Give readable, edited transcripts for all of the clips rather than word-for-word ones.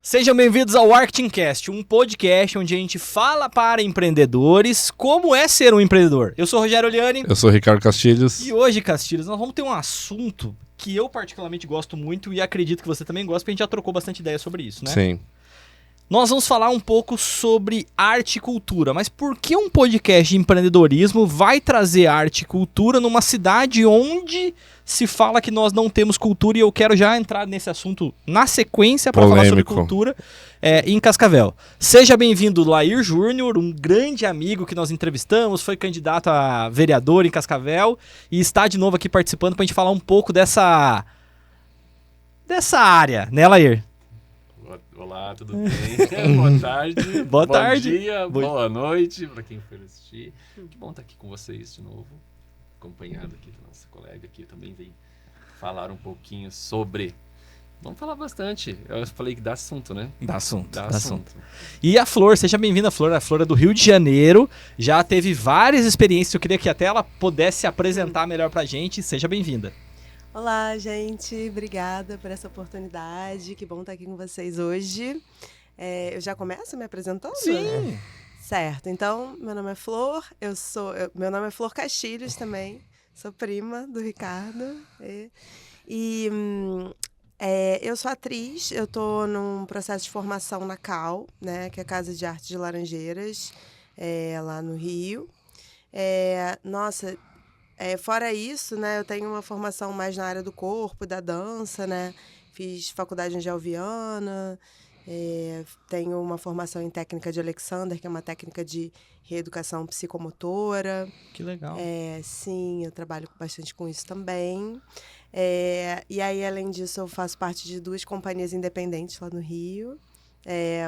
Sejam bem-vindos ao Marketingcast, um podcast onde a gente fala para empreendedores como é ser um empreendedor. Eu sou o Rogério Oliani. Eu sou o Ricardo Castilhos. E hoje, Castilhos, nós vamos ter um assunto que eu particularmente gosto muito e acredito que você também gosta, porque a gente já trocou bastante ideia sobre isso, né? Sim. Nós vamos falar um pouco sobre arte e cultura, mas por que um podcast de empreendedorismo vai trazer arte e cultura numa cidade onde se fala que nós não temos cultura? E eu quero já entrar nesse assunto na sequência para falar sobre cultura em Cascavel. Seja bem-vindo, Lair Júnior, um grande amigo que nós entrevistamos, foi candidato a vereador em Cascavel e está de novo aqui participando para a gente falar um pouco dessa área, né, Lair? Olá, tudo bem? Boa tarde. Boa tarde. Bom dia, boa noite para quem for assistir. Que bom estar aqui com vocês de novo, acompanhado aqui da nossa colega que também vem falar um pouquinho sobre... Vamos falar bastante. Eu falei que dá assunto, né? Dá assunto. Dá assunto. E a Flor, seja bem-vinda, Flor. A Flor é do Rio de Janeiro. Já teve várias experiências. Eu queria que até ela pudesse apresentar melhor pra gente. Seja bem-vinda. Olá, gente. Obrigada por essa oportunidade. Que bom estar aqui com vocês hoje. Eu já começo me apresentando? Sim. Certo. Então, meu nome é Flor. Meu nome é Flor Castilhos também. Sou prima do Ricardo. Eu sou atriz. Eu estou num processo de formação na CAL, né, que é a Casa de Arte de Laranjeiras, lá no Rio. Fora isso, né, eu tenho uma formação mais na área do corpo, da dança, né? Fiz faculdade em Gelviana, tenho uma formação em técnica de Alexander, que é uma técnica de reeducação psicomotora. Que legal. Sim, eu trabalho bastante com isso também. E aí, além disso, eu faço parte de 2 companhias independentes lá no Rio.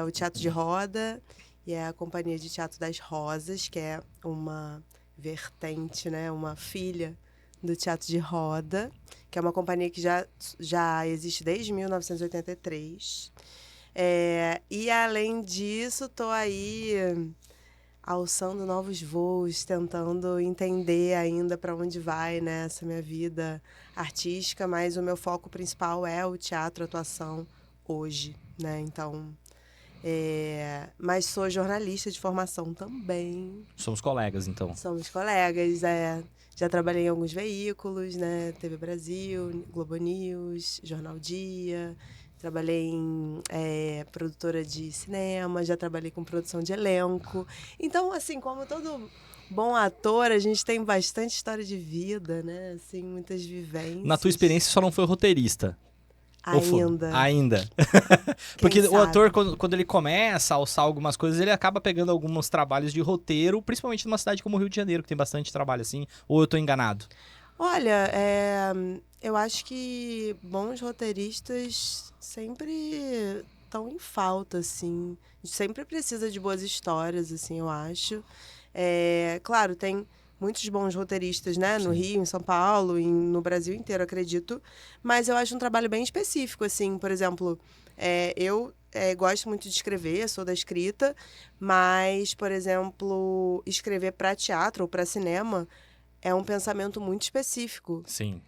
O Teatro de Roda e a Companhia de Teatro das Rosas, que é uma vertente, né, uma filha do Teatro de Roda, que é uma companhia que já existe desde 1983. E, além disso, estou aí alçando novos voos, tentando entender ainda para onde vai, né, essa minha vida artística, mas o meu foco principal é o teatro, a atuação hoje, né? Então... mas sou jornalista de formação também. Somos colegas, então. Somos colegas, já trabalhei em alguns veículos, né? TV Brasil, Globo News, Jornal Dia. Trabalhei em produtora de cinema, já trabalhei com produção de elenco. Então, assim, como todo bom ator, a gente tem bastante história de vida, né? Assim, muitas vivências. Na tua experiência, só não foi roteirista? Ainda. Porque o ator, quando ele começa a alçar algumas coisas, ele acaba pegando alguns trabalhos de roteiro, principalmente numa cidade como o Rio de Janeiro, que tem bastante trabalho assim, ou eu tô enganado? Olha, eu acho que bons roteiristas sempre estão em falta, assim. A gente sempre precisa de boas histórias, assim, eu acho. Claro, tem muitos bons roteiristas, né? No Rio, em São Paulo, no Brasil inteiro, acredito. Mas eu acho um trabalho bem específico, assim. Por exemplo, eu gosto muito de escrever, sou da escrita. Mas, por exemplo, escrever para teatro ou para cinema é um pensamento muito específico. Sim.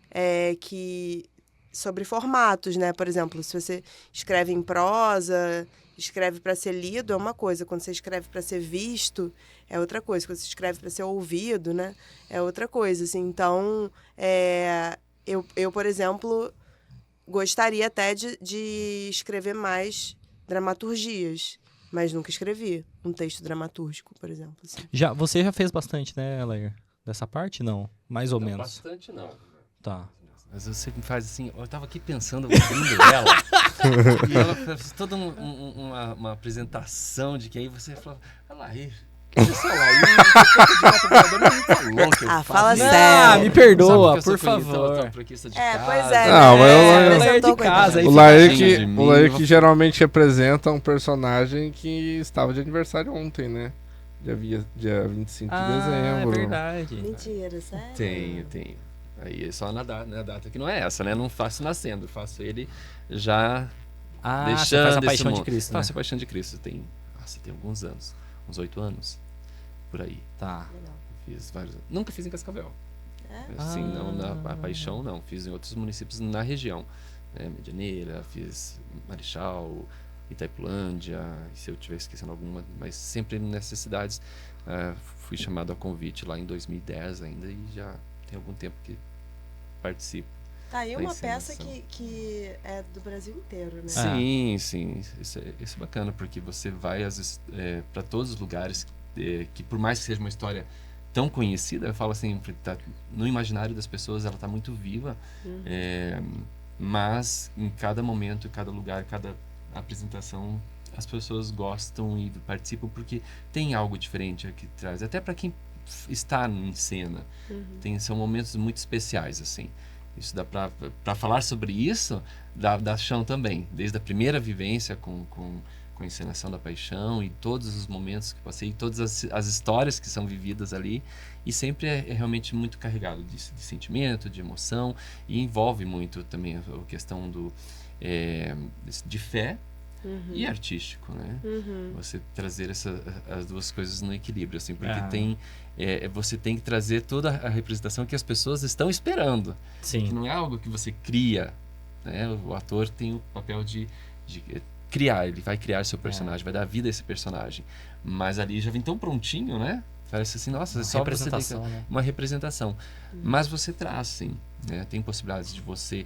Sobre formatos, né? Por exemplo, se você escreve em prosa... escreve para ser lido é uma coisa, quando você escreve para ser visto é outra coisa, quando você escreve para ser ouvido, né, é outra coisa, assim. Então, eu, por exemplo, gostaria até de escrever mais dramaturgias, mas nunca escrevi um texto dramatúrgico, por exemplo. Assim. Você já fez bastante, né, Lair? Dessa parte, não? Mais ou menos. Bastante não. Tá. Mas você me faz assim, eu tava aqui pensando, ouvindo ela, e ela fez toda uma apresentação de que aí você falou, Lair, fala sério. Me perdoa, por favor. Pois é. Não, mas o Lair de casa. O Lair que geralmente representa um personagem que estava de aniversário ontem, né? Dia 25 de dezembro. É verdade. Mentira, sério? Tenho. Aí é só na data que não é essa, né? Não faço nascendo, faço ele já deixando você faz a Paixão de Cristo, né? Faço a Paixão de Cristo, tem alguns anos, uns 8 anos, por aí. Tá. Fiz vários. Nunca fiz em Cascavel. Sim, não, a Paixão não, fiz em outros municípios na região. Medianeira, fiz Marechal, Itaipulândia, se eu estiver esquecendo alguma, mas sempre nessas cidades. Fui chamado a convite lá em 2010 ainda e já tem algum tempo que participo. Tá aí da uma peça encenação. que é do Brasil inteiro, né? Sim, sim. Isso é bacana, porque você vai para todos os lugares que, por mais que seja uma história tão conhecida, eu falo assim, tá, no imaginário das pessoas ela está muito viva, mas em cada momento, cada lugar, cada apresentação, as pessoas gostam e participam porque tem algo diferente que traz. Até para quem está em cena, são momentos muito especiais, assim. Isso dá para falar sobre isso, dá chão também. Desde a primeira vivência com a encenação da paixão e todos os momentos que passei, todas as histórias que são vividas ali. E sempre é realmente muito carregado de sentimento, de emoção. E envolve muito também a questão de fé e artístico, né? Você trazer as duas coisas no equilíbrio, assim, porque você tem que trazer toda a representação que as pessoas estão esperando. Sim. Que não é algo que você cria, né? O ator tem o papel de criar, ele vai criar seu personagem, vai dar vida a esse personagem. Mas ali já vem tão prontinho, né? Parece assim, nossa, é só você ter uma representação. Mas você traz, sim, né? Tem possibilidades de você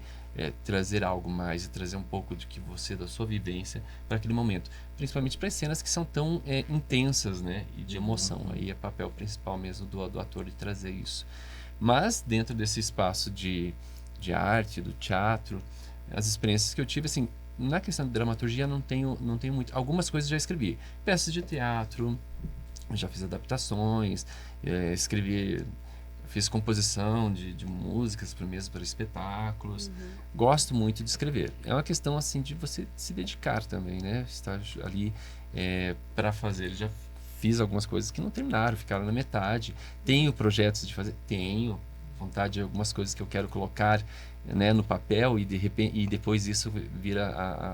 trazer algo mais e trazer um pouco da sua vivência para aquele momento. Principalmente para as cenas que são tão intensas, né? E de emoção. Aí é papel principal mesmo do ator de trazer isso. Mas dentro desse espaço de arte, do teatro, as experiências que eu tive, assim, na questão de dramaturgia não tenho muito. Algumas coisas já escrevi. Peças de teatro, já fiz adaptações, fiz composição de músicas para espetáculos. Gosto muito de escrever. É uma questão assim de você se dedicar também, né? Estar ali para fazer. Já fiz algumas coisas que não terminaram, ficaram na metade. Tenho projetos de fazer, tenho vontade de algumas coisas que eu quero colocar, né, no papel e depois isso vira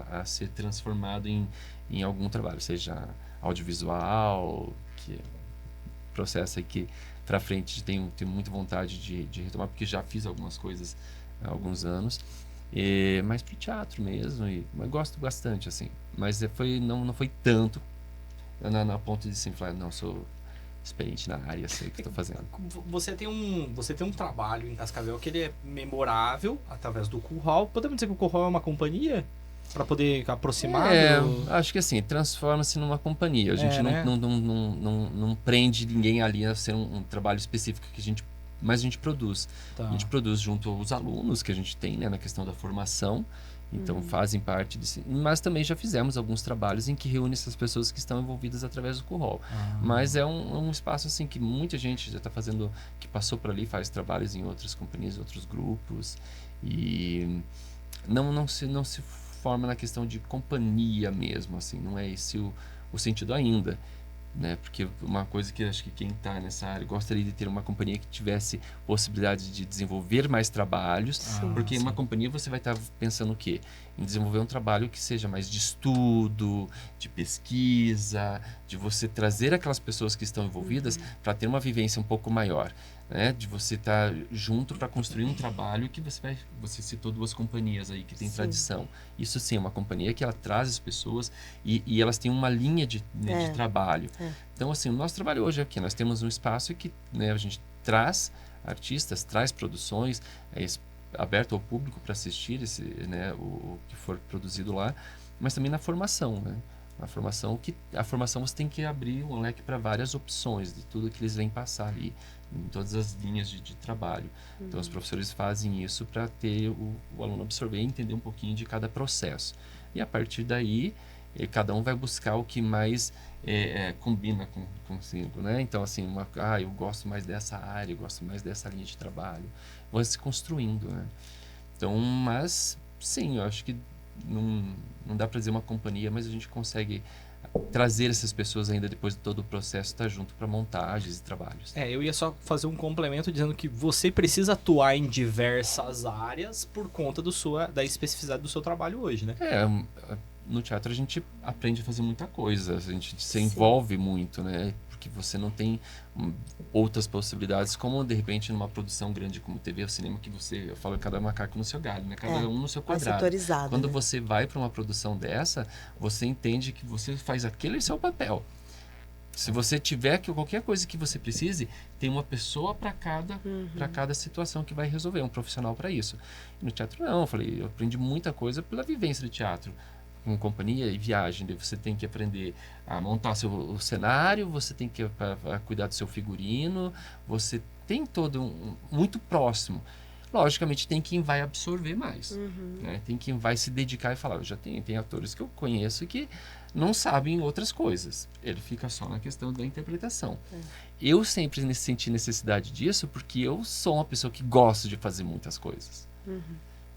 a ser transformado em algum trabalho, seja audiovisual, que é um processo aí que para frente tenho muita vontade de retomar, porque já fiz algumas coisas há alguns anos, mas pro teatro mesmo, mas gosto bastante, assim, mas não foi tanto na ponto de assim, falar, não, sou experiente na área, sei o que estou fazendo. Você tem um trabalho em Cascavel que ele é memorável através do Curral. Podemos dizer que o Curral é uma companhia? Para poder aproximar? Acho que assim, transforma-se numa companhia. A gente não prende ninguém ali a ser um trabalho específico mas a gente produz. Tá. A gente produz junto aos alunos que a gente tem, né, na questão da formação. Então fazem parte disso. Mas também já fizemos alguns trabalhos em que reúne essas pessoas que estão envolvidas através do Curral. Mas é um espaço assim que muita gente já está fazendo, que passou por ali, faz trabalhos em outras companhias, outros grupos. E não se forma na questão de companhia mesmo, assim, não é esse o sentido ainda. Né? Porque uma coisa que acho que quem está nessa área gostaria de ter uma companhia que tivesse possibilidade de desenvolver mais trabalhos, porque uma companhia você vai estar pensando o quê? Em desenvolver um trabalho que seja mais de estudo, de pesquisa, de você trazer aquelas pessoas que estão envolvidas para ter uma vivência um pouco maior, né? De você estar junto para construir um trabalho que você citou 2 companhias aí que tem tradição. Isso sim, é uma companhia que ela traz as pessoas e elas têm uma linha de trabalho. Então, assim, o nosso trabalho hoje é aqui, nós temos um espaço que, né, a gente traz artistas, traz produções, aberto ao público para assistir o que for produzido lá, mas também na formação, né? A formação você tem que abrir um leque para várias opções de tudo que eles vêm passar ali, em todas as linhas de trabalho. Então os professores fazem isso para ter o aluno absorver e entender um pouquinho de cada processo. E a partir daí, cada um vai buscar o que mais combina consigo, né? Então assim, eu gosto mais dessa área, eu gosto mais dessa linha de trabalho. Vai se construindo, né? Então, mas sim, eu acho que não dá para dizer uma companhia, mas a gente consegue trazer essas pessoas ainda depois de todo o processo, estar junto para montagens e trabalhos. Eu ia só fazer um complemento dizendo que você precisa atuar em diversas áreas por conta da especificidade do seu trabalho hoje, né? No teatro a gente aprende a fazer muita coisa, a gente se envolve muito, né? porque você não tem outras possibilidades, como de repente numa produção grande como TV ou cinema, que eu falo cada macaco no seu galho, né? Cada um no seu quadrado. Setorizado, quando né? você vai para uma produção dessa, você entende que você faz aquele seu papel. Se você tiver qualquer coisa que você precise, tem uma pessoa para cada situação que vai resolver, um profissional para isso. E no teatro não, eu aprendi muita coisa pela vivência do teatro, com companhia e viagem. Você tem que aprender a montar o cenário, você tem que cuidar do seu figurino, você tem todo muito próximo. Logicamente tem quem vai absorver mais, né? Tem quem vai se dedicar e falar, tem atores que eu conheço que não sabem outras coisas, ele fica só na questão da interpretação. Eu sempre senti necessidade disso porque eu sou uma pessoa que gosta de fazer muitas coisas.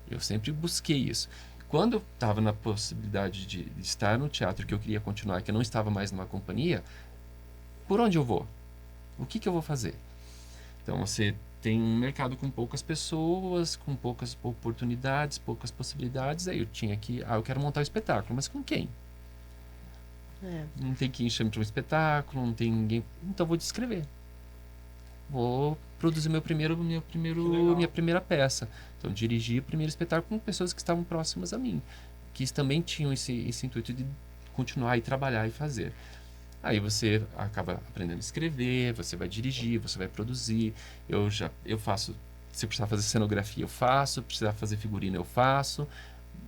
Eu sempre busquei isso. Quando eu estava na possibilidade de estar no teatro, que eu queria continuar, que eu não estava mais numa companhia, por onde eu vou? O que eu vou fazer? Então você tem um mercado com poucas pessoas, com poucas oportunidades, poucas possibilidades. Aí eu tinha que... eu quero montar um espetáculo, mas com quem? Não tem quem chame para um espetáculo, não tem ninguém... Então vou descrever. Vou produzir minha primeira peça. Então dirigi o primeiro espetáculo com pessoas que estavam próximas a mim, que também tinham esse intuito de continuar e trabalhar e fazer. Aí você acaba aprendendo a escrever, você vai dirigir, você vai produzir. Eu faço, se precisar fazer cenografia, eu faço, precisar fazer figurino, eu faço.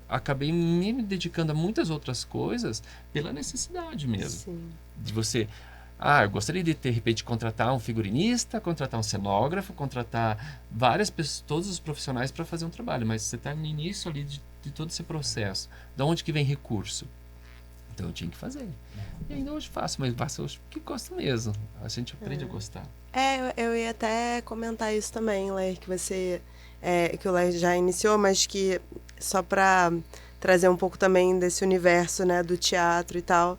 Acabei me dedicando a muitas outras coisas pela necessidade mesmo. Sim. De você... eu gostaria de repente contratar um figurinista, contratar um cenógrafo, contratar várias pessoas, todos os profissionais para fazer um trabalho, mas você está no início ali de todo esse processo. De onde que vem recurso? Então eu tinha que fazer. E ainda hoje faço, mas faço hoje porque gosto mesmo. A gente aprende a gostar. Eu ia até comentar isso também, Lair, que você... que o Lair já iniciou, mas que só para trazer um pouco também desse universo, né, do teatro e tal.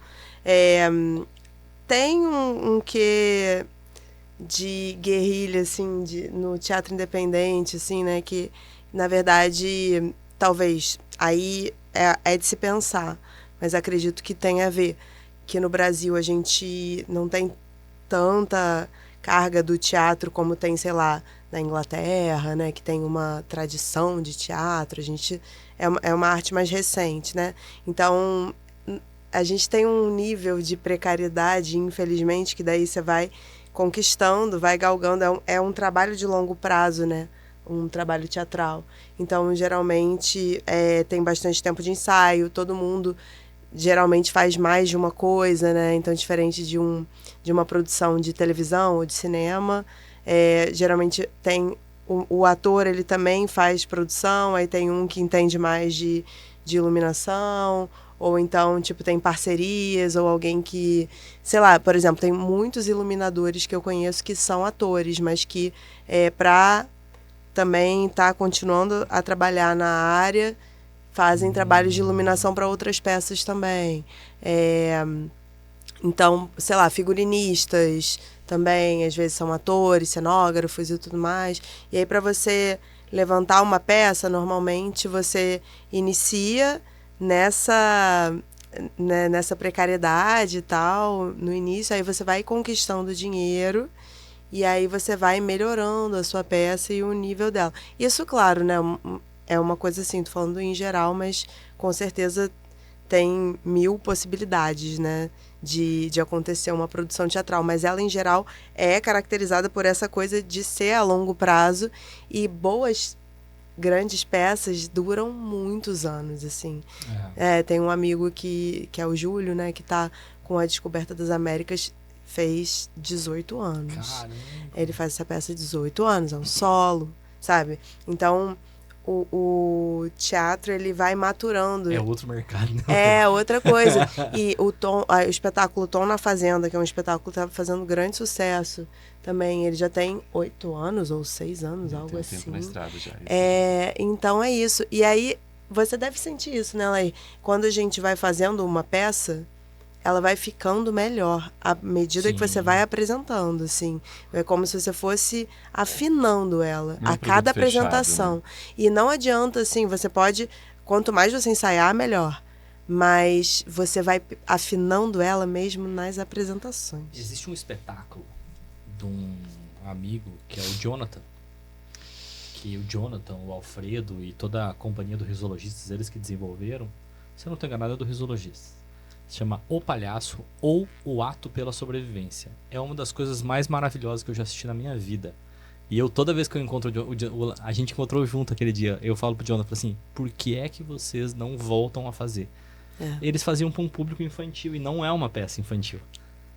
Tem um quê de guerrilha, assim, no teatro independente, assim, né, que, na verdade, talvez, aí é de se pensar, mas acredito que tem a ver, que no Brasil a gente não tem tanta carga do teatro como tem, sei lá, na Inglaterra, né, que tem uma tradição de teatro, a gente é uma arte mais recente, né, então a gente tem um nível de precariedade, infelizmente, que daí você vai conquistando, vai galgando, é um trabalho de longo prazo, né, um trabalho teatral, então geralmente tem bastante tempo de ensaio, todo mundo geralmente faz mais de uma coisa, né, então diferente de uma produção de televisão ou de cinema, geralmente tem o ator, ele também faz produção, aí tem um que entende mais de iluminação, ou então, tipo, tem parcerias, ou alguém que, sei lá, por exemplo, tem muitos iluminadores que eu conheço que são atores, mas que para também estar continuando a trabalhar na área, fazem trabalhos de iluminação para outras peças também. Então, sei lá, figurinistas também, às vezes são atores, cenógrafos e tudo mais. E aí, para você levantar uma peça, normalmente você inicia nessa precariedade e tal, no início, aí você vai conquistando dinheiro e aí você vai melhorando a sua peça e o nível dela. Isso, claro, né, é uma coisa assim, tô falando em geral, mas com certeza tem 1000 possibilidades, né, de acontecer uma produção teatral, mas ela em geral é caracterizada por essa coisa de ser a longo prazo, e boas grandes peças duram muitos anos, assim. Tem um amigo que é o Júlio, né, que tá com A Descoberta das Américas, fez 18 anos. Caramba. Ele faz essa peça há 18 anos, é um solo, sabe? Então, o teatro, ele vai maturando. É outro mercado, né? É outra coisa. E o espetáculo Tom na Fazenda, que é um espetáculo que tá fazendo grande sucesso também, ele já tem 8 anos ou 6 anos, algo assim. Tempo na estrada já. Então é isso. E aí, você deve sentir isso, né, Laí? Quando a gente vai fazendo uma peça, ela vai ficando melhor à medida que você vai apresentando, assim. É como se você fosse afinando ela a cada apresentação. Né? E não adianta, assim, você pode... Quanto mais você ensaiar, melhor. mas você vai afinando ela mesmo nas apresentações. Existe um espetáculo de um amigo que é o Jonathan, que o Jonathan, o Alfredo e toda a companhia do Risologistas, eles que desenvolveram, se eu não estou enganado, é do Risologistas. Se chama O Palhaço ou O Ato pela Sobrevivência. É uma das coisas mais maravilhosas que eu já assisti na minha vida. E eu, toda vez que eu encontro a gente encontrou junto aquele dia, eu falo pro Jonathan assim, por que é que vocês não voltam a fazer? Eles faziam para um público infantil e não é uma peça infantil.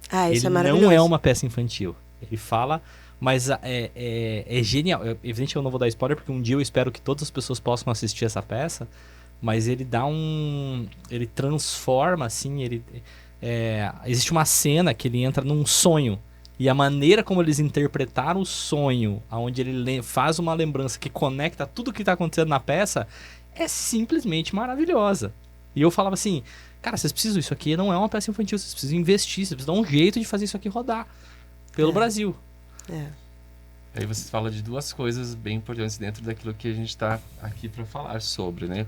Isso ele é maravilhoso. não é uma peça infantil. Ele fala, mas é genial. Evidente eu não vou dar spoiler, porque um dia eu espero que todas as pessoas possam assistir essa peça, mas ele dá ele transforma, assim, existe uma cena que ele entra num sonho. E a maneira como eles interpretaram o sonho, onde ele faz uma lembrança que conecta tudo que está acontecendo na peça, é simplesmente maravilhosa. E eu falava assim, cara, vocês precisam, isso aqui não é uma peça infantil, vocês precisam investir, vocês precisam dar um jeito de fazer isso aqui rodar pelo Brasil. Aí você fala de duas coisas bem importantes dentro daquilo que a gente está aqui para falar sobre, né?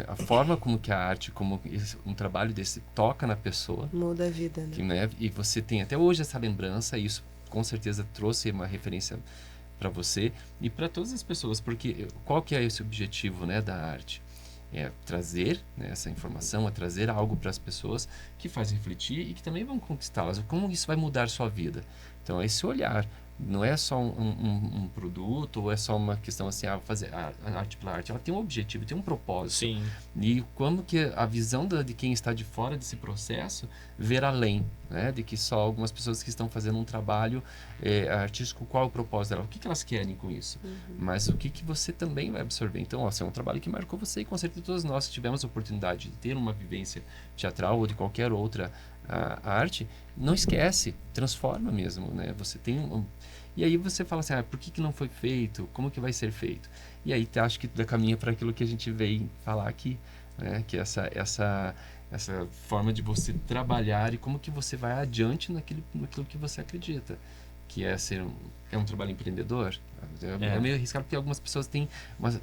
A forma como que a arte, como um trabalho desse toca na pessoa. Muda a vida, né? Né? E você tem até hoje essa lembrança, e isso com certeza trouxe uma referência para você e para todas as pessoas, porque qual que é esse objetivo, né, da arte? É trazer, né, essa informação, é trazer algo para as pessoas que faz refletir e que também vão conquistá-las. Como isso vai mudar a sua vida? Então, é esse olhar. Não é só um produto, ou é só uma questão assim, fazer a arte pela arte. Ela tem um objetivo, tem um propósito. Sim. E como que a visão de quem está de fora desse processo ver além, né? De que só algumas pessoas que estão fazendo um trabalho artístico, qual é o propósito dela? O que elas querem com isso? Mas o que você também vai absorver? Então, é um trabalho que marcou você, e com certeza todos nós tivemos a oportunidade de ter uma vivência teatral ou de qualquer outra arte. Não esquece, transforma mesmo, né? Você tem e aí você fala assim, por que não foi feito? Como que vai ser feito? E aí acho que caminha para aquilo que a gente veio falar aqui, né? Que essa forma de você trabalhar e como que você vai adiante naquilo que você acredita, que é ser um trabalho empreendedor. É meio arriscado, porque algumas pessoas têm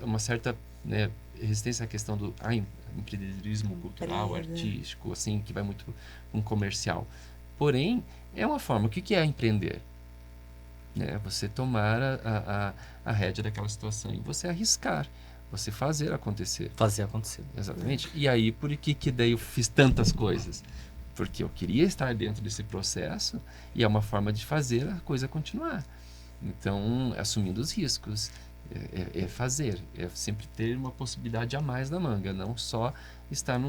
uma certa, né, resistência à questão do empreendedorismo cultural, artístico, assim, que vai muito um comercial. Porém, é uma forma. O que é empreender? Você tomar a rédea daquela situação e você arriscar, você fazer acontecer. Fazer acontecer. Exatamente. E aí, por que daí eu fiz tantas coisas? Porque eu queria estar dentro desse processo e é uma forma de fazer a coisa continuar. Então, assumindo os riscos, é fazer, é sempre ter uma possibilidade a mais na manga, não só estar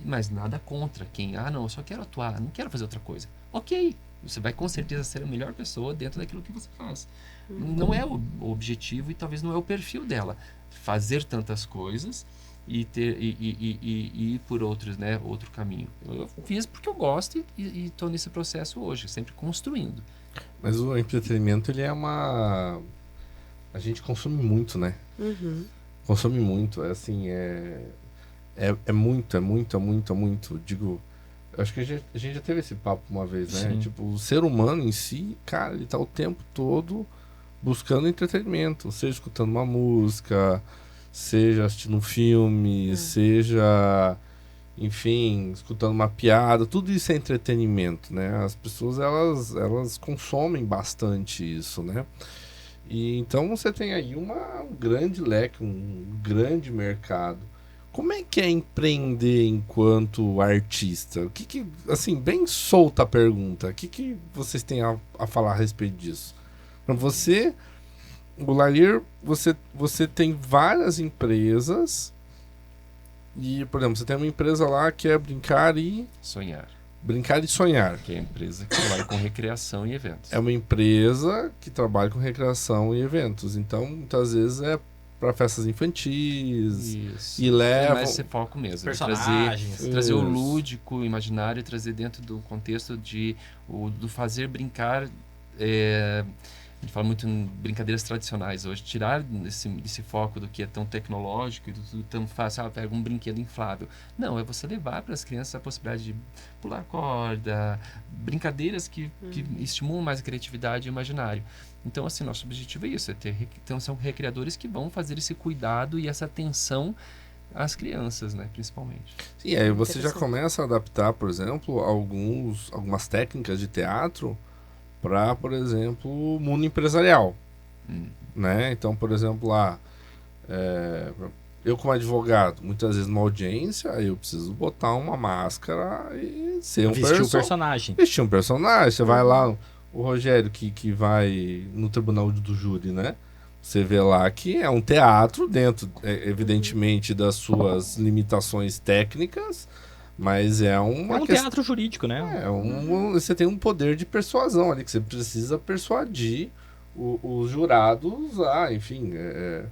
mas nada contra quem, não, eu só quero atuar, não quero fazer outra coisa. Ok, você vai com certeza ser a melhor pessoa dentro daquilo que você faz. Não é o objetivo e talvez não é o perfil dela fazer tantas coisas e ir por outros, né, outro caminho. Eu fiz porque eu gosto e estou nesse processo hoje, sempre construindo. Mas o entretenimento, ele é a gente consome muito, né? Consome muito, assim, é muito. Digo, acho que a gente já teve esse papo uma vez, né? Sim. Tipo, o ser humano em si, cara, ele tá o tempo todo buscando entretenimento, seja escutando uma música, seja assistindo um filme, seja, enfim, escutando uma piada, tudo isso é entretenimento, né? As pessoas, elas consomem bastante isso, né? E então você tem aí um grande leque, um grande mercado. Como é que é empreender enquanto artista? Assim, bem solta a pergunta, o que vocês têm a falar a respeito disso? Para você, o Lair, você tem várias empresas e, por exemplo, você tem uma empresa lá que é Brincar e Sonhar. Brincar e Sonhar. Que é a empresa que trabalha com recreação e eventos. É uma empresa que trabalha com recreação e eventos. Então, muitas vezes é para festas infantis. Isso. E leva mais esse foco mesmo. Personagens. Trazer o lúdico, o imaginário, e trazer dentro do contexto do fazer brincar. A gente fala muito em brincadeiras tradicionais hoje, tirar esse foco do que é tão tecnológico e do tudo tão fácil, pega um brinquedo inflável. Não, é você levar para as crianças a possibilidade de pular corda, brincadeiras que estimulam mais a criatividade e o imaginário. Então, assim, nosso objetivo é isso, então são recreadores que vão fazer esse cuidado e essa atenção às crianças, né, principalmente. Sim, aí você já Interessante. começa a adaptar, por exemplo, algumas técnicas de teatro para, por exemplo, o mundo empresarial, né? Então, por exemplo, lá, eu como advogado, muitas vezes numa audiência, eu preciso botar uma máscara e ser um Vestir o personagem. vestir um personagem. Você vai lá, o Rogério que vai no tribunal do júri, né? Você vê lá que é um teatro dentro, evidentemente, das suas limitações técnicas, mas é É uma um teatro jurídico, né? você tem um poder de persuasão ali, que você precisa persuadir os jurados enfim,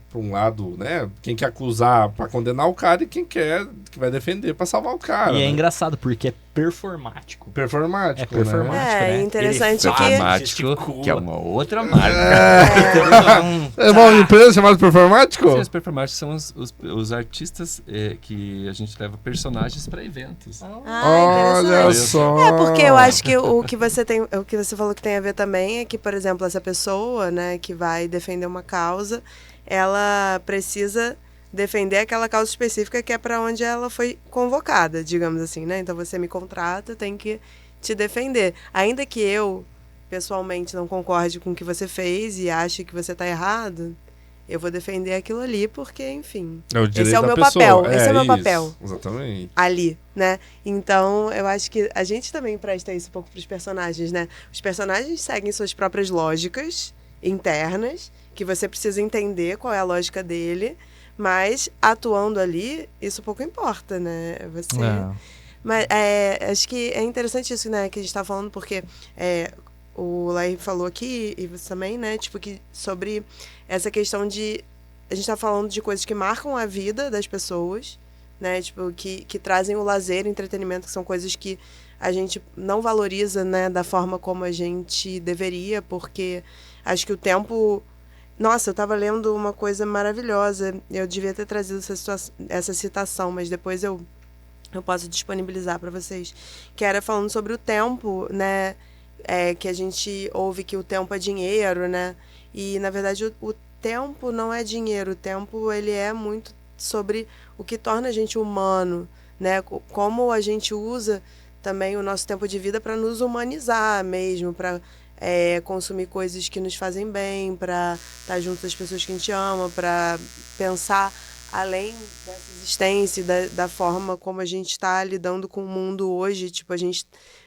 para um lado, né? Quem quer acusar para condenar o cara e quem quer, que vai defender para salvar o cara. E é né? engraçado porque é performático. Performático. É performático. Né? né? Interessante Ele que... faz, Performático, gesticula. que é uma outra marca. É uma empresa chamada Performático? Sim, os performáticos são os artistas que a gente leva personagens para eventos. Ah, Olha interessante. só. É, porque eu acho que o que você falou que tem a ver também é que, por exemplo, essa pessoa, né, que vai defender uma causa, ela precisa defender aquela causa específica que é para onde ela foi convocada, digamos assim, né? Então você me contrata, tem que te defender. Ainda que eu, pessoalmente, não concorde com o que você fez e ache que você está errado, eu vou defender aquilo ali porque, enfim, É o direito esse é o da meu pessoa. papel, esse é o meu isso, papel. Exatamente. Ali, né? Então, eu acho que a gente também presta isso um pouco pros personagens, né? Os personagens seguem suas próprias lógicas internas, que você precisa entender qual é a lógica dele, mas atuando ali, isso pouco importa, né? Você... Mas acho que é interessante isso, né, que a gente tá falando, porque o Laí falou aqui, e você também, né, tipo, que sobre essa questão de... A gente tá falando de coisas que marcam a vida das pessoas, né, tipo, que trazem o lazer, o entretenimento, que são coisas que a gente não valoriza, né, da forma como a gente deveria, porque acho que o tempo... Nossa, eu tava lendo uma coisa maravilhosa, eu devia ter trazido essa citação, mas depois eu posso disponibilizar para vocês, que era falando sobre o tempo, né, que a gente ouve que o tempo é dinheiro, né, e na verdade o tempo não é dinheiro, o tempo ele é muito sobre o que torna a gente humano, né, como a gente usa também o nosso tempo de vida para nos humanizar mesmo, para consumir coisas que nos fazem bem, para estar junto das pessoas que a gente ama, para pensar além dessa existência, da forma como a gente está lidando com o mundo hoje. Tipo, a gente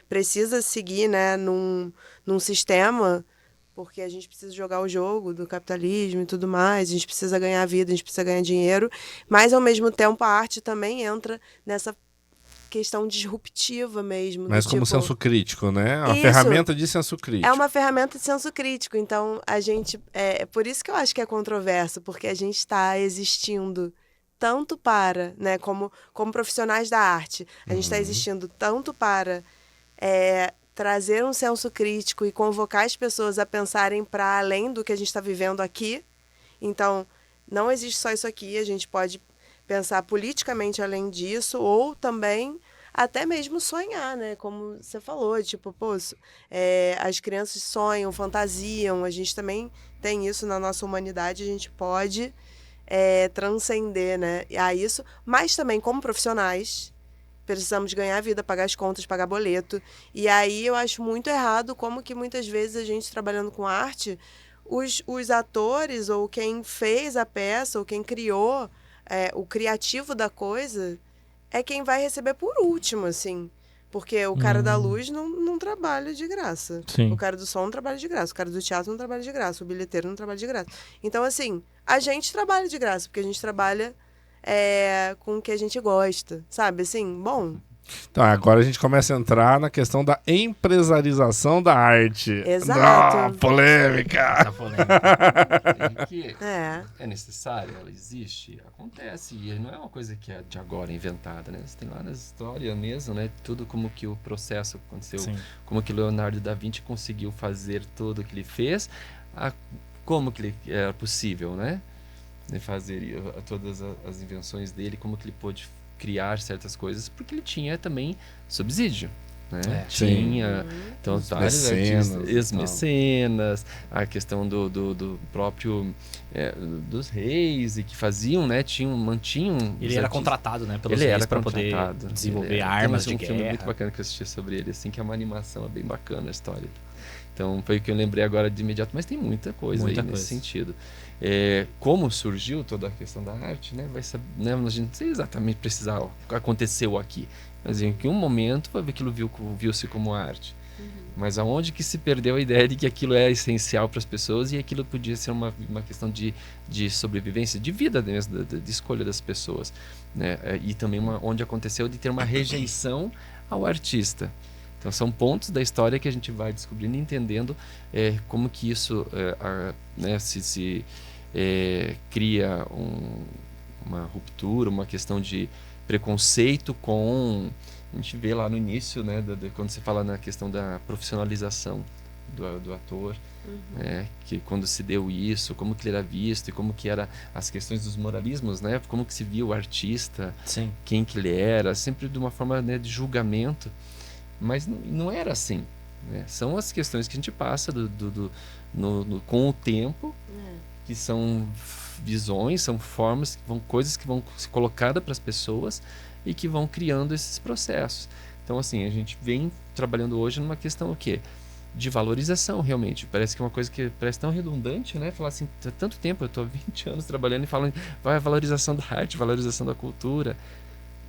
precisa seguir, né, num sistema, porque a gente precisa jogar o jogo do capitalismo e tudo mais, a gente precisa ganhar vida, a gente precisa ganhar dinheiro, mas ao mesmo tempo a arte também entra nessa questão disruptiva mesmo. Mas como senso crítico, né? Uma Isso. ferramenta de senso crítico. É uma ferramenta de senso crítico. Então, a gente... por isso que eu acho que é controverso, porque a gente está existindo tanto para, né, como profissionais da arte, a gente está existindo tanto para trazer um senso crítico e convocar as pessoas a pensarem para além do que a gente está vivendo aqui. Então, não existe só isso aqui, a gente pode pensar politicamente além disso, ou também até mesmo sonhar, né? Como você falou, tipo, pô, as crianças sonham, fantasiam, a gente também tem isso na nossa humanidade, a gente pode transcender, né, a isso, mas também como profissionais precisamos ganhar vida, pagar as contas, pagar boleto, e aí eu acho muito errado como que muitas vezes a gente trabalhando com arte, os atores ou quem fez a peça ou quem criou o criativo da coisa é quem vai receber por último, assim. Porque o cara da luz não trabalha de graça. Sim. O cara do som não trabalha de graça. O cara do teatro não trabalha de graça. O bilheteiro não trabalha de graça. Então, assim, a gente trabalha de graça, porque a gente trabalha com o que a gente gosta, sabe? Assim, bom... Então, agora a gente começa a entrar na questão da empresarização da arte. Exato. Polêmica! Tá polêmica. Que é necessária, ela existe, acontece, e não é uma coisa que é de agora inventada, né? Você tem lá na história mesmo, né? Tudo como que o processo aconteceu, Sim. como que Leonardo da Vinci conseguiu fazer tudo o que ele fez, como que ele era possível, né? De fazer todas as invenções dele, como que ele pôde criar certas coisas, porque ele tinha também subsídio, né? Sim. Tinha então vários mecenas artistas, e ex-mecenas, a questão do próprio dos reis e que faziam, né? Mantinham. Ele era contratado, né, pelos Ele reis era para poder contratado. desenvolver Ele armas tem de um filme muito guerra. bacana que eu assisti sobre ele, assim, que é uma animação, é bem bacana a história. Então foi o que eu lembrei agora de imediato, mas tem muita coisa Muita aí coisa. nesse sentido. Como surgiu toda a questão da arte, né? Né, a gente não sei exatamente precisar o que aconteceu aqui, mas em que um momento aquilo viu-se como arte. Mas aonde que se perdeu a ideia de que aquilo é essencial para as pessoas e aquilo podia ser uma questão de sobrevivência, de vida mesmo, de escolha das pessoas, né? E também onde aconteceu de ter uma rejeição ao artista. Então são pontos da história que a gente vai descobrindo e entendendo como que isso né, se cria uma ruptura, uma questão de preconceito com... A gente vê lá no início, né, quando você fala na questão da profissionalização do ator, que quando se deu isso, como que ele era visto e como que era as questões dos moralismos, né, como que se via o artista, Sim. quem que ele era, sempre de uma forma, né, de julgamento, mas não era assim, né? São as questões que a gente passa com o tempo, que são visões, são formas, coisas que vão ser colocadas para as pessoas e que vão criando esses processos. Então, assim, a gente vem trabalhando hoje numa questão o quê? De valorização, realmente. Parece que é uma coisa que parece tão redundante, né? Falar assim, há tanto tempo, eu estou há 20 anos trabalhando e falando, vai a valorização da arte, valorização da cultura.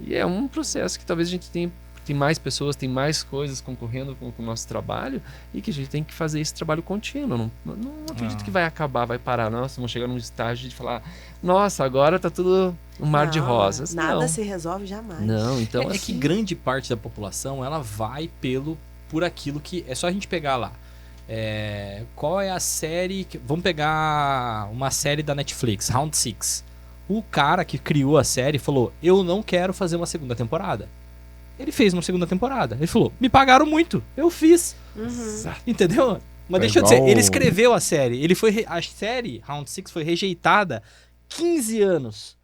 E é um processo que talvez a gente tem mais pessoas, tem mais coisas concorrendo com o nosso trabalho e que a gente tem que fazer esse trabalho contínuo. Não acredito que vai acabar, vai parar. Nossa, vamos chegar num estágio de falar, nossa, agora tá tudo um mar de rosas. Nada não. se resolve jamais. Não, então É assim... que grande parte da população, ela vai por aquilo que... É só a gente pegar lá. Qual é a série... Vamos pegar uma série da Netflix, Round 6. O cara que criou a série falou, eu não quero fazer uma segunda temporada. Ele fez uma segunda temporada. Ele falou, me pagaram muito, eu fiz. Entendeu? Mas deixa eu dizer, ele escreveu a série. A série, Round 6, foi rejeitada 15 anos.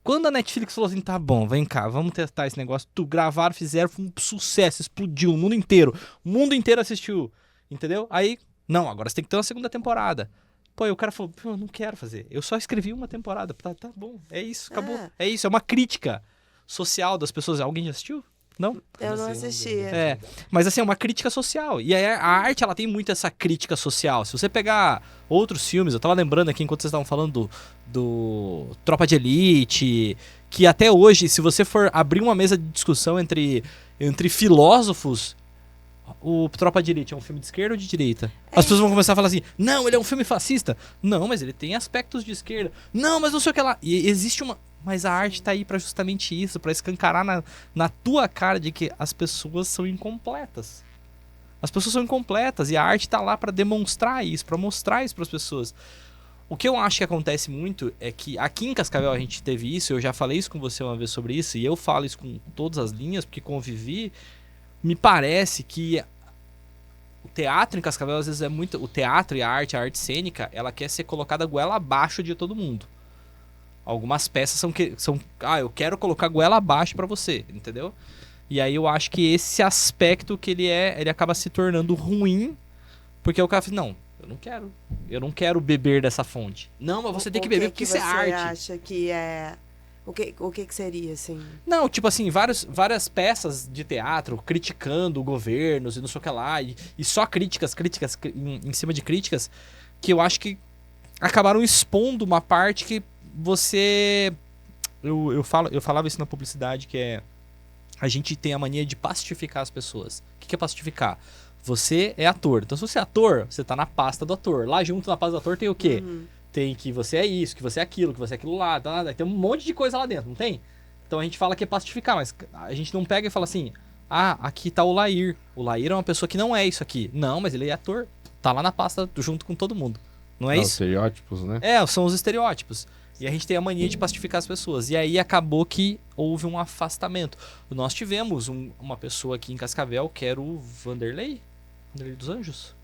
Quando a Netflix falou assim, tá bom, vem cá, vamos testar esse negócio. Gravaram, fizeram, foi um sucesso, explodiu o mundo inteiro. O mundo inteiro assistiu, entendeu? Aí, não, agora você tem que ter uma segunda temporada. Pô, e o cara falou, eu não quero fazer. Eu só escrevi uma temporada. Tá bom, é isso, acabou. É isso, é uma crítica social das pessoas. Alguém já assistiu? Não? Eu não assisti. Mas assim, é uma crítica social. E a arte, ela tem muito essa crítica social. Se você pegar outros filmes, eu tava lembrando aqui, enquanto vocês estavam falando do Tropa de Elite, que até hoje, se você for abrir uma mesa de discussão entre filósofos, o Tropa de Elite é um filme de esquerda ou de direita? As pessoas vão começar a falar assim, não, ele é um filme fascista. Não, mas ele tem aspectos de esquerda. Não, mas não sei o que lá. E existe uma... Mas a arte tá aí pra justamente isso, pra escancarar na tua cara de que as pessoas são incompletas. As pessoas são incompletas e a arte tá lá pra demonstrar isso, pra mostrar isso pras pessoas. O que eu acho que acontece muito é que aqui em Cascavel a gente teve isso, eu já falei isso com você uma vez sobre isso, e eu falo isso com todas as linhas, porque convivi. Me parece que o teatro em Cascavel às vezes é muito... O teatro e a arte cênica, ela quer ser colocada goela abaixo de todo mundo. Algumas peças são eu quero colocar goela abaixo pra você, entendeu? E aí eu acho que esse aspecto que ele acaba se tornando ruim, porque o cara fala, não, eu não quero beber dessa fonte. Não, mas você tem que beber porque isso é arte. Você acha que é... O que seria, assim? Não, tipo assim, várias peças de teatro criticando governos e não sei o que lá, e só críticas em cima de críticas, que eu acho que acabaram expondo uma parte que você... Eu falava isso na publicidade, que é... A gente tem a mania de pastificar as pessoas. O que é pastificar? Você é ator. Então, se você é ator, você tá na pasta do ator. Lá junto na pasta do ator tem o quê? Tem que você é isso, que você é aquilo, que você é aquilo lá. Tem um monte de coisa lá dentro, não tem? Então a gente fala que é pastificar, mas a gente não pega e fala assim, aqui tá o Lair. O Lair é uma pessoa que não é isso aqui. Não, mas ele é ator. Tá lá na pasta junto com todo mundo. Não é isso? Os estereótipos, né? São os estereótipos. E a gente tem a mania de pacificar as pessoas. E aí acabou que houve um afastamento. Nós tivemos uma pessoa aqui em Cascavel, que era o Vanderlei dos Anjos.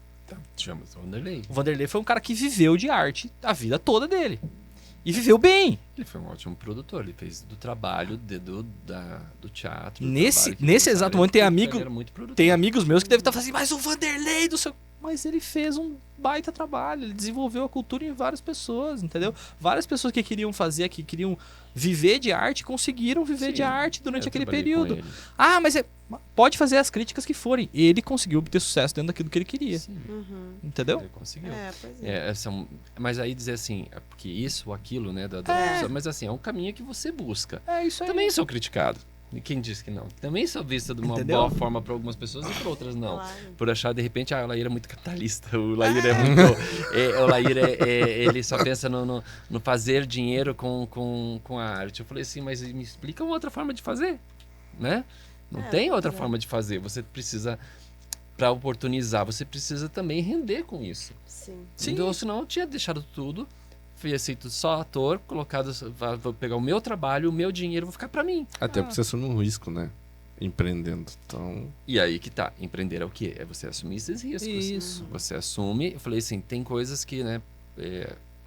Chama-se Vanderlei. O Vanderlei foi um cara que viveu de arte a vida toda dele. E viveu bem. Ele foi um ótimo produtor, ele fez do trabalho do teatro. do Nesse trabalho que nesse ele exato fazia, momento tem ele amigo, era muito produtor. tem amigos meus que devem estar fazendo, mas o Vanderlei do seu... Mas ele fez um baita trabalho, ele desenvolveu a cultura em várias pessoas, entendeu? Várias pessoas que queriam fazer, que queriam viver de arte, conseguiram viver Sim, de arte durante eu aquele trabalhei com período. ele. Ah, mas pode fazer as críticas que forem. Ele conseguiu obter sucesso dentro daquilo que ele queria, Sim, Uhum. entendeu? ele conseguiu. Pois é. Mas aí dizer assim, é porque isso ou aquilo, né? Mas assim, é um caminho que você busca. É isso aí. Também sou criticado. E quem disse que não? Também sou visto de uma Entendeu? boa forma para algumas pessoas e para outras não. Claro. Por achar, de repente, o Laíra é muito capitalista. O Laíra é muito... o Laíra, ele só pensa no fazer dinheiro com a arte. Eu falei assim, mas me explica uma outra forma de fazer, né? Não tem outra forma de fazer. Você precisa, para oportunizar, você precisa também render com isso. Sim. Sim. Então, senão eu tinha deixado tudo, fui aceito só ator, colocado, vou pegar o meu trabalho, o meu dinheiro, vou ficar para mim. Até porque você assume um risco, né? Empreendendo. Então, E aí que tá, empreender é o quê? É você assumir esses riscos. Isso. Você assume, eu falei assim, tem coisas que, né,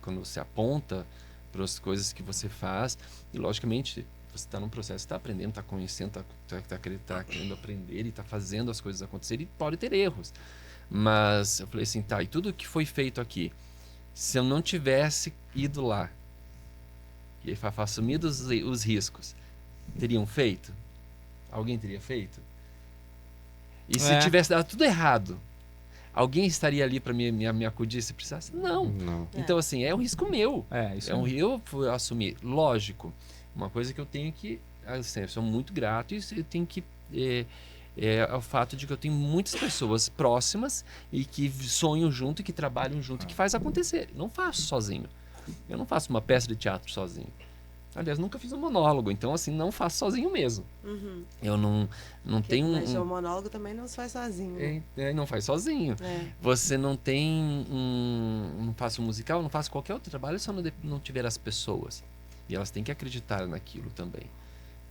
quando você aponta para as coisas que você faz, e logicamente você está num processo, está aprendendo, está conhecendo, está querendo aprender e está fazendo as coisas acontecerem, e pode ter erros. Mas eu falei assim, tá, e tudo que foi feito aqui, se eu não tivesse ido lá e assumido os riscos, teriam feito? Alguém teria feito? E se tivesse dado tudo errado, alguém estaria ali para me acudir se precisasse? Não. não. Então, assim, é um risco meu. É, isso É um aí. eu fui assumir. Lógico, uma coisa que eu tenho que... Assim, eu sou muito grato e eu tenho que... É o fato de que eu tenho muitas pessoas próximas e que sonham junto e que trabalham junto e que faz acontecer. Não faço sozinho. Eu não faço uma peça de teatro sozinho. Aliás, nunca fiz um monólogo, então assim, não faço sozinho mesmo. Uhum. Eu não tenho Mas o monólogo também não se faz sozinho. né? não faz sozinho. É. Você não tem não faço um musical, não faço qualquer outro trabalho se eu não tiver as pessoas. E elas têm que acreditar naquilo também.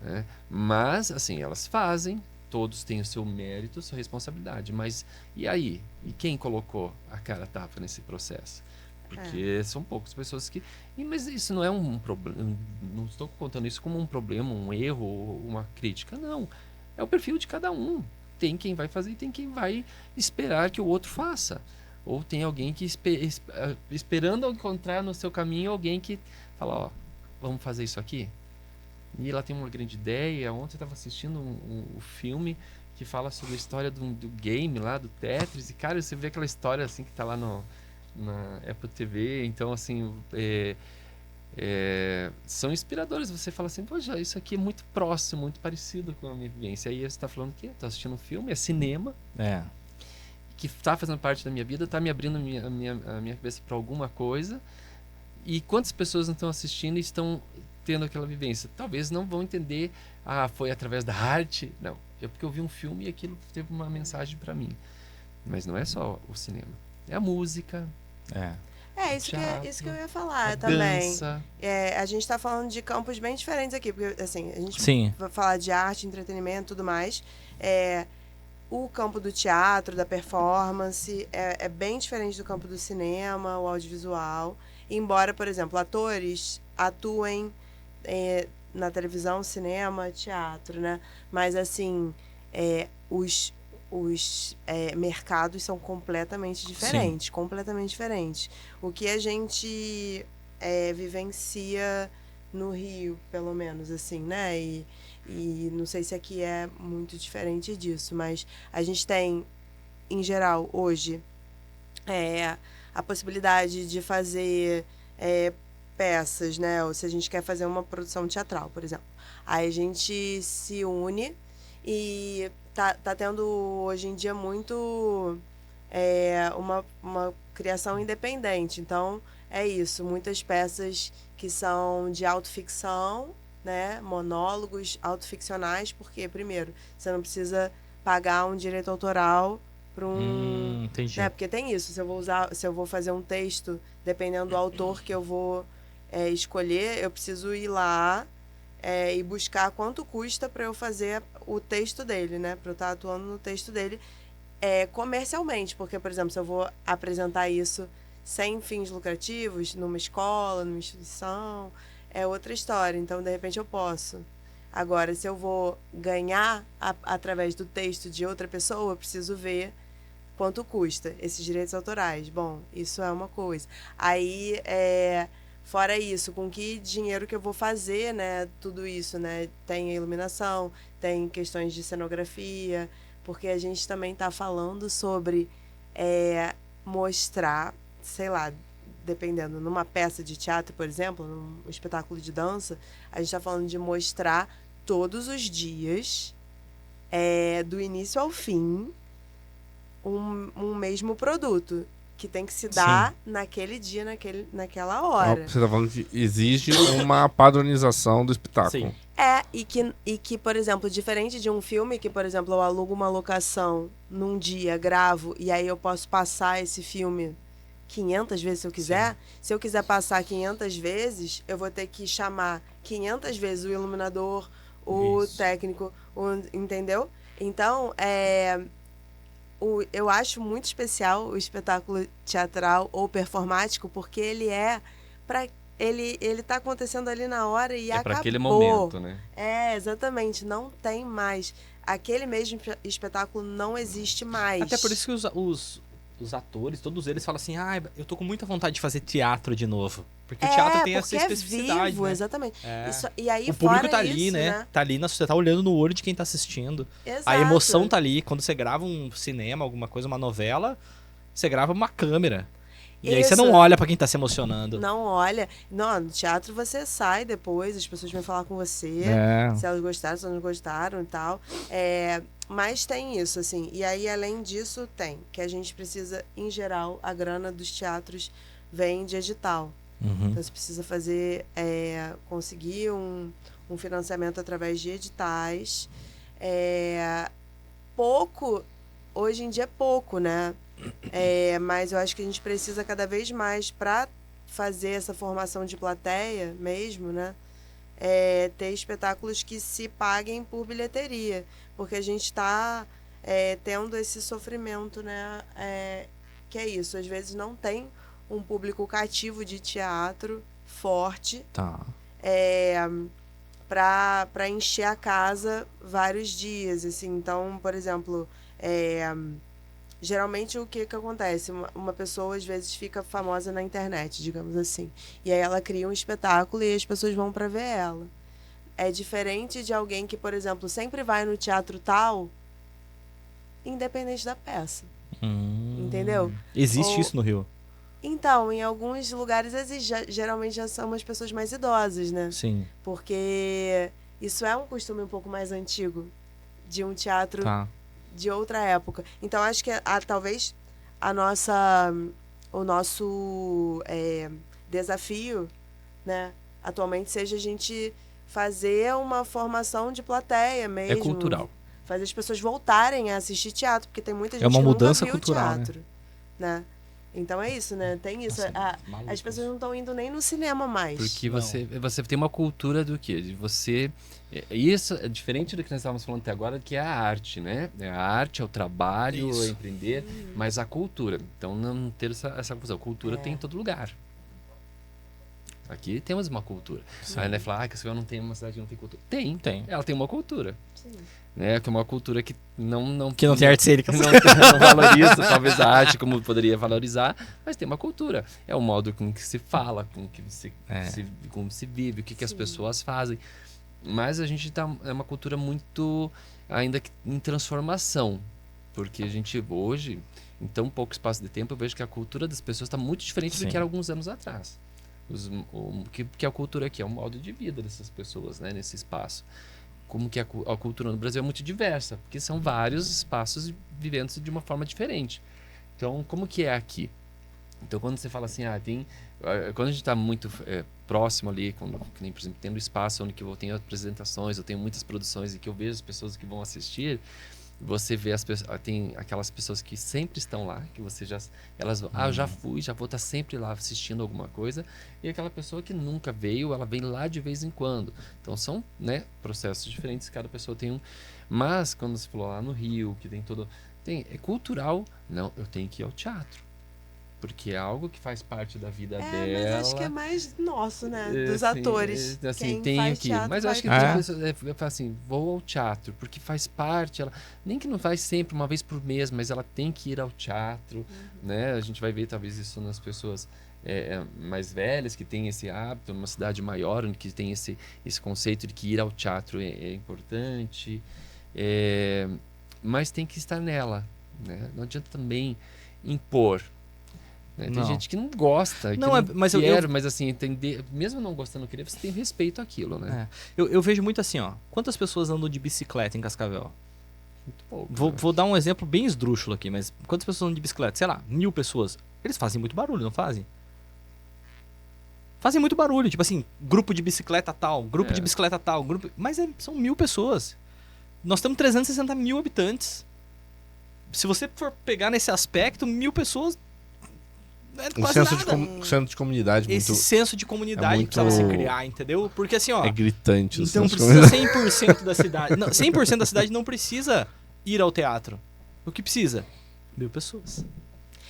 Né? Mas, assim, elas fazem, todos têm o seu mérito, a sua responsabilidade. Mas e aí? E quem colocou a cara a tapa nesse processo? Porque são poucas pessoas que... Mas isso não é um problema. Não estou contando isso como um problema, um erro, uma crítica. Não. É o perfil de cada um. Tem quem vai fazer e tem quem vai esperar que o outro faça. Ou tem alguém que esperando encontrar no seu caminho alguém que fala, ó, vamos fazer isso aqui? E ela tem uma grande ideia. Ontem eu estava assistindo um filme que fala sobre a história do game lá, do Tetris. E, cara, você vê aquela história assim que está lá na Apple TV. Então, assim, são inspiradores. Você fala assim, poxa, isso aqui é muito próximo, muito parecido com a minha vivência. Aí você está falando que estou assistindo um filme, é cinema, que está fazendo parte da minha vida, está me abrindo a minha cabeça para alguma coisa. E quantas pessoas não estão assistindo e estão tendo aquela vivência? Talvez não vão entender, foi através da arte. Não, é porque eu vi um filme e aquilo teve uma mensagem para mim. Mas não é só o cinema, é a música, Isso que eu ia falar a também. dança. A gente tá falando de campos bem diferentes aqui, porque assim, a gente Sim. vai falar de arte, entretenimento e tudo mais. O campo do teatro, da performance, é bem diferente do campo do cinema, o audiovisual. Embora, por exemplo, atores atuem na televisão, cinema, teatro, né? Mas, assim, os mercados são completamente diferentes. Sim. Completamente diferentes. O que a gente vivencia no Rio, pelo menos, assim, né? E não sei se aqui é muito diferente disso, mas a gente tem, em geral, hoje, a possibilidade de fazer peças, né? Ou se a gente quer fazer uma produção teatral, por exemplo. Aí a gente se une e tá tendo, hoje em dia, muito uma criação independente. Então, é isso. Muitas peças que são de autoficção, né? Monólogos autoficcionais, porque, primeiro, você não precisa pagar um direito autoral para Entendi. né? Porque tem isso, se eu vou fazer um texto, dependendo do autor que eu vou escolher, eu preciso ir lá e buscar quanto custa para eu fazer o texto dele, né? Para eu estar atuando no texto dele comercialmente. Porque, por exemplo, se eu vou apresentar isso sem fins lucrativos, numa escola, numa instituição, é outra história. Então, de repente, eu posso. Agora, se eu vou ganhar através do texto de outra pessoa, eu preciso ver quanto custa esses direitos autorais. Bom, isso é uma coisa. Aí, fora isso, com que dinheiro que eu vou fazer, né? Tudo isso, né? Tem a iluminação, tem questões de cenografia, porque a gente também está falando sobre mostrar, sei lá, dependendo, numa peça de teatro, por exemplo, num espetáculo de dança, a gente está falando de mostrar todos os dias, do início ao fim, um mesmo produto, que tem que se dar naquele dia, naquela hora. Você tá falando que exige uma padronização do espetáculo. Sim. E que, por exemplo, diferente de um filme, que, por exemplo, eu alugo uma locação num dia, gravo, e aí eu posso passar esse filme 500 vezes se eu quiser. Se eu quiser passar 500 vezes, eu vou ter que chamar 500 vezes o iluminador, o técnico, entendeu? Então, eu acho muito especial o espetáculo teatral ou performático, porque ele tá acontecendo ali na hora e acabou. Para aquele momento, né? Exatamente. Não tem mais. Aquele mesmo espetáculo não existe mais. Até por isso que os atores, todos eles falam assim, eu tô com muita vontade de fazer teatro de novo. Porque o teatro tem essa especificidade, vivo, né? exatamente. Isso, e aí, o público tá isso, ali, né? Tá ali, você tá olhando no olho de quem tá assistindo. Exato. A emoção tá ali. Quando você grava um cinema, alguma coisa, uma novela, você grava uma câmera. E aí você não olha pra quem tá se emocionando. Não olha. Não, no teatro você sai depois, as pessoas vêm falar com você, se elas gostaram, se elas não gostaram e tal. Mas tem isso, assim. E aí, além disso, que a gente precisa, em geral, a grana dos teatros vem de edital. Então, você precisa conseguir um financiamento através de editais. Hoje em dia é pouco, né? Mas eu acho que a gente precisa cada vez mais, para fazer essa formação de plateia mesmo, né? Ter espetáculos que se paguem por bilheteria, porque a gente está tendo esse sofrimento, né? Que é isso, às vezes não tem um público cativo de teatro forte para encher a casa vários dias, assim. Então, por exemplo, geralmente o que acontece? Uma pessoa às vezes fica famosa na internet, digamos assim, e aí ela cria um espetáculo e as pessoas vão para ver ela. É diferente de alguém que, por exemplo, sempre vai no teatro tal, independente da peça. Entendeu? Existe isso no Rio? Então, em alguns lugares existe. Geralmente já são as pessoas mais idosas, né? Sim. Porque isso é um costume um pouco mais antigo de um teatro de outra época. Então, acho que talvez o nosso desafio, né, atualmente seja a gente fazer uma formação de plateia mesmo. É cultural. Fazer as pessoas voltarem a assistir teatro, porque tem muita gente uma que mudança nunca viu cultural, teatro, né? Então é isso, né? Tem isso. Nossa, as pessoas não estão indo nem no cinema mais. Porque você tem uma cultura do quê? De você... Isso é diferente do que nós estávamos falando até agora, que é a arte, né? A arte, é o trabalho, é empreender, mas a cultura. Então, não ter essa confusão. Cultura tem em todo lugar. Aqui temos uma cultura. Aí, né, falar que a Silvia não tem uma cidade que não tem cultura. Tem. Ela tem uma cultura. Sim. Né? Que é uma cultura que não tem arte cênica. Não valoriza, talvez, a arte como poderia valorizar, mas tem uma cultura. É o modo com que se fala, com que como se vive, o que as pessoas fazem. Mas a gente é uma cultura muito ainda em transformação. Porque a gente hoje, em tão pouco espaço de tempo, eu vejo que a cultura das pessoas está muito diferente do que era alguns anos atrás. Que a cultura aqui é um modo de vida dessas pessoas, né, nesse espaço. Como que a cultura no Brasil é muito diversa, porque são vários espaços vivendo-se de uma forma diferente. Então, como que é aqui? Então, quando você fala assim, quando a gente está muito próximo ali, que nem, por exemplo, tendo espaço onde que eu tenho apresentações, eu tenho muitas produções e que eu vejo as pessoas que vão assistir, você vê tem aquelas pessoas que sempre estão lá, que você elas vão, eu já fui, já vou estar sempre lá assistindo alguma coisa, e aquela pessoa que nunca veio, ela vem lá de vez em quando. Então são, né, processos diferentes, cada pessoa tem um. Mas quando você falou lá no Rio, que tem é cultural, não, eu tenho que ir ao teatro. porque é algo que faz parte da vida Mas dela. acho que é mais nosso, né? Dos Assim, atores. assim, Quem tem faz aqui. teatro Mas eu acho que faz tem teatro. pessoas fala assim, vou ao teatro, porque faz parte. Ela, nem que não faz sempre, uma vez por mês, mas ela tem que ir ao teatro. Né? A gente vai ver talvez isso nas pessoas mais velhas, que têm esse hábito, numa cidade maior, onde que tem esse conceito de que ir ao teatro é importante. Mas tem que estar nela. Né? Não adianta também impor. Né? Tem Não. gente que não gosta, que Não, não mas quer, mas assim, entender, mesmo não gostando querer, você tem respeito àquilo, né? Eu vejo muito assim, ó. Quantas pessoas andam de bicicleta em Cascavel? Muito pouco. né? Vou dar um exemplo bem esdrúxulo aqui, mas quantas pessoas andam de bicicleta? Sei lá, 1000 pessoas. Eles fazem muito barulho, não fazem? Fazem muito barulho, tipo assim, grupo de bicicleta tal, grupo de bicicleta tal, grupo. Mas são 1000 pessoas. Nós temos 360 mil habitantes. Se você for pegar nesse aspecto, 1000 pessoas é Um quase senso nada. senso de comunidade Esse muito... senso de comunidade muito- que precisava se criar, entendeu? Porque assim, ó. É gritante. o Então senso de precisa comunidade. 100% da cidade. Não, 100% da cidade não precisa ir ao teatro. O que precisa? 1000 pessoas.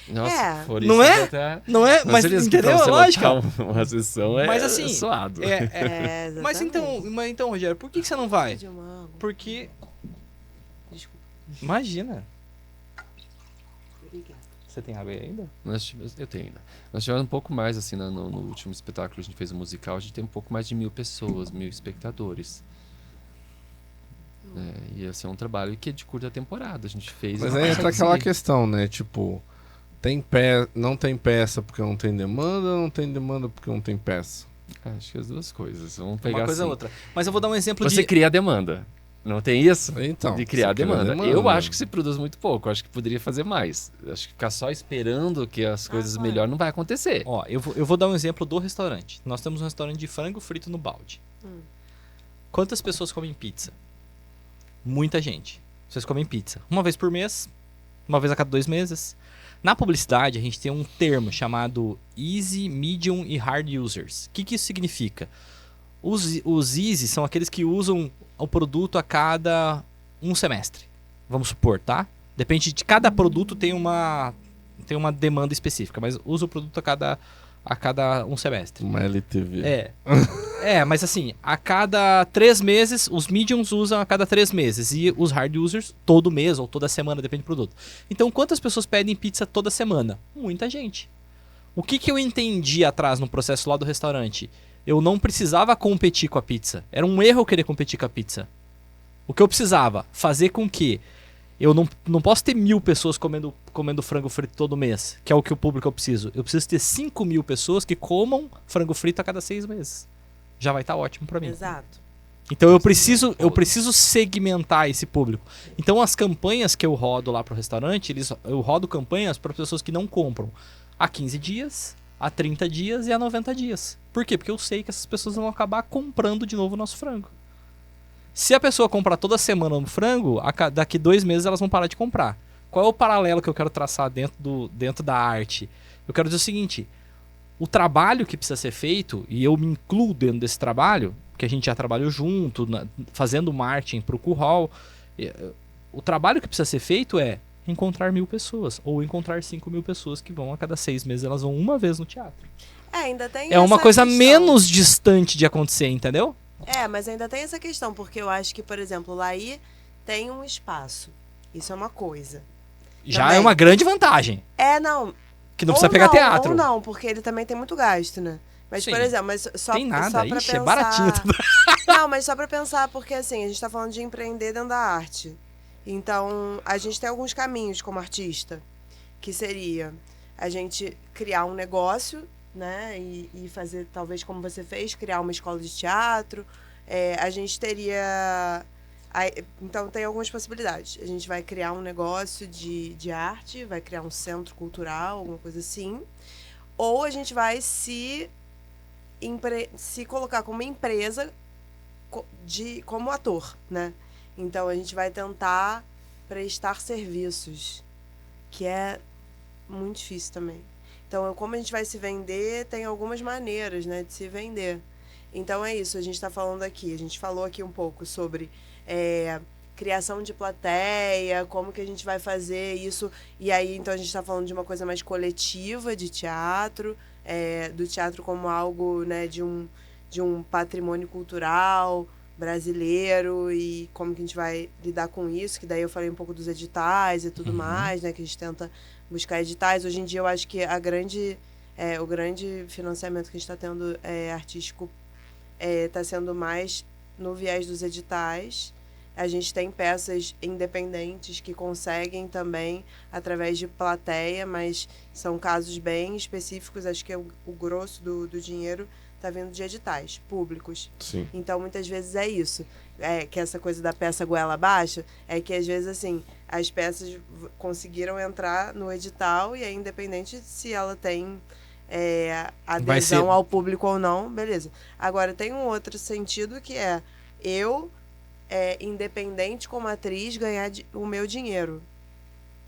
Nossa, por Não isso é? até... Não é? Mas beleza, que entendeu pra a você lógica? lotar uma sessão Mas assim, suado. Mas então, Rogério, por que você não vai? De uma água. Porque. Desculpa. Imagina. Obrigada. Você tem água aí ainda? Eu tenho ainda. Nós tivemos um pouco mais, assim, no último espetáculo que a gente fez o musical, a gente tem um pouco mais de 1000 pessoas, 1000 espectadores. E esse é um trabalho que é de curta temporada. A gente fez. Mas e aí não entra conseguiu. aquela questão, né? Tipo, não tem peça porque não tem demanda, não tem demanda porque não tem peça. Acho que as duas coisas. Vamos pegar Uma coisa assim. ou outra. Mas eu vou dar um exemplo Você de. cria a demanda. Não tem isso? Então, De criar você cria demanda. demanda. Eu acho que se produz muito pouco. Eu acho que poderia fazer mais. Eu acho que ficar só esperando que as coisas claro. melhorem não vai acontecer. Ó, eu vou dar um exemplo do restaurante. Nós temos um restaurante de frango frito no balde. Quantas pessoas comem pizza? Muita gente. Vocês comem pizza uma vez por mês, uma vez a cada 2 meses. Na publicidade, a gente tem um termo chamado Easy, Medium e Hard Users. O que isso significa? Os Easy são aqueles que usam o produto a cada um semestre. Vamos supor, tá? Depende de cada produto tem uma demanda específica, mas usa o produto a cada um semestre. Uma LTV. Mas assim, a cada 3 meses, os mediums usam a cada 3 meses. E os hard users, todo mês ou toda semana, depende do produto. Então, quantas pessoas pedem pizza toda semana? Muita gente. O que eu entendi atrás no processo lá do restaurante? Eu não precisava competir com a pizza. Era um erro eu querer competir com a pizza. O que eu precisava? Fazer com que eu não posso ter 1000 pessoas comendo frango frito todo mês, que é o que o público eu preciso. Eu preciso ter 5.000 pessoas que comam frango frito a cada 6 meses. Já vai estar ótimo pra mim. Exato. Então eu preciso segmentar esse público. Então as campanhas que eu rodo lá pro restaurante, eu rodo campanhas para pessoas que não compram há 15 dias, há 30 dias e há 90 dias. Por quê? Porque eu sei que essas pessoas vão acabar comprando de novo o nosso frango. Se a pessoa comprar toda semana um frango, daqui 2 meses elas vão parar de comprar. Qual é o paralelo que eu quero traçar dentro da arte? Eu quero dizer o seguinte: o trabalho que precisa ser feito, e eu me incluo dentro desse trabalho, que a gente já trabalhou junto, fazendo marketing para o Curral, o trabalho que precisa ser feito é encontrar 1000 pessoas, ou encontrar 5.000 pessoas que vão a cada 6 meses, elas vão uma vez no teatro. Ainda tem É uma essa coisa questão. menos distante de acontecer, entendeu? Mas ainda tem essa questão, porque eu acho que, por exemplo, lá aí tem um espaço. Isso é uma coisa. Já Também. é uma grande vantagem, Não. que não precisa pegar teatro. Ou não, porque ele também tem muito gasto, né? Mas, Sim. por exemplo, só Tem nada, só pra ixi, pensar... é baratinho tudo. Não, mas só pra pensar, porque assim, a gente tá falando de empreender dentro da arte. Então, a gente tem alguns caminhos como artista, que seria a gente criar um negócio, né? E fazer, talvez como você fez, criar uma escola de teatro. A gente teria... Então, tem algumas possibilidades. A gente vai criar um negócio de arte, vai criar um centro cultural, alguma coisa assim. Ou a gente vai se colocar como empresa como ator, né? Então, a gente vai tentar prestar serviços, que é muito difícil também. Então, como a gente vai se vender, tem algumas maneiras, né, de se vender. Então, é isso. A gente está falando aqui. A gente falou aqui um pouco sobre criação de plateia, como que a gente vai fazer isso. E aí, então, a gente está falando de uma coisa mais coletiva, de teatro, do teatro como algo, né, de um patrimônio cultural brasileiro e como que a gente vai lidar com isso, que daí eu falei um pouco dos editais e tudo mais, né, que a gente tenta buscar editais. Hoje em dia eu acho que o grande financiamento que a gente está tendo artístico está sendo mais no viés dos editais. A gente tem peças independentes que conseguem também através de plateia, mas são casos bem específicos. Acho que o grosso do dinheiro está vindo de editais públicos. Sim. Então, muitas vezes é isso. Que essa coisa da peça goela abaixo é que, às vezes, assim, as peças conseguiram entrar no edital e é independente se ela tem adesão ao público ou não, beleza. Agora, tem um outro sentido que independente como atriz, ganhar o meu dinheiro.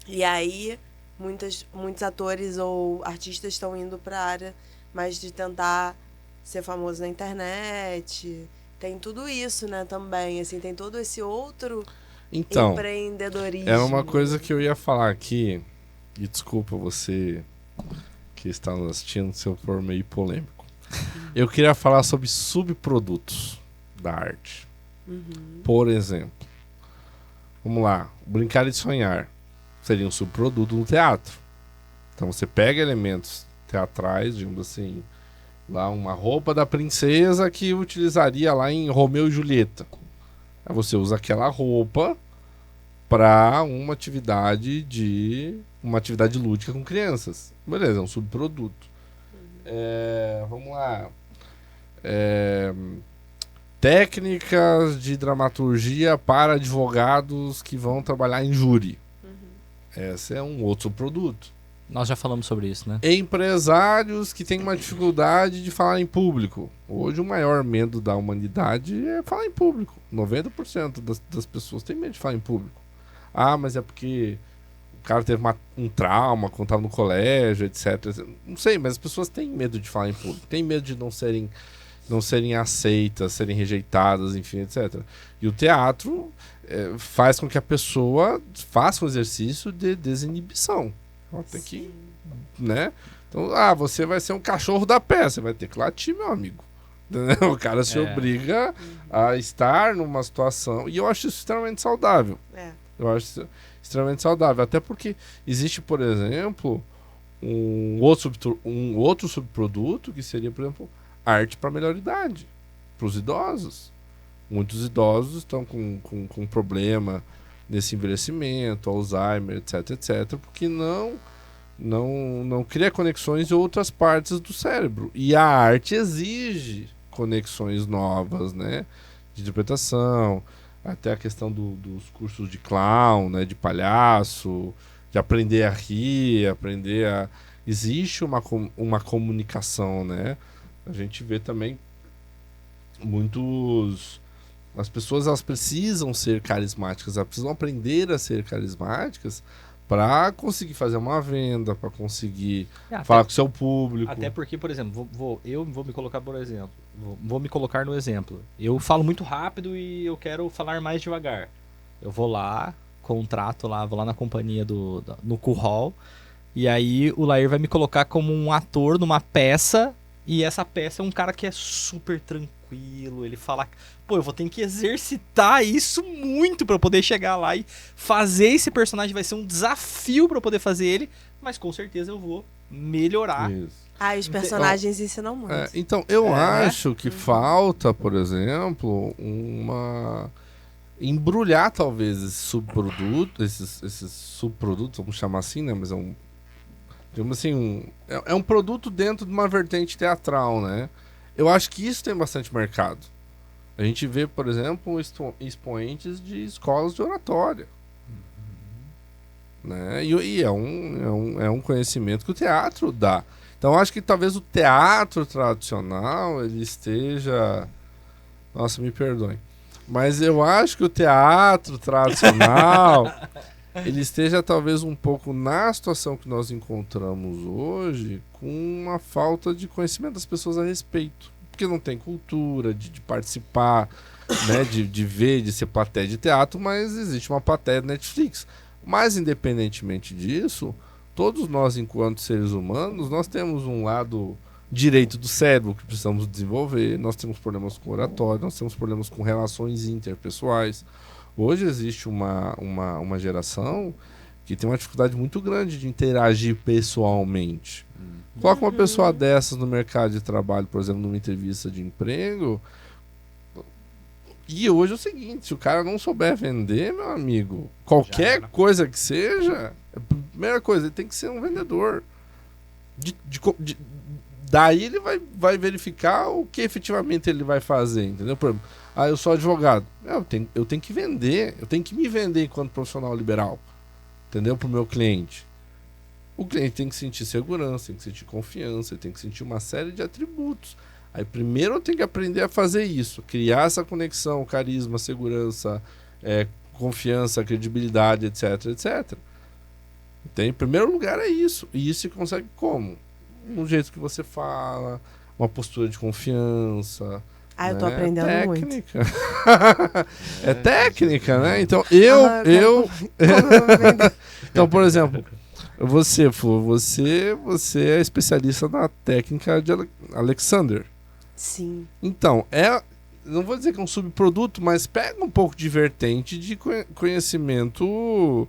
E aí, muitos atores ou artistas estão indo para a área mais de tentar ser famoso na internet. Tem tudo isso, né, também. Assim, tem todo esse outro empreendedorismo. É uma coisa que eu ia falar aqui, e desculpa você que está nos assistindo se eu for meio polêmico. Eu queria falar sobre subprodutos da arte. Por exemplo, vamos lá, Brincar de Sonhar seria um subproduto no teatro. Então você pega elementos teatrais, digamos assim, lá uma roupa da princesa que utilizaria lá em Romeu e Julieta. Aí você usa aquela roupa para uma atividade lúdica com crianças. Beleza, é um subproduto. Vamos lá. Técnicas de dramaturgia para advogados que vão trabalhar em júri. Esse é um outro produto. Nós já falamos sobre isso, né? Empresários que têm uma dificuldade de falar em público. Hoje o maior medo da humanidade é falar em público. 90% das pessoas têm medo de falar em público. Ah, mas é porque o cara teve um trauma quando estava no colégio, etc. Não sei, mas as pessoas têm medo de falar em público. Têm medo de não serem aceitas, serem rejeitadas, enfim, etc. E o teatro faz com que a pessoa faça um exercício de desinibição. Ela tem que, né? Então, você vai ser um cachorro da peça, vai ter que latir, meu amigo. O cara se obriga a estar numa situação, e eu acho isso extremamente saudável. Eu acho isso extremamente saudável, até porque existe, por exemplo, um outro subproduto que seria, por exemplo, arte para melhor idade, para os idosos. Muitos idosos estão com problema nesse envelhecimento, Alzheimer, etc, porque não cria conexões em outras partes do cérebro. E a arte exige conexões novas, né? De interpretação, até a questão dos cursos de clown, né? De palhaço, de aprender a rir, existe uma comunicação, né? A gente vê também as pessoas, elas precisam ser carismáticas, elas precisam aprender a ser carismáticas para conseguir fazer uma venda, para conseguir falar com o seu público. Até porque, por exemplo, eu vou me colocar, por exemplo, vou me colocar no exemplo. Eu falo muito rápido e eu quero falar mais devagar. Eu vou lá, contrato lá, vou lá na companhia no Curral, e aí o Lair vai me colocar como um ator numa peça. E essa peça é um cara que é super tranquilo, ele fala, eu vou ter que exercitar isso muito pra eu poder chegar lá e fazer esse personagem, vai ser um desafio pra eu poder fazer ele, mas com certeza eu vou melhorar. Isso. Os personagens ensinam muito. Então, eu acho que falta, por exemplo, embrulhar talvez esses subprodutos, vamos chamar assim, né, mas digamos assim, é um produto dentro de uma vertente teatral, né? Eu acho que isso tem bastante mercado. A gente vê, por exemplo, expoentes de escolas de oratória. Né? E é um conhecimento que o teatro dá. Então, eu acho que talvez o teatro tradicional, ele esteja... Nossa, me perdoem. Mas eu acho que o teatro tradicional... ele esteja talvez um pouco na situação que nós encontramos hoje, com uma falta de conhecimento das pessoas a respeito. Porque não tem cultura de participar. né, de ver, de ser plateia de teatro, mas existe uma plateia de Netflix. Mas, independentemente disso, todos nós, enquanto seres humanos, nós temos um lado direito do cérebro que precisamos desenvolver, nós temos problemas com oratório, nós temos problemas com relações interpessoais. Hoje existe uma geração que tem uma dificuldade muito grande de interagir pessoalmente. Coloca uma pessoa dessas no mercado de trabalho, por exemplo, numa entrevista de emprego, e hoje é o seguinte, se o cara não souber vender, meu amigo, qualquer coisa que seja, a primeira coisa, ele tem que ser um vendedor. Daí ele vai verificar o que efetivamente ele vai fazer, entendeu? Por exemplo, eu sou advogado. Eu tenho que vender, eu tenho que me vender enquanto profissional liberal, entendeu? Para o meu cliente. O cliente tem que sentir segurança, tem que sentir confiança, tem que sentir uma série de atributos. Aí primeiro eu tenho que aprender a fazer isso, criar essa conexão, carisma, segurança, confiança, credibilidade, etc, etc. Então, em primeiro lugar é isso. E isso se consegue como? No jeito que você fala, uma postura de confiança. Eu tô aprendendo técnica. muito. É técnica, né? Então, Então, por exemplo, você é especialista na técnica de Alexander. Sim. Então, não vou dizer que é um subproduto, mas pega um pouco de vertente de conhecimento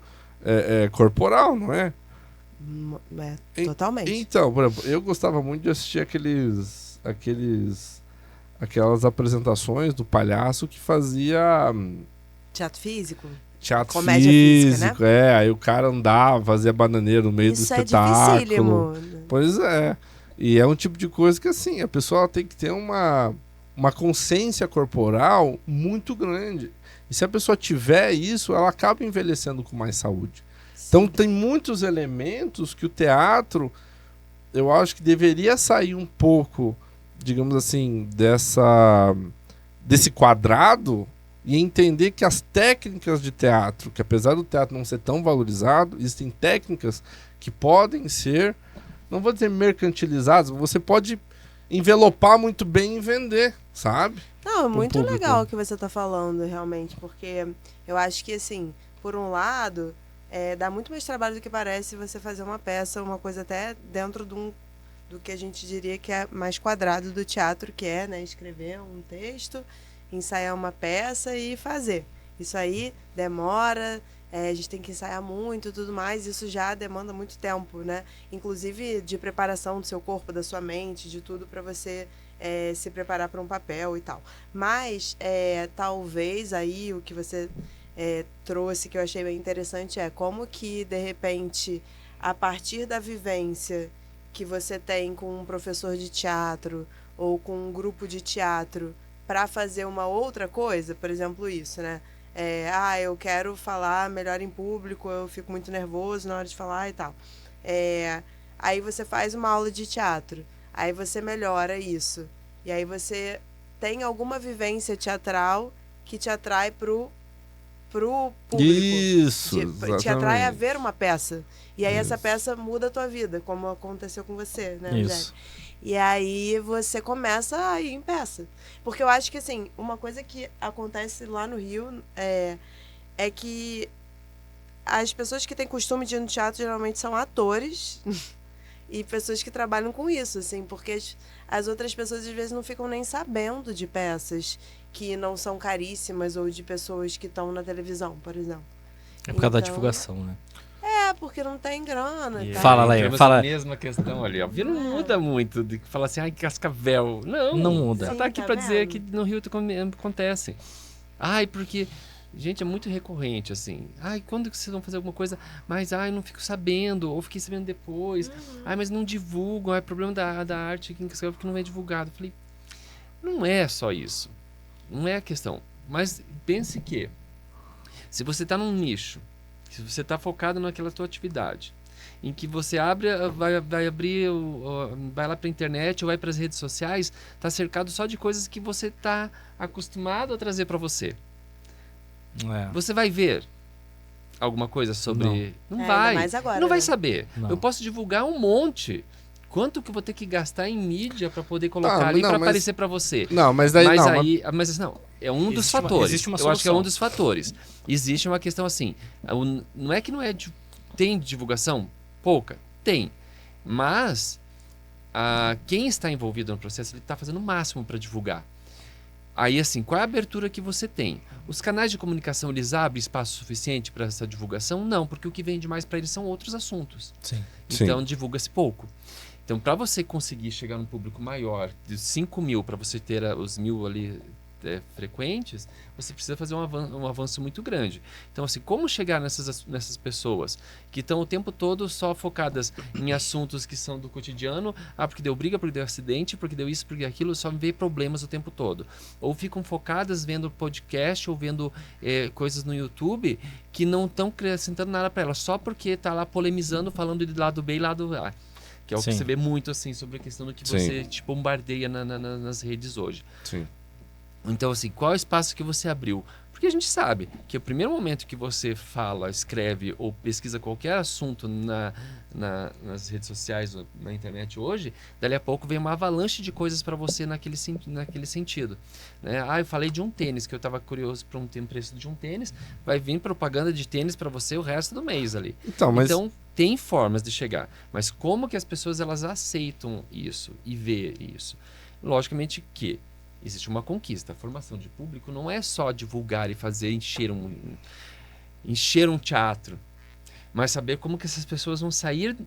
corporal, não é? Totalmente. Então, por exemplo, eu gostava muito de assistir aquelas apresentações do palhaço que fazia teatro físico? Teatro Comédia físico, física, né? Aí o cara andava, fazia bananeiro no meio do espetáculo. É dificílimo. Pois é. E é um tipo de coisa que, assim, a pessoa tem que ter uma consciência corporal muito grande. E se a pessoa tiver isso, ela acaba envelhecendo com mais saúde. Sim. Então tem muitos elementos que o teatro, eu acho que deveria sair um pouco, digamos assim, desse quadrado e entender que as técnicas de teatro, que apesar do teatro não ser tão valorizado, existem técnicas que podem ser, não vou dizer mercantilizadas, você pode envelopar muito bem e vender, sabe? Não, é muito legal o que você está falando, realmente, porque eu acho que, assim, por um lado, dá muito mais trabalho do que parece você fazer uma peça, uma coisa até dentro do que a gente diria que é mais quadrado do teatro, que é, né, escrever um texto, ensaiar uma peça e fazer. Isso aí demora, a gente tem que ensaiar muito e tudo mais, isso já demanda muito tempo, né? Inclusive de preparação do seu corpo, da sua mente, de tudo para você se preparar para um papel e tal. Mas talvez aí o que você trouxe, que eu achei bem interessante, é como que, de repente, a partir da vivência que você tem com um professor de teatro ou com um grupo de teatro para fazer uma outra coisa, por exemplo, isso, né? Eu quero falar melhor em público, eu fico muito nervoso na hora de falar e tal. Aí você faz uma aula de teatro, aí você melhora isso. E aí você tem alguma vivência teatral que te atrai pro público. Isso, te atrai a ver uma peça. E aí essa peça muda a tua vida, como aconteceu com você, né, Isso. E aí você começa a ir em peça. Porque eu acho que, assim, uma coisa que acontece lá no Rio é que as pessoas que têm costume de ir no teatro geralmente são atores e pessoas que trabalham com isso, assim, porque as outras pessoas às vezes não ficam nem sabendo de peças que não são caríssimas ou de pessoas que estão na televisão, por exemplo. É por causa da divulgação, né? Porque não tem grana. Yeah. Fala, Leia, fala. A mesma questão ali, ó. Não muda muito de falar assim, Cascavel. Não muda. Só tá aqui pra dizer que no Rio acontece. Porque, gente, é muito recorrente, assim. Quando que vocês vão fazer alguma coisa? Mas, eu não fico sabendo, ou fiquei sabendo depois. Mas não divulgam, é problema da arte aqui em Cascavel porque não é divulgado. Eu falei, não é só isso. Não é a questão. Mas pense que, se você tá num nicho, se você está focado naquela tua atividade, em que você vai abrir, vai lá para a internet ou vai para as redes sociais, está cercado só de coisas que você está acostumado a trazer para você. Você vai ver alguma coisa sobre... Não vai. Mais agora, não vai né? saber. Não. Eu posso divulgar um monte. Quanto que eu vou ter que gastar em mídia para poder colocar ali para aparecer para você? Não, mas daí... Mas é um dos Existe uma- fatores. existe uma Eu acho que é um solução. dos fatores. Existe uma questão assim, não é que não é tem divulgação? Pouca, tem. Mas quem está envolvido no processo, ele está fazendo o máximo para divulgar. Aí, assim, qual é a abertura que você tem? Os canais de comunicação, eles abrem espaço suficiente para essa divulgação? Não, porque o que vende mais para eles são outros assuntos. Sim. Então, divulga-se pouco. Então, para você conseguir chegar num público maior, de 5 mil, para você ter os 1.000 ali frequentes, você precisa fazer um avanço muito grande. Então, assim, como chegar nessas pessoas que estão o tempo todo só focadas em assuntos que são do cotidiano, porque deu briga, porque deu acidente, porque deu isso, porque aquilo, só vê problemas o tempo todo. Ou ficam focadas vendo podcast ou vendo coisas no YouTube que não estão acrescentando nada para elas, só porque está lá polemizando, falando de lado B e lado A. Que é o que Sim. você vê muito, assim, sobre a questão do que Sim. você te bombardeia nas redes hoje. Sim. Então, assim, qual é o espaço que você abriu? Porque a gente sabe que o primeiro momento que você fala, escreve ou pesquisa qualquer assunto nas redes sociais ou na internet hoje, dali a pouco vem uma avalanche de coisas para você naquele sentido. Né? Eu falei de um tênis, que eu estava curioso para ter um preço de um tênis, vai vir propaganda de tênis para você o resto do mês ali. Então, tem formas de chegar. Mas como que as pessoas elas aceitam isso e vê isso? Logicamente que existe uma conquista. A formação de público não é só divulgar e fazer encher um teatro, mas saber como que essas pessoas vão sair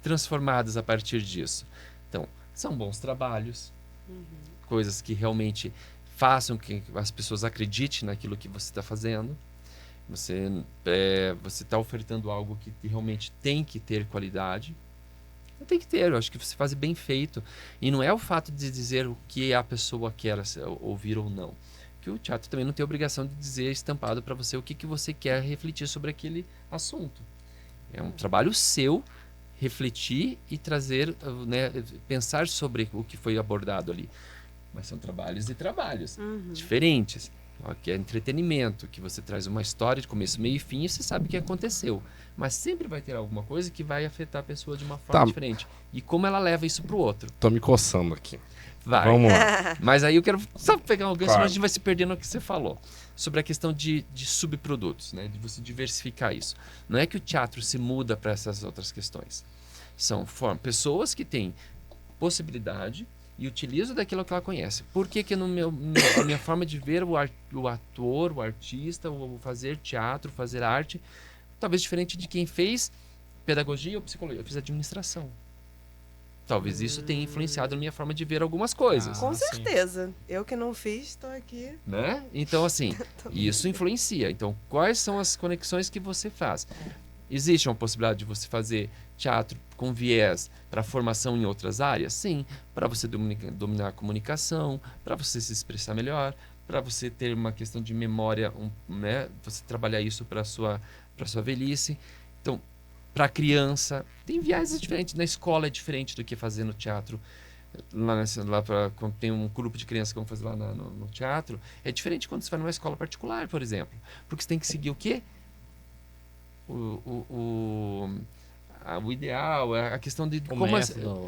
transformadas a partir disso. Então, são bons trabalhos, coisas que realmente façam que as pessoas acreditem naquilo que você está fazendo. Você está ofertando algo que realmente tem que ter qualidade. Tem que ter, eu acho que você faz bem feito. E não é o fato de dizer o que a pessoa quer ouvir ou não. Que o teatro também não tem a obrigação de dizer estampado para você o que você quer refletir sobre aquele assunto. É um trabalho seu refletir e trazer, né, pensar sobre o que foi abordado ali. Mas são trabalhos e trabalhos diferentes. Que é entretenimento, que você traz uma história de começo, meio e fim e você sabe o que aconteceu. Mas sempre vai ter alguma coisa que vai afetar a pessoa de uma forma diferente. E como ela leva isso pro outro. Tô me coçando aqui. Vai. Vamos lá. Mas aí eu quero só pegar um gancho, Claro. mas a gente vai se perdendo no que você falou. Sobre a questão de subprodutos, né? De você diversificar isso. Não é que o teatro se muda para essas outras questões. São pessoas que têm possibilidade e utilizam daquilo que ela conhece. Por que que a minha forma de ver o ator, o artista, o fazer teatro, fazer arte, talvez diferente de quem fez pedagogia ou psicologia. Eu fiz administração. Talvez isso tenha influenciado na minha forma de ver algumas coisas. Com certeza. Eu que não fiz, estou aqui. Né? Então, assim, isso influencia. Então, quais são as conexões que você faz? Existe uma possibilidade de você fazer teatro com viés para formação em outras áreas? Sim. Para você dominar a comunicação, para você se expressar melhor, para você ter uma questão de memória, né? Você trabalhar isso para sua velhice. Então, para criança, tem viés diferentes. Na escola é diferente do que fazer no teatro. Quando tem um grupo de crianças que vão fazer lá no teatro, é diferente quando você vai numa escola particular, por exemplo. Porque você tem que seguir o quê? O ideal, a questão de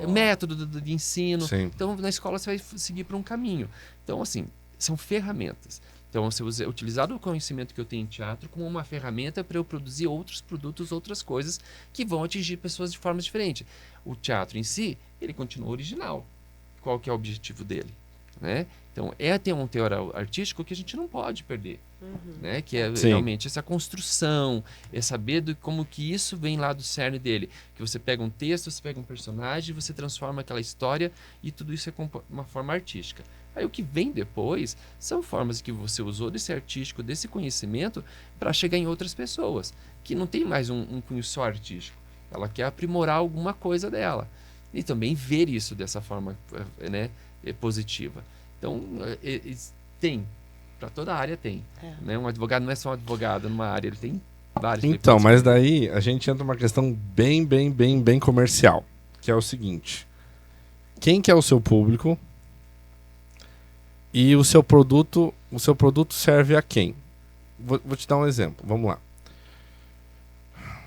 método de ensino. Sim. Então, na escola você vai seguir por um caminho. Então, assim, são ferramentas. Então, você utilizar o conhecimento que eu tenho em teatro como uma ferramenta para eu produzir outros produtos, outras coisas que vão atingir pessoas de formas diferentes. O teatro em si, ele continua original. Qual que é o objetivo dele? Né? Então, ter um teor artístico que a gente não pode perder. Né? Que é realmente essa construção, é saber como que isso vem lá do cerne dele. Que você pega um texto, você pega um personagem, você transforma aquela história e tudo isso é uma forma artística. Aí o que vem depois são formas que você usou desse artístico, desse conhecimento, para chegar em outras pessoas, que não tem mais um cunho só artístico. Ela quer aprimorar alguma coisa dela. E também ver isso dessa forma, né, positiva. Então, tem. Para toda área tem. Né? Um advogado não é só um advogado numa área, ele tem vários. Então, mas daí a gente entra numa questão bem comercial, que é o seguinte: quem que é o seu público e o seu produto serve a quem? Vou te dar um exemplo, vamos lá.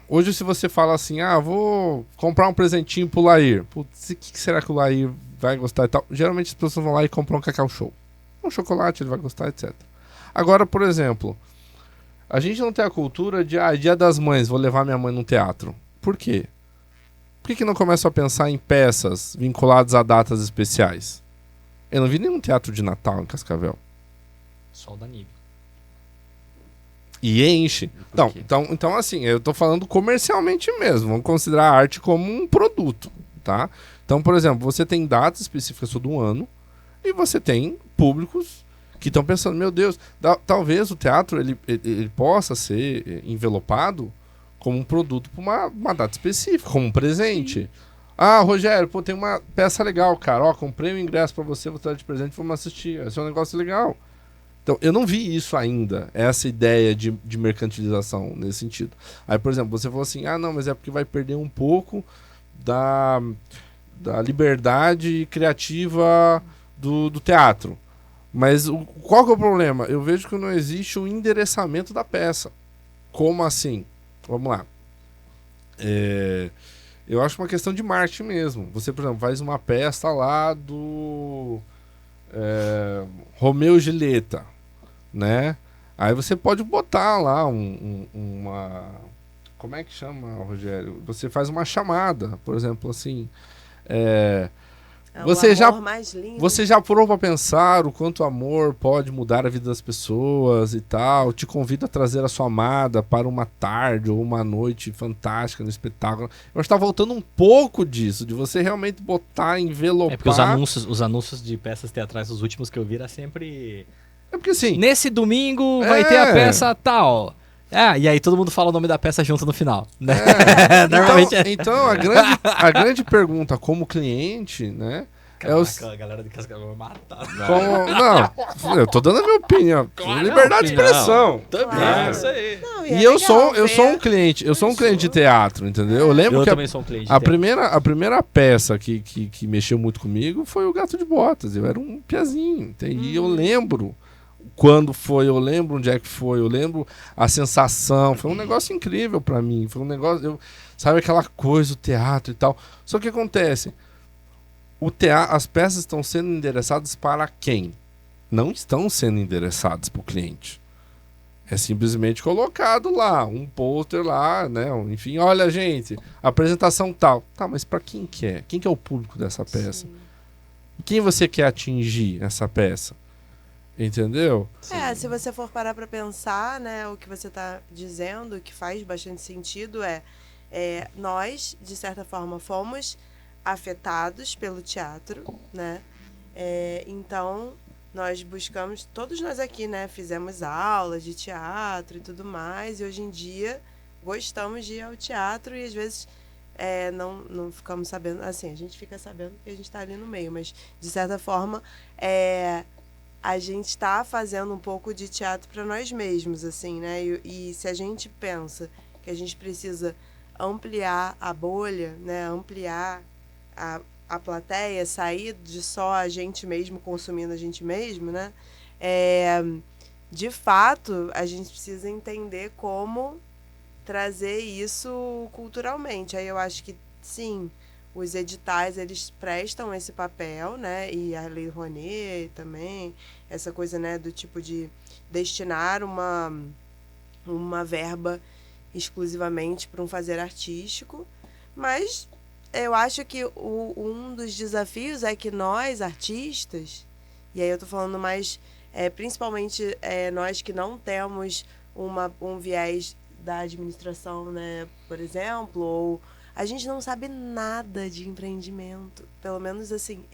Hoje, se você fala assim, vou comprar um presentinho pro Lair, putz, o que será que o Lair vai gostar e tal? Geralmente as pessoas vão lá e compram um Cacau Show. Um chocolate, ele vai gostar, etc. Agora, por exemplo, a gente não tem a cultura de, Dia das Mães, vou levar minha mãe num teatro. Por quê? Por que não começam a pensar em peças vinculadas a datas especiais? Eu não vi nenhum teatro de Natal em Cascavel. Só o da Nib. E enche. Por quê? Então, assim, eu tô falando comercialmente mesmo. Vamos considerar a arte como um produto, tá? Então, por exemplo, você tem datas específicas todo ano e você tem públicos que estão pensando, meu Deus, talvez o teatro ele possa ser envelopado como um produto para uma data específica, como um presente. Sim. Ah, Rogério, pô, tem uma peça legal, cara. Ó, comprei o ingresso para você, vou trazer de presente, vamos assistir. Esse é um negócio legal. Então, eu não vi isso ainda, essa ideia de mercantilização nesse sentido. Aí, por exemplo, você falou assim, não, mas é porque vai perder um pouco da liberdade criativa do teatro. Mas qual que é o problema? Eu vejo que não existe o endereçamento da peça. Como assim? Vamos lá. Eu acho uma questão de marketing mesmo. Você, por exemplo, faz uma peça lá do Romeu e Julieta, né? Aí você pode botar lá uma... Como é que chama, Rogério? Você faz uma chamada, por exemplo, assim... Você já parou para pensar o quanto o amor pode mudar a vida das pessoas e tal? Te convido a trazer a sua amada para uma tarde ou uma noite fantástica no espetáculo. Eu acho que tá voltando um pouco disso, de você realmente botar, envelopar... É porque os anúncios de peças teatrais, os últimos que eu vi, era sempre... É porque assim... Nesse domingo vai ter a peça tal... e aí todo mundo fala o nome da peça junto no final. Né? Normalmente então a grande pergunta como cliente, né? Caraca, a galera de Cascavel vai matar. Não, eu tô dando a minha opinião. Liberdade de expressão. Também, isso aí. E eu sou um cliente, de teatro, entendeu? Eu lembro que também sou um cliente a primeira peça que mexeu muito comigo foi o Gato de Botas. Eu era um piazinho, e eu lembro quando foi, eu lembro onde é que foi, eu lembro a sensação, foi um negócio incrível pra mim, foi um negócio, sabe aquela coisa, o teatro e tal. Só que acontece, as peças estão sendo endereçadas para quem? Não estão sendo endereçadas para o cliente. É simplesmente colocado lá, um pôster lá, né? Enfim, olha, gente, apresentação tal. Tá, mas para quem que é? Quem que é o público dessa peça? Sim. Quem você quer atingir essa peça? Entendeu? Se você for parar para pensar, né, o que você está dizendo, que faz bastante sentido nós, de certa forma, fomos afetados pelo teatro, né? Então, nós buscamos, todos nós aqui, né, fizemos aulas de teatro e tudo mais, e hoje em dia gostamos de ir ao teatro e às vezes não ficamos sabendo, assim, a gente fica sabendo que a gente está ali no meio, mas de certa forma a gente está fazendo um pouco de teatro para nós mesmos, assim, né? E se a gente pensa que a gente precisa ampliar a bolha, né, ampliar a plateia, sair de só a gente mesmo consumindo a gente mesmo, né? De fato, a gente precisa entender como trazer isso culturalmente. Aí eu acho que, sim, os editais, eles prestam esse papel, né? E a Lei Rouanet também, essa coisa, né, do tipo de destinar uma verba exclusivamente para um fazer artístico, mas eu acho que um dos desafios é que nós, artistas, e aí eu estou falando mais, principalmente nós que não temos um viés da administração, né, por exemplo, ou a gente não sabe nada de empreendimento, pelo menos assim,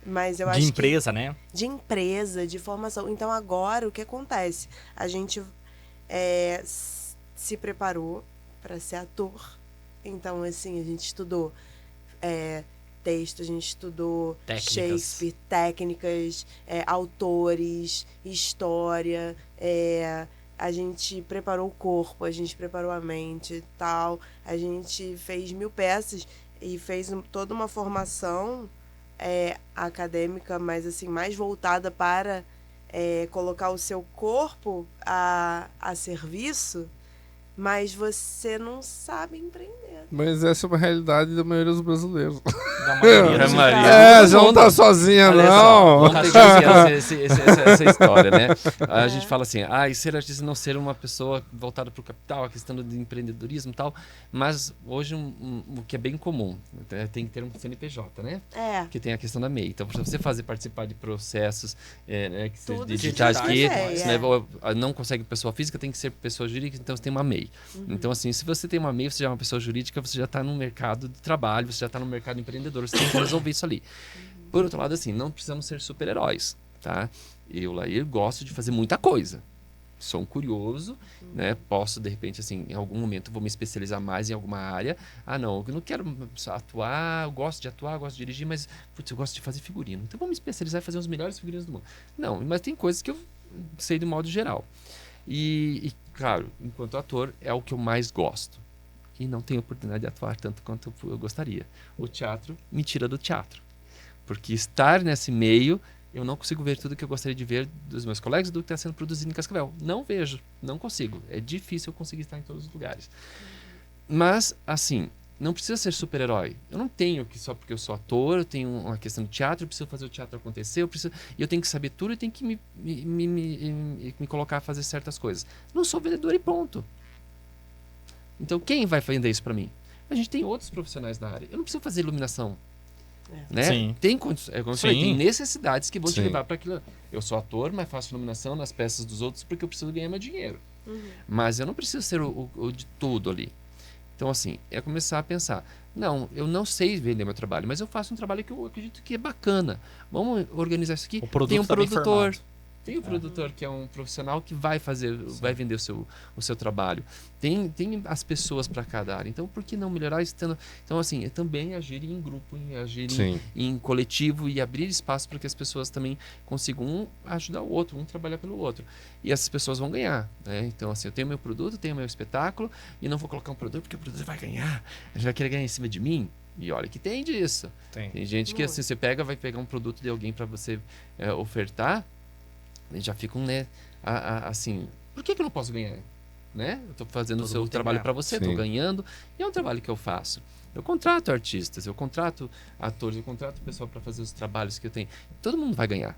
mas eu acho de empresa, né? De empresa, de formação. Então agora o que acontece? A gente se preparou para ser ator. Então, assim, a gente estudou texto, a gente estudou Shakespeare, técnicas, autores, história, a gente preparou o corpo, a gente preparou a mente e tal. A gente fez 1000 peças e fez toda uma formação acadêmica, mas assim, mais voltada para colocar o seu corpo a serviço mas você não sabe empreender. Mas essa é uma realidade da maioria dos brasileiros. Da maioria. Da maioria. É, todo você não mundo. tá sozinha, Olha só, não. vamos pegar essa história, né? A gente fala assim, ser artista não ser uma pessoa voltada para o capital, a questão do empreendedorismo e tal, mas hoje o que é bem comum, tem que ter um CNPJ, né? Que tem a questão da MEI. Então, para você participar de processos né, que sejam Tudo digitais, se que faz, não consegue pessoa física, tem que ser pessoa jurídica, então você tem uma MEI. Então, assim, se você tem uma MEI, você já é uma pessoa jurídica, você já está no mercado de trabalho, você já está no mercado empreendedor, você tem que resolver isso ali. Por outro lado, assim, não precisamos ser super-heróis, tá? Eu, Lair, gosto de fazer muita coisa. Sou um curioso, né? Posso, de repente, assim, em algum momento, vou me especializar mais em alguma área. Não, eu não quero só atuar, eu gosto de atuar, eu gosto de dirigir, mas, putz, eu gosto de fazer figurino. Então, vou me especializar e fazer os melhores figurinos do mundo. Não, mas tem coisas que eu sei de modo geral. E, claro, enquanto ator, é o que eu mais gosto. E não tenho oportunidade de atuar tanto quanto eu gostaria. O teatro me tira do teatro. Porque estar nesse meio, eu não consigo ver tudo que eu gostaria de ver dos meus colegas do que está sendo produzido em Cascavel. Não vejo, não consigo. É difícil eu conseguir estar em todos os lugares. Mas, assim, não precisa ser super-herói. Eu não tenho que só porque eu sou ator, eu tenho uma questão de teatro, eu preciso fazer o teatro acontecer, eu tenho que saber tudo e tenho que me colocar a fazer certas coisas. Não sou vendedor e ponto. Então, quem vai vender isso para mim? A gente tem outros profissionais na área. Eu não preciso fazer iluminação. Né? Sim. Tem condições, como eu falei, tem necessidades que vão te Sim. levar para aquilo. Eu sou ator, mas faço iluminação nas peças dos outros porque eu preciso ganhar meu dinheiro. Mas eu não preciso ser o de tudo ali. Então, assim, é começar a pensar. Não, eu não sei vender meu trabalho, mas eu faço um trabalho que eu acredito que é bacana. Vamos organizar isso aqui. O produto tem um tá bem produtor. formado. Tem um produtor que é um profissional que vai vender o seu trabalho. Tem as pessoas para cada área. Então, por que não melhorar isso? Então, assim, é também agir em grupo, agir em coletivo e abrir espaço para que as pessoas também consigam ajudar o outro, trabalhar pelo outro. E essas pessoas vão ganhar. Né? Então, assim, eu tenho meu produto, tenho meu espetáculo e não vou colocar um produto porque o produto vai ganhar. Ele vai querer ganhar em cima de mim. E olha que tem disso. Tem gente que, assim, você vai pegar um produto de alguém para você ofertar, já ficam, né, assim, por que eu não posso ganhar? Né? Eu estou fazendo o seu trabalho para você, estou ganhando, e é um trabalho que eu faço. Eu contrato artistas, eu contrato atores, eu contrato pessoal para fazer os trabalhos que eu tenho. Todo mundo vai ganhar.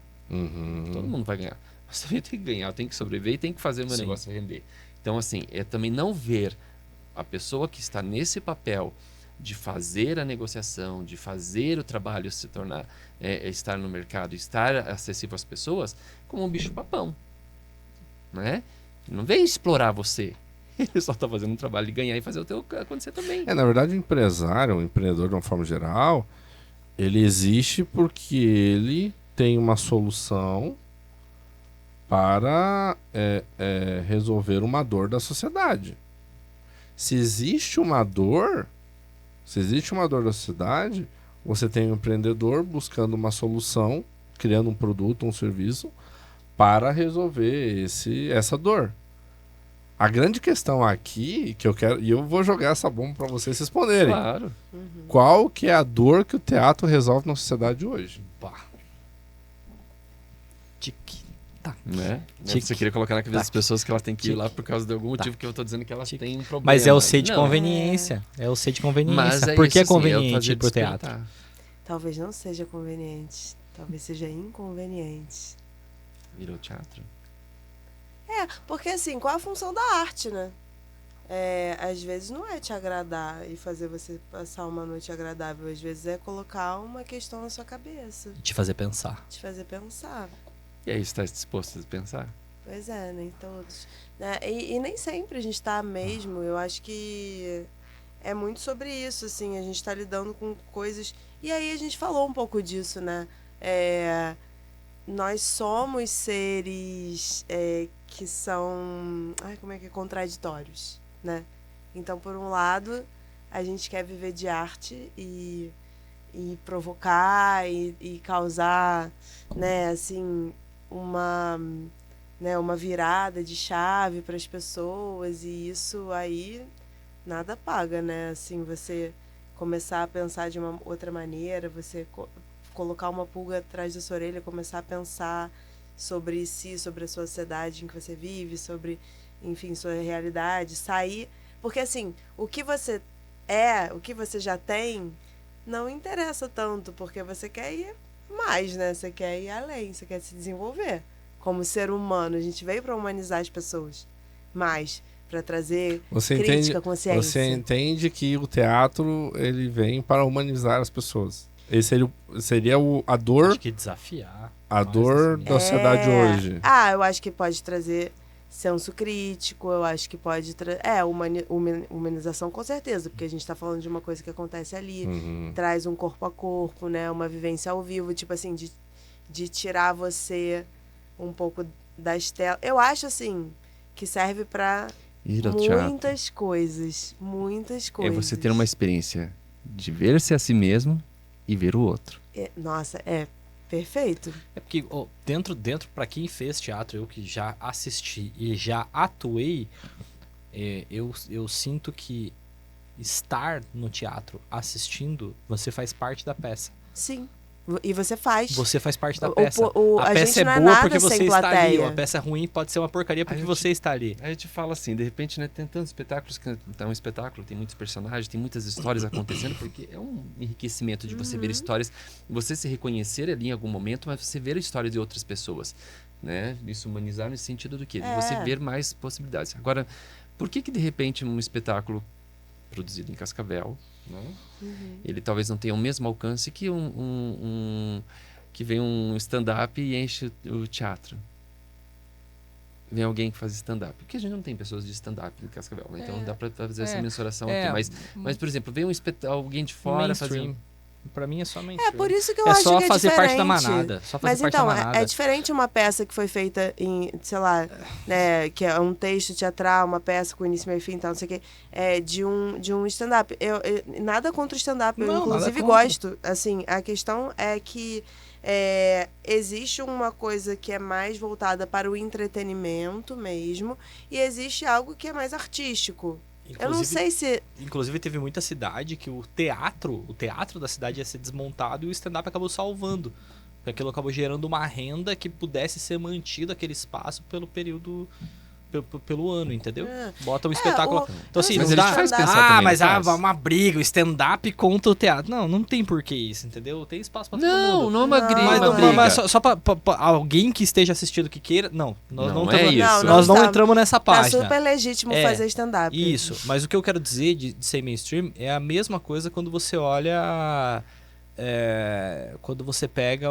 Todo mundo vai ganhar. Mas também tem que ganhar, eu tenho que sobreviver e tenho que fazer o meu negócio render. Então, assim, é também não ver a pessoa que está nesse papel de fazer a negociação, de fazer o trabalho se tornar, estar no mercado, estar acessível às pessoas, como um bicho-papão. Né? Não vem explorar você. Ele só está fazendo um trabalho de ganhar e fazer o teu acontecer também. Na verdade, o empresário, o empreendedor de uma forma geral, ele existe porque ele tem uma solução para resolver uma dor da sociedade. Se existe uma dor da sociedade, você tem um empreendedor buscando uma solução, criando um produto, um serviço para resolver essa dor. A grande questão aqui que eu quero, e eu vou jogar essa bomba para vocês responderem. Claro. Qual que é a dor que o teatro resolve na sociedade hoje? Né? Você queria colocar na cabeça das pessoas que elas têm que ir lá por causa de algum motivo que eu estou dizendo que elas têm um problema. Mas é o C de Não. conveniência. É o C de conveniência. Mas Por que é isso, assim, conveniente fazer ir pro teatro? despertar. Talvez não seja conveniente. Talvez seja inconveniente. Virou teatro. Porque assim, qual a função da arte, né? Às vezes não é te agradar e fazer você passar uma noite agradável. Às vezes é colocar uma questão na sua cabeça. Te fazer pensar. Te fazer pensar. E aí, você está disposto a pensar? Pois é, nem todos. Né? E nem sempre a gente está mesmo. Eu acho que é muito sobre isso, assim. A gente está lidando com coisas... E aí a gente falou um pouco disso, né? Nós somos seres que são... como é que é? Contraditórios, né? Então, por um lado, a gente quer viver de arte e provocar e causar, né, assim... uma virada de chave para as pessoas, e isso aí nada paga, né? Assim, você começar a pensar de uma outra maneira, você colocar uma pulga atrás da sua orelha, começar a pensar sobre si, sobre a sociedade em que você vive, sobre enfim, sua realidade, sair. Porque, assim, o que você já tem, não interessa tanto, porque você quer ir mais, né? Você quer ir além, você quer se desenvolver. Como ser humano, a gente veio para humanizar as pessoas mais, para trazer crítica, consciência. Você entende que o teatro, ele vem para humanizar as pessoas. Esse seria a dor... Acho que desafiar. A dor da sociedade hoje. Eu acho que pode trazer senso crítico, eu acho que pode trazer... humanização com certeza, porque a gente está falando de uma coisa que acontece ali, traz um corpo a corpo, né? Uma vivência ao vivo, tipo assim, de tirar você um pouco das telas. Eu acho, assim, que serve para muitas coisas. É você ter uma experiência de ver-se a si mesmo e ver o outro. Nossa, perfeito. É porque dentro para quem fez teatro, eu que já assisti e já atuei, eu sinto que estar no teatro assistindo, você faz parte da peça. Sim. E você faz. Você faz parte da peça. A peça gente é não boa nada porque você sem está plateia. ali. A peça ruim pode ser uma porcaria porque você está ali. Aí eu te falo assim, de repente, né, tem tantos espetáculos que é um espetáculo, tem muitos personagens, tem muitas histórias acontecendo, porque é um enriquecimento de você ver histórias, você se reconhecer ali em algum momento, mas você ver a história de outras pessoas, né? Isso humanizar nesse sentido do quê? De você ver mais possibilidades. Agora, por que de repente um espetáculo produzido em Cascavel, né? Ele talvez não tenha o mesmo alcance que que vem um stand-up e enche o teatro. Vem alguém que faz stand-up. Porque a gente não tem pessoas de stand-up em Cascavel, né? Então dá pra fazer essa mensuração aqui. Mas, por exemplo, vem alguém de fora fazer... Pra mim é só mainstream. Por isso que eu acho que só é fazer diferente. parte da manada. Mas então, é diferente uma peça que foi feita em, sei lá, né, que é um texto teatral, uma peça com início, meio e fim, tal, não sei o quê, de um stand-up. Nada contra o stand-up, eu inclusive gosto. Assim, a questão é que existe uma coisa que é mais voltada para o entretenimento mesmo, e existe algo que é mais artístico. Eu não sei se... Inclusive, teve muita cidade que o teatro da cidade ia ser desmontado e o stand-up acabou salvando. Porque aquilo acabou gerando uma renda que pudesse ser mantido aquele espaço pelo período... Pelo ano, entendeu? Bota um espetáculo... Então, assim, mas não dá... faz pensar mas uma briga, o stand-up contra o teatro. Não tem porquê isso, entendeu? Tem espaço pra todo mundo. Não é uma briga. Mas só pra alguém que esteja assistindo que queira... Nós não não entramos nessa página. Tá super legítimo fazer stand-up. Isso, mas o que eu quero dizer de ser mainstream é a mesma coisa quando você olha... quando você pega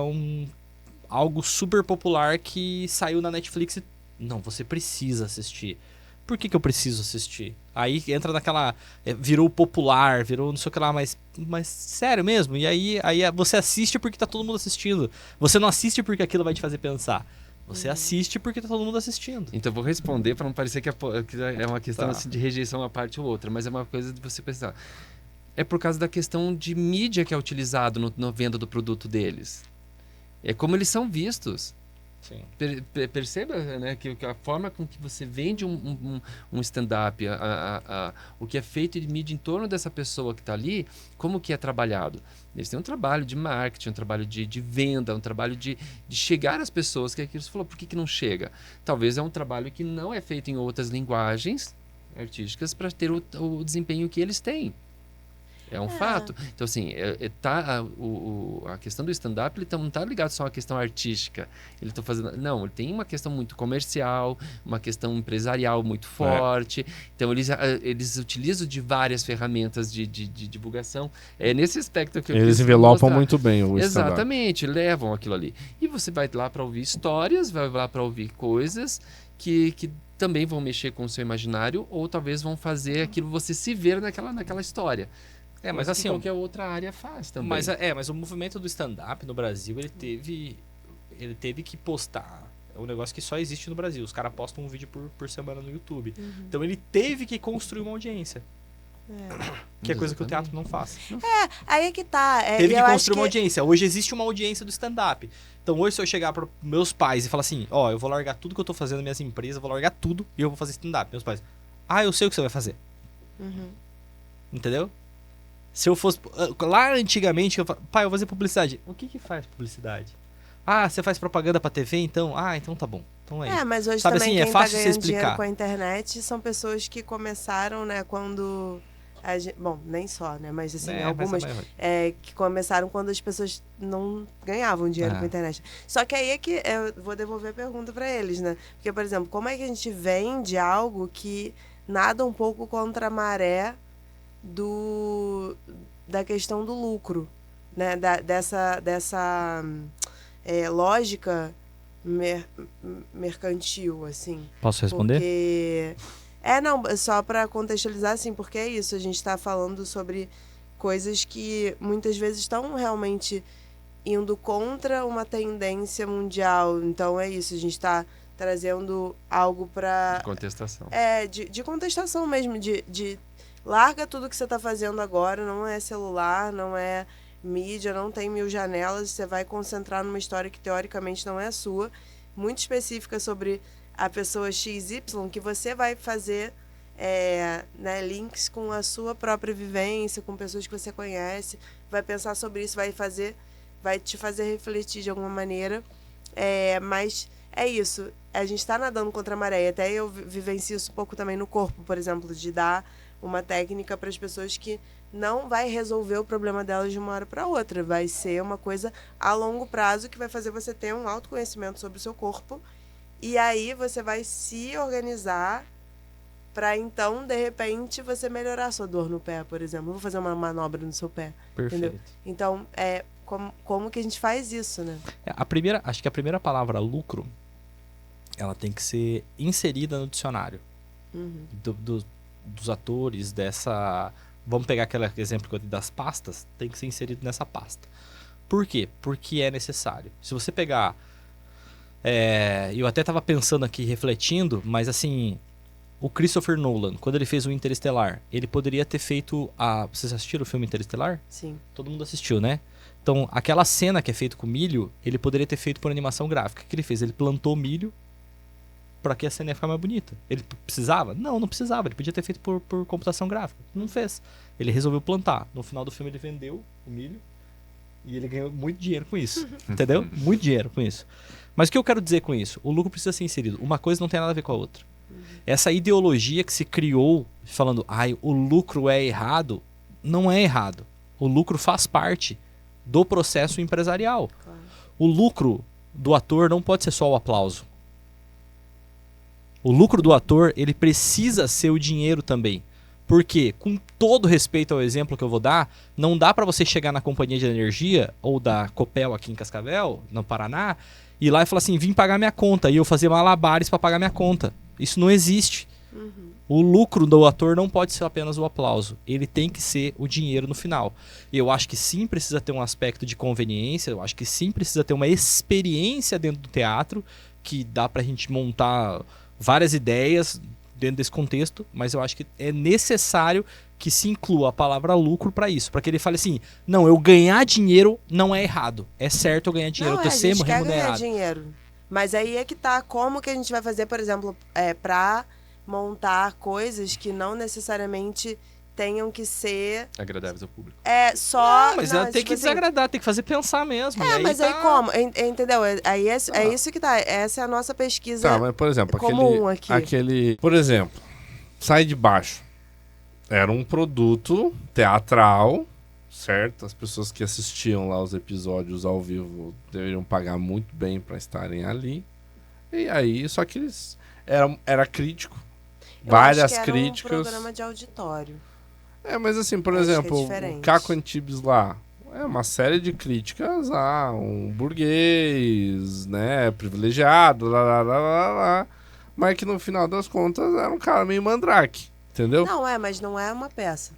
algo super popular que saiu na Netflix e... Não, você precisa assistir. Por que eu preciso assistir? Aí entra naquela... virou popular, virou não sei o que lá, mas sério mesmo? E aí você assiste porque tá todo mundo assistindo. Você não assiste porque aquilo vai te fazer pensar. Você assiste porque tá todo mundo assistindo. Então eu vou responder para não parecer que é uma questão assim, de rejeição uma parte ou outra, mas é uma coisa de você pensar. É por causa da questão de mídia que é utilizado na venda do produto deles. É como eles são vistos. Sim. Perceba, né, que a forma com que você vende um stand-up, o que é feito de mídia em torno dessa pessoa que está ali, como que é trabalhado. Eles têm um trabalho de marketing, um trabalho de venda, um trabalho de chegar às pessoas, que é aquilo que você falou, por que não chega? Talvez é um trabalho que não é feito em outras linguagens artísticas para ter o desempenho que eles têm. É um fato. Então, assim, a questão do stand-up ele não está ligado só à questão artística. Ele tá fazendo... Não, ele tem uma questão muito comercial, uma questão empresarial muito forte. Então, eles utilizam de várias ferramentas de divulgação. É nesse aspecto que eu Eles envelopam muito bem o stand-up. Exatamente, levam aquilo ali. E você vai lá para ouvir histórias, vai lá para ouvir coisas que também vão mexer com o seu imaginário ou talvez vão fazer aquilo você se ver naquela história. Mas assim, qualquer outra área faz também. Mas o movimento do stand-up no Brasil, ele teve que postar. É um negócio que só existe no Brasil. Os caras postam um vídeo por semana no YouTube. Então ele teve que construir uma audiência. Que é coisa que o teatro não faz. Aí é que tá. Teve que construir uma audiência. Hoje existe uma audiência do stand-up. Então hoje se eu chegar para meus pais e falar assim, eu vou largar tudo que eu tô fazendo nas minhas empresas, vou largar tudo e eu vou fazer stand-up. Meus pais, eu sei o que você vai fazer. Entendeu? Se eu fosse... Lá antigamente, eu falava, pai, eu vou fazer publicidade. O que faz publicidade? Ah, você faz propaganda pra TV, então? Ah, então tá bom. Então é isso. Mas hoje Sabe também assim, é quem fácil tá você ganhando dinheiro explicar. com a internet são pessoas que começaram, né, quando... bom, nem só, né? Mas assim, algumas que começaram quando as pessoas não ganhavam dinheiro com a internet. Só que aí é que eu vou devolver a pergunta para eles, né? Porque, por exemplo, como é que a gente vende algo que nada um pouco contra a maré da questão do lucro, né? Dessa lógica mercantil, assim. Posso responder? Porque... não, só para contextualizar, assim, porque é isso, a gente está falando sobre coisas que muitas vezes estão realmente indo contra uma tendência mundial. Então é isso, a gente está trazendo algo para... De contestação. De contestação mesmo, de larga tudo que você está fazendo agora, não é celular, não é mídia, não tem 1000 janelas, você vai concentrar numa história que teoricamente não é sua, muito específica sobre a pessoa XY, que você vai fazer links com a sua própria vivência, com pessoas que você conhece, vai pensar sobre isso, vai te fazer refletir de alguma maneira. Mas é isso, a gente está nadando contra a maré. Até eu vivencio isso um pouco também no corpo, por exemplo, de dar uma técnica para as pessoas que não vai resolver o problema delas de uma hora para outra. Vai ser uma coisa a longo prazo que vai fazer você ter um autoconhecimento sobre o seu corpo. E aí você vai se organizar para então, de repente, você melhorar a sua dor no pé, por exemplo. Vou fazer uma manobra no seu pé. Perfeito. Entendeu? Então, como que a gente faz isso, né? Acho que a primeira palavra lucro, ela tem que ser inserida no dicionário. Uhum. Dos atores, dessa... Vamos pegar aquele exemplo que eu dei das pastas, tem que ser inserido nessa pasta. Por quê? Porque é necessário. Se você pegar... eu até estava pensando aqui, refletindo, mas assim, o Christopher Nolan, quando ele fez o Interestelar, ele poderia ter feito Vocês assistiram o filme Interestelar? Sim. Todo mundo assistiu, né? Então, aquela cena que é feita com milho, ele poderia ter feito por animação gráfica. O que ele fez? Ele plantou milho para que a cena ia ficar mais bonita. Ele precisava? Não precisava. Ele podia ter feito por computação gráfica. Não fez. Ele resolveu plantar. No final do filme ele vendeu o milho e ele ganhou muito dinheiro com isso. Entendeu? Muito dinheiro com isso. Mas o que eu quero dizer com isso? O lucro precisa ser inserido. Uma coisa não tem nada a ver com a outra. Essa ideologia que se criou falando, o lucro é errado, não é errado. O lucro faz parte do processo empresarial. Claro. O lucro do ator não pode ser só o aplauso. O lucro do ator, ele precisa ser o dinheiro também. Porque, com todo respeito ao exemplo que eu vou dar, não dá para você chegar na companhia de energia, ou da Copel aqui em Cascavel, no Paraná, ir lá e falar assim, vim pagar minha conta, e eu fazer malabares para pagar minha conta. Isso não existe. Uhum. O lucro do ator não pode ser apenas o aplauso. Ele tem que ser o dinheiro no final. Eu acho que sim precisa ter um aspecto de conveniência, eu acho que sim precisa ter uma experiência dentro do teatro, que dá pra gente montar várias ideias dentro desse contexto, mas eu acho que é necessário que se inclua a palavra lucro para isso, para que ele fale assim, não, eu ganhar dinheiro não é errado, é certo eu ganhar dinheiro, eu tô sendo remunerado. remunerado. Ganhar dinheiro, mas aí é que tá, como que a gente vai fazer, por exemplo, para montar coisas que não necessariamente tenham que ser agradáveis ao público. Mas ela tem que desagradar, tem que fazer pensar mesmo. Mas aí como? Entendeu? Aí é isso que tá. Essa é a nossa pesquisa. Tá, mas por exemplo, comum aquele. Por exemplo, Sai de Baixo. Era um produto teatral, certo? As pessoas que assistiam lá os episódios ao vivo deveriam pagar muito bem para estarem ali. E aí, só que eles. Era crítico. Várias acho que era críticas. Um programa de auditório. Mas assim, por Acho que é exemplo, diferente. o Caco Antibes lá é uma série de críticas a um burguês, né, privilegiado, lá. Mas que no final das contas era um cara meio mandrake, entendeu? Não, mas não é uma peça.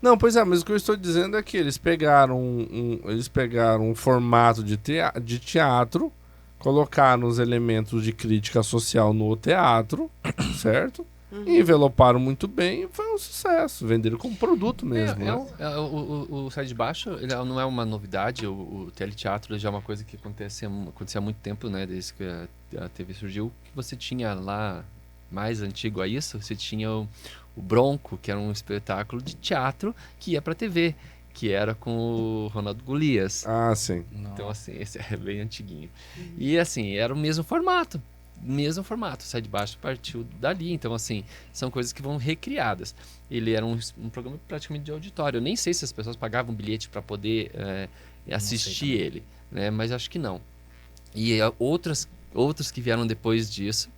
Não, pois é, mas o que eu estou dizendo é que eles pegaram um formato de teatro, colocaram os elementos de crítica social no teatro, certo? E enveloparam muito bem e foi um sucesso. Venderam como produto mesmo. O Sai de Baixo ele não é uma novidade. O teleteatro já é uma coisa que acontecia há muito tempo, né? Desde que a TV surgiu. Que você tinha lá, mais antigo a isso, você tinha o Bronco, que era um espetáculo de teatro que ia pra TV. que era com o Ronaldo Golias. Ah, sim. Então, assim, esse é bem antiguinho. E, assim, era o mesmo formato. Sai de Baixo partiu dali. Então, assim, são coisas que vão recriadas. Ele era um programa praticamente de auditório. Eu nem sei se as pessoas pagavam bilhete para poder assistir ele, né? Mas acho que não. E outros que vieram depois disso,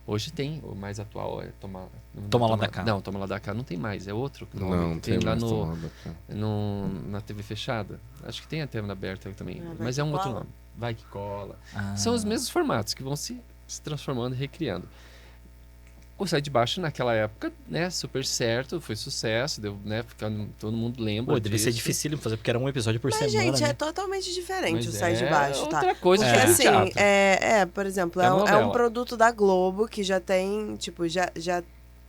hoje tem, o mais atual é Toma Lá da Cá. Não, Toma Lá da Cá não tem mais, é outro nome. Não, tem lá mais no, Toma Lá da Cá. na TV fechada. Acho que tem a TV aberta também, Vai mas Que é um outro Cola? nome. Vai Que Cola. Ah. São os mesmos formatos que vão se transformando e recriando. O Sai de Baixo naquela época, né, super certo, foi sucesso, deu, né, todo mundo lembra Pô, deve ser disso. difícil fazer, porque era um episódio por Mas, semana, gente, né? é totalmente diferente Mas o Sai de Baixo, tá? outra coisa Porque que é assim, teatro. por exemplo, É é um novela. produto da Globo que já tem, tipo, já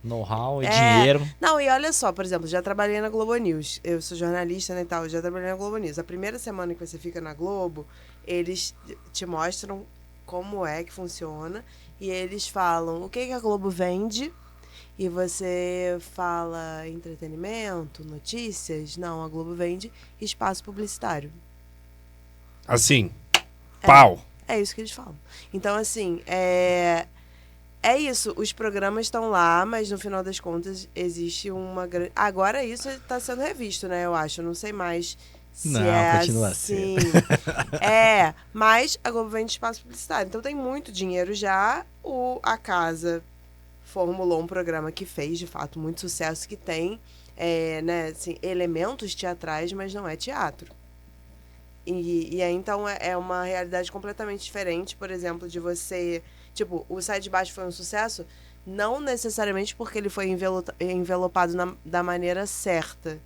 Know-how e É. dinheiro. Não, e olha só, por exemplo, já trabalhei na Globo News. Eu sou jornalista, né, e tal, já trabalhei na Globo News. A primeira semana que você fica na Globo, eles te mostram como é que funciona e eles falam o que a Globo vende e você fala entretenimento, notícias. Não, a Globo vende espaço publicitário. Assim, pau. É isso que eles falam. Então, assim, é isso. Os programas estão lá, mas no final das contas existe uma grande. Agora isso está sendo revisto, né? Eu acho. Eu não sei mais se Não, é continua assim. Mas a Globo vende espaço publicitário. Então tem muito dinheiro já. A casa formulou um programa que fez, de fato, muito sucesso, que tem né, assim, elementos teatrais, mas não é teatro. E aí, então, é uma realidade completamente diferente, por exemplo, de você... Tipo, o Sai de Baixo foi um sucesso, não necessariamente porque ele foi envelopado da maneira certa,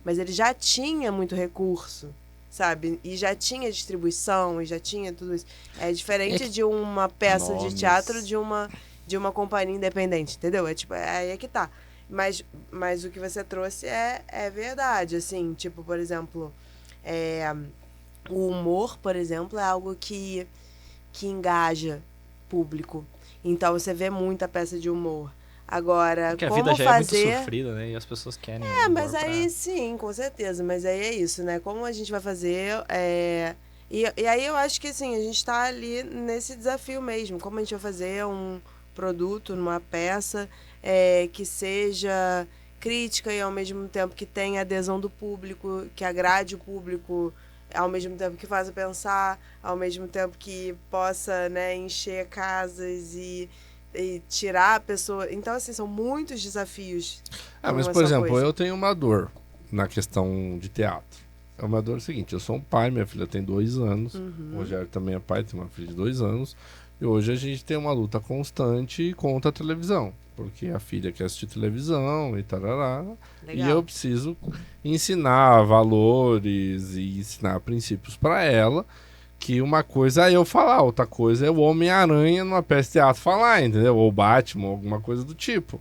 mas ele já tinha muito recurso, sabe? E já tinha distribuição, e já tinha tudo isso. É diferente de uma peça de teatro de uma companhia independente, entendeu? Aí é que tá. Mas o que você trouxe é verdade, assim, tipo, por exemplo... O humor, por exemplo, é algo que engaja público. Então você vê muita peça de humor. Agora, Porque a como vida já fazer... é muito sofrida, né? E as pessoas querem. mas aí sim, com certeza. Mas aí é isso, né? Como a gente vai fazer... E aí eu acho que assim, a gente está ali nesse desafio mesmo. Como a gente vai fazer um produto, numa peça que seja crítica e ao mesmo tempo que tenha adesão do público, que agrade o público, ao mesmo tempo que faça pensar, ao mesmo tempo que possa, né, encher casas e tirar a pessoa. Então, assim, são muitos desafios. Mas, por exemplo, eu tenho uma dor na questão de teatro. É uma dor seguinte, eu sou um pai, minha filha tem 2 anos, o Rogério também é pai, tem uma filha de 2 anos, e hoje a gente tem uma luta constante contra a televisão, porque a filha quer assistir televisão e tarará, e eu preciso ensinar valores e ensinar princípios para ela, que uma coisa é eu falar, outra coisa é o Homem-Aranha numa peça de teatro falar, entendeu? Ou Batman, alguma coisa do tipo.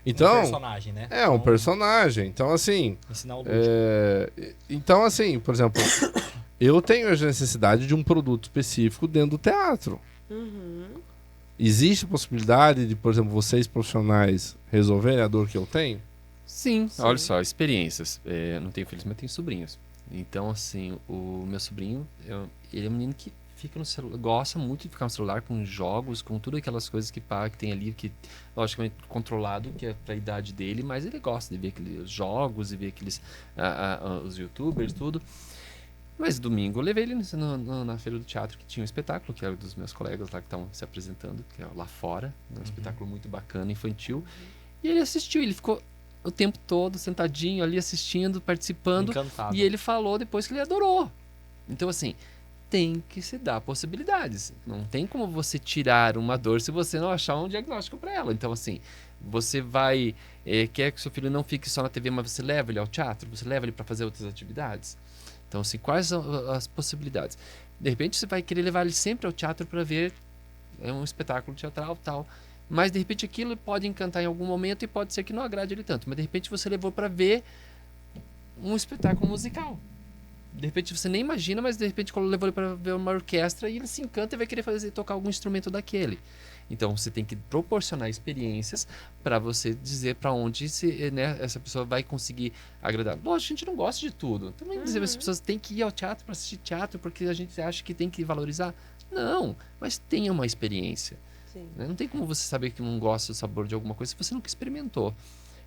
Então, um personagem, né? um personagem. Então, assim... Ensinar o lúdico. Então, assim, por exemplo, eu tenho a necessidade de um produto específico dentro do teatro. Existe a possibilidade de, por exemplo, vocês profissionais resolverem a dor que eu tenho? Sim. Olha só, experiências. Não tenho filhos, mas tenho sobrinhos. Então, assim, o meu sobrinho, ele é um menino que fica no celular, gosta muito de ficar no celular com jogos, com tudo aquelas coisas que tem ali, que logicamente controlado, que é pra idade dele, mas ele gosta de ver aqueles jogos e ver aqueles os youtubers, tudo. Mas domingo eu levei ele na feira do teatro, que tinha um espetáculo, que era dos meus colegas lá que estavam se apresentando, que é lá fora, um espetáculo muito bacana, infantil, e ele assistiu, ele ficou o tempo todo sentadinho ali assistindo, participando, Encantado. e ele falou depois que ele adorou. Então, assim, tem que se dar possibilidades. Não tem como você tirar uma dor se você não achar um diagnóstico para ela. Então, assim, você vai... quer que seu filho não fique só na TV, mas você leva ele ao teatro? Você leva ele para fazer outras atividades? Então, assim, quais são as possibilidades? De repente, você vai querer levar ele sempre ao teatro para ver um espetáculo teatral tal. Mas, de repente, aquilo pode encantar em algum momento e pode ser que não agrade ele tanto. Mas, de repente, você levou para ver um espetáculo musical. De repente você nem imagina, mas de repente levou ele para ver uma orquestra e ele se encanta e vai querer tocar algum instrumento daquele. Então você tem que proporcionar experiências para você dizer para onde essa pessoa vai conseguir agradar. Lógico, a gente não gosta de tudo. Também dizer as pessoas têm que ir ao teatro para assistir teatro porque a gente acha que tem que valorizar. Não, mas tenha uma experiência. Sim. Né? Não tem como você saber que não gosta do sabor de alguma coisa se você nunca experimentou.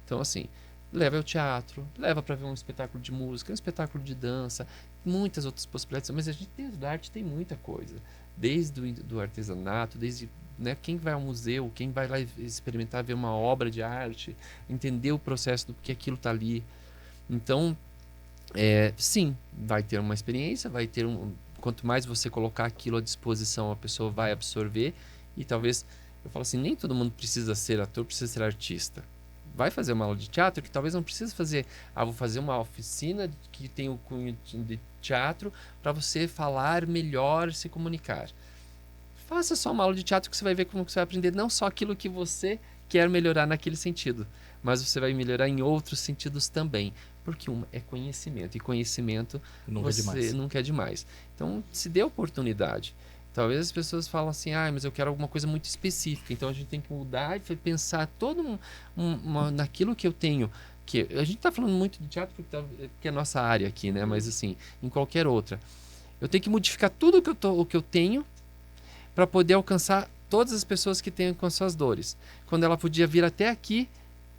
Então, assim, leva ao teatro, leva para ver um espetáculo de música, um espetáculo de dança, muitas outras possibilidades. Mas a gente dentro da arte tem muita coisa. Desde do artesanato, desde quem vai ao museu, quem vai lá experimentar, ver uma obra de arte, entender o processo do que aquilo está ali. Então, sim, vai ter uma experiência, vai ter quanto mais você colocar aquilo à disposição, a pessoa vai absorver. E talvez, eu falo assim, nem todo mundo precisa ser ator, precisa ser artista. Vai fazer uma aula de teatro que talvez não precise fazer. Vou fazer uma oficina que tem o cunho de teatro para você falar melhor, se comunicar. Faça só uma aula de teatro que você vai ver como você vai aprender não só aquilo que você quer melhorar naquele sentido, mas você vai melhorar em outros sentidos também. Porque é conhecimento. E conhecimento nunca é demais. Então, se dê oportunidade. Talvez as pessoas falam assim, mas eu quero alguma coisa muito específica. Então, a gente tem que mudar e pensar todo naquilo que eu tenho. Que a gente está falando muito de teatro porque é a nossa área aqui, né? Mas, assim, em qualquer outra. Eu tenho que modificar tudo o que eu tenho para poder alcançar todas as pessoas que têm com as suas dores. Quando ela podia vir até aqui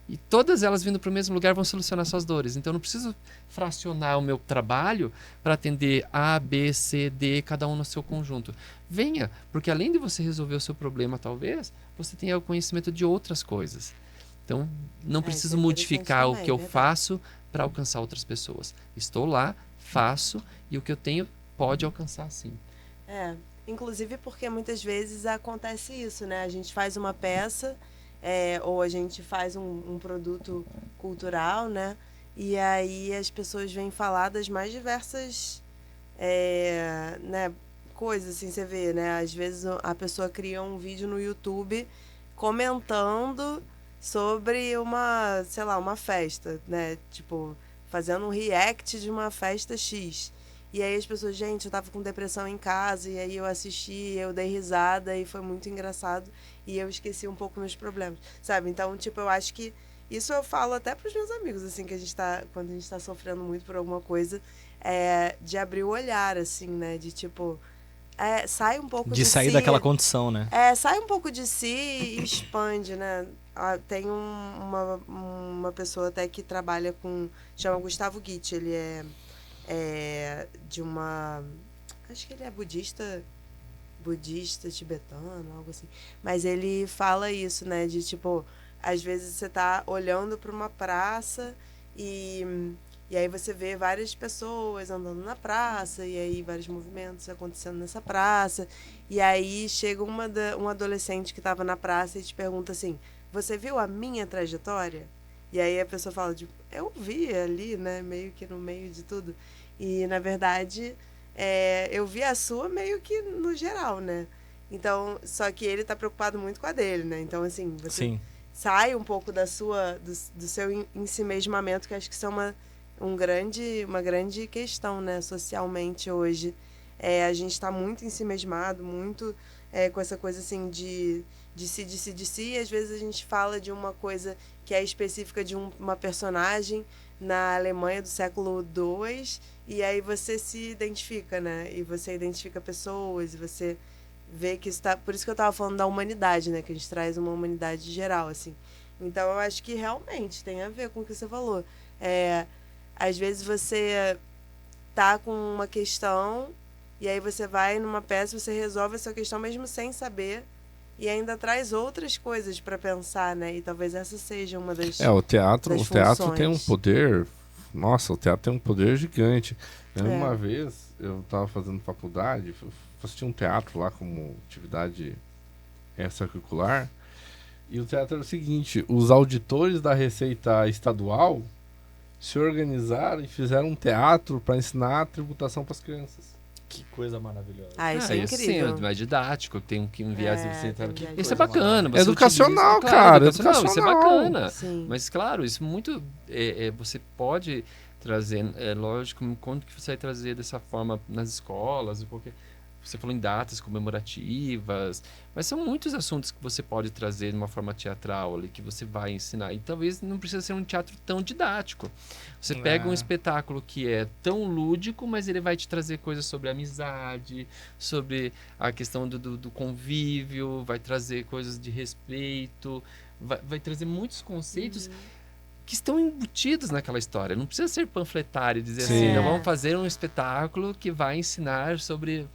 e todas elas vindo para o mesmo lugar vão solucionar suas dores. Então, eu não preciso fracionar o meu trabalho para atender A, B, C, D, cada um no seu conjunto. Venha, porque além de você resolver o seu problema, talvez, você tenha o conhecimento de outras coisas. Então, não preciso modificar o que eu faço para alcançar outras pessoas. Estou lá, faço, e o que eu tenho pode alcançar sim. Inclusive porque muitas vezes acontece isso, né? A gente faz uma peça, ou a gente faz um produto cultural, né? E aí as pessoas vêm falar das mais diversas coisas, assim, você vê, né? Às vezes a pessoa cria um vídeo no YouTube comentando sobre uma festa, né? Tipo, fazendo um react de uma festa X. E aí as pessoas, gente, eu tava com depressão em casa, e aí eu assisti, eu dei risada, e foi muito engraçado, e eu esqueci um pouco meus problemas, sabe? Então, tipo, eu acho que isso eu falo até pros meus amigos, assim, que quando a gente tá sofrendo muito por alguma coisa, de abrir o olhar, assim, né? De, tipo, sai um pouco de sair si, daquela condição, né? Sai um pouco de si e expande, né? Tem uma pessoa até que trabalha chama Gustavo Gitt, ele acho que ele é budista tibetano, algo assim. Mas ele fala isso, né? De tipo, às vezes você tá olhando para uma praça e aí você vê várias pessoas andando na praça e aí vários movimentos acontecendo nessa praça. E aí chega um adolescente que estava na praça e te pergunta assim, você viu a minha trajetória? E aí a pessoa fala, tipo, eu vi ali, né? Meio que no meio de tudo. E, na verdade, eu vi a sua meio que no geral, né? Então, só que ele tá preocupado muito com a dele, né? Então, assim, você sai um pouco do seu ensimesmamento, que acho que isso é uma grande questão, né? Socialmente hoje. A gente tá muito ensimesmado, muito com essa coisa, assim, de si. E às vezes a gente fala de uma coisa que é específica de uma personagem na Alemanha do século II, e aí você se identifica, né? E você identifica pessoas, e você vê que isso tá... Por isso que eu tava falando da humanidade, né? Que a gente traz uma humanidade geral, assim. Então, eu acho que realmente tem a ver com o que você falou. Às vezes você tá com uma questão, e aí você vai numa peça, você resolve essa questão mesmo sem saber, e ainda traz outras coisas para pensar, né? E talvez essa seja uma das o teatro tem um funções. poder... Nossa, o teatro tem um poder gigante. Uma vez, eu estava fazendo faculdade, assisti um teatro lá como atividade extracurricular, e o teatro era o seguinte, os auditores da Receita Estadual se organizaram e fizeram um teatro para ensinar a tributação para as crianças. Que coisa maravilhosa. Isso é incrível. Sim, é mais didático, tem um viés tem isso é bacana. É educacional, cara. Educacional. Isso é bacana. Sim. Mas, claro, isso muito... você pode trazer... lógico, quando que você vai trazer dessa forma nas escolas? você falou em datas comemorativas, mas são muitos assuntos que você pode trazer de uma forma teatral ali, que você vai ensinar. E talvez não precisa ser um teatro tão didático. Você pega um espetáculo que é tão lúdico, mas ele vai te trazer coisas sobre amizade, sobre a questão do convívio, vai trazer coisas de respeito, vai trazer muitos conceitos que estão embutidos naquela história. Não precisa ser panfletário e dizer assim, não, vamos fazer um espetáculo que vai ensinar sobre...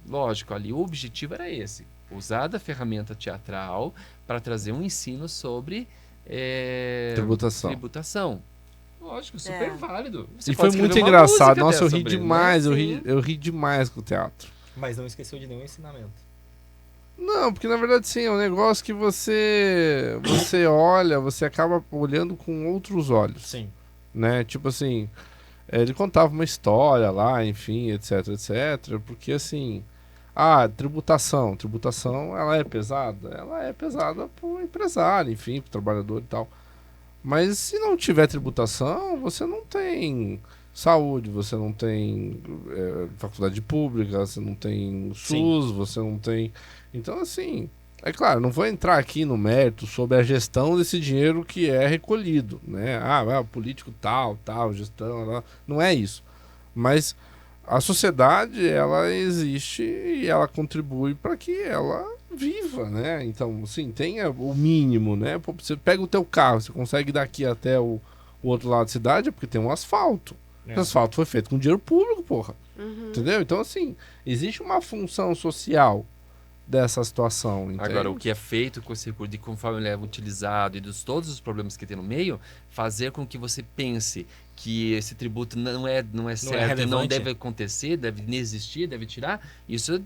Lógico, ali o objetivo era esse. Usar da ferramenta teatral para trazer um ensino sobre tributação. Lógico, super válido. Você E pode foi muito escrever uma engraçado. música Nossa, eu até ri sobre, demais. né? Eu ri demais com o teatro. Mas não esqueceu de nenhum ensinamento. Não, porque na verdade sim, é um negócio que você olha, você acaba olhando com outros olhos, Sim. né? Tipo assim, ele contava uma história lá, enfim, etc, porque assim, tributação, ela é pesada pro empresário, enfim, pro trabalhador e tal. Mas se não tiver tributação, você não tem saúde, você não tem faculdade pública, você não tem SUS, você não tem... Então, assim, é claro, não vou entrar aqui no mérito sobre a gestão desse dinheiro que é recolhido, né? Político tal, gestão, não é isso. Mas a sociedade, ela existe e ela contribui para que ela viva, né? Então, assim, tenha o mínimo, né? Pô, você pega o teu carro, você consegue ir daqui até o outro lado da cidade, é porque tem um asfalto. O asfalto foi feito com dinheiro público, porra. Entendeu? Então, assim, existe uma função social dessa situação, entende? Agora, o que é feito com esse recurso, de conforme ele é utilizado e dos todos os problemas que tem no meio, fazer com que você pense que esse tributo não é certo, não deve acontecer, deve existir, deve tirar, isso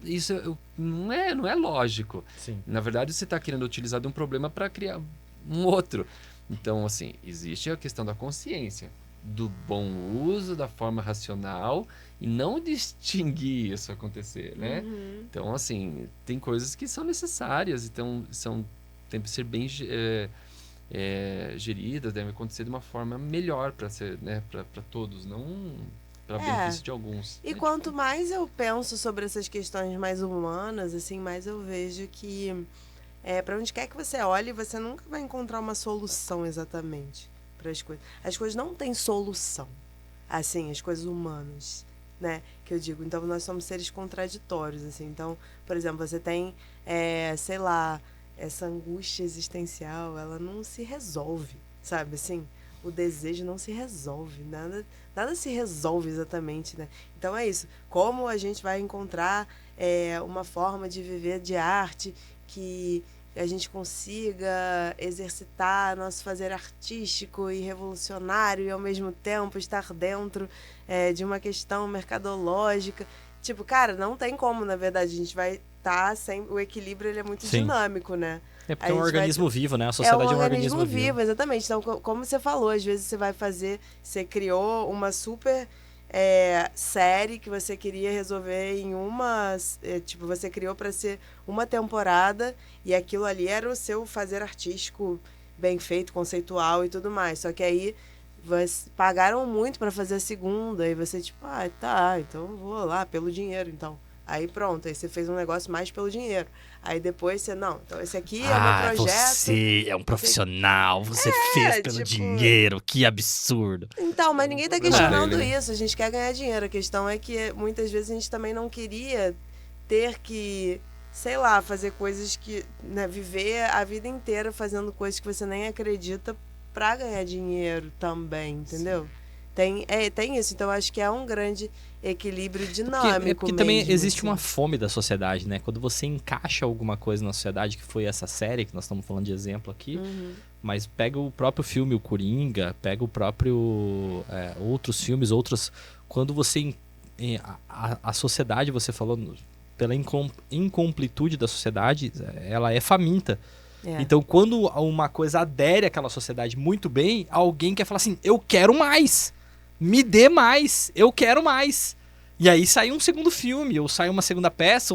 não é lógico. Sim. Na verdade, você está querendo utilizar de um problema para criar um outro. Então, assim, existe a questão da consciência, do bom uso, da forma racional, e não distinguir isso acontecer, né? Então, assim, tem coisas que são necessárias, então tem que ser bem geridas, devem acontecer de uma forma melhor para ser, né, para todos, não para benefício de alguns. E quanto mais eu penso sobre essas questões mais humanas, assim, mais eu vejo que para onde quer que você olhe, você nunca vai encontrar uma solução exatamente para as coisas. As coisas não têm solução, assim, as coisas humanas, né, que eu digo. Então, nós somos seres contraditórios, assim. Então, por exemplo, você tem, sei lá, essa angústia existencial, ela não se resolve, sabe, assim? O desejo não se resolve, nada se resolve exatamente, né? Então, é isso. Como a gente vai encontrar uma forma de viver de arte que a gente consiga exercitar nosso fazer artístico e revolucionário e, ao mesmo tempo, estar dentro de uma questão mercadológica. Tipo, cara, não tem como, na verdade. A gente vai estar sem... O equilíbrio, ele é muito dinâmico, né? É porque é um organismo vivo, né? A sociedade é um organismo vivo. Exatamente. Então, como você falou, às vezes você vai fazer... Você criou uma super... série que você queria resolver em uma... tipo, você criou para ser uma temporada e aquilo ali era o seu fazer artístico bem feito, conceitual e tudo mais. Só que aí pagaram muito para fazer a segunda e você tipo, então vou lá pelo dinheiro, então. Aí pronto, aí você fez um negócio mais pelo dinheiro. Aí depois você, não, então esse aqui é o meu projeto. Você é um profissional, você fez pelo dinheiro, que absurdo. Então, mas ninguém tá questionando isso, a gente quer ganhar dinheiro. A questão é que muitas vezes a gente também não queria ter que, sei lá, fazer coisas que, né, viver a vida inteira fazendo coisas que você nem acredita pra ganhar dinheiro também, entendeu? Tem isso, então acho que é um grande equilíbrio dinâmico. Porque também existe uma fome da sociedade, né? Quando você encaixa alguma coisa na sociedade, que foi essa série que nós estamos falando de exemplo aqui, mas pega o próprio filme, o Coringa, pega o próprio outros filmes, quando você a sociedade, você falou, pela incompletude da sociedade, ela é faminta. Então, quando uma coisa adere àquela sociedade muito bem, alguém quer falar assim, eu quero mais, me dê mais, eu quero mais. E aí sai um segundo filme, ou sai uma segunda peça,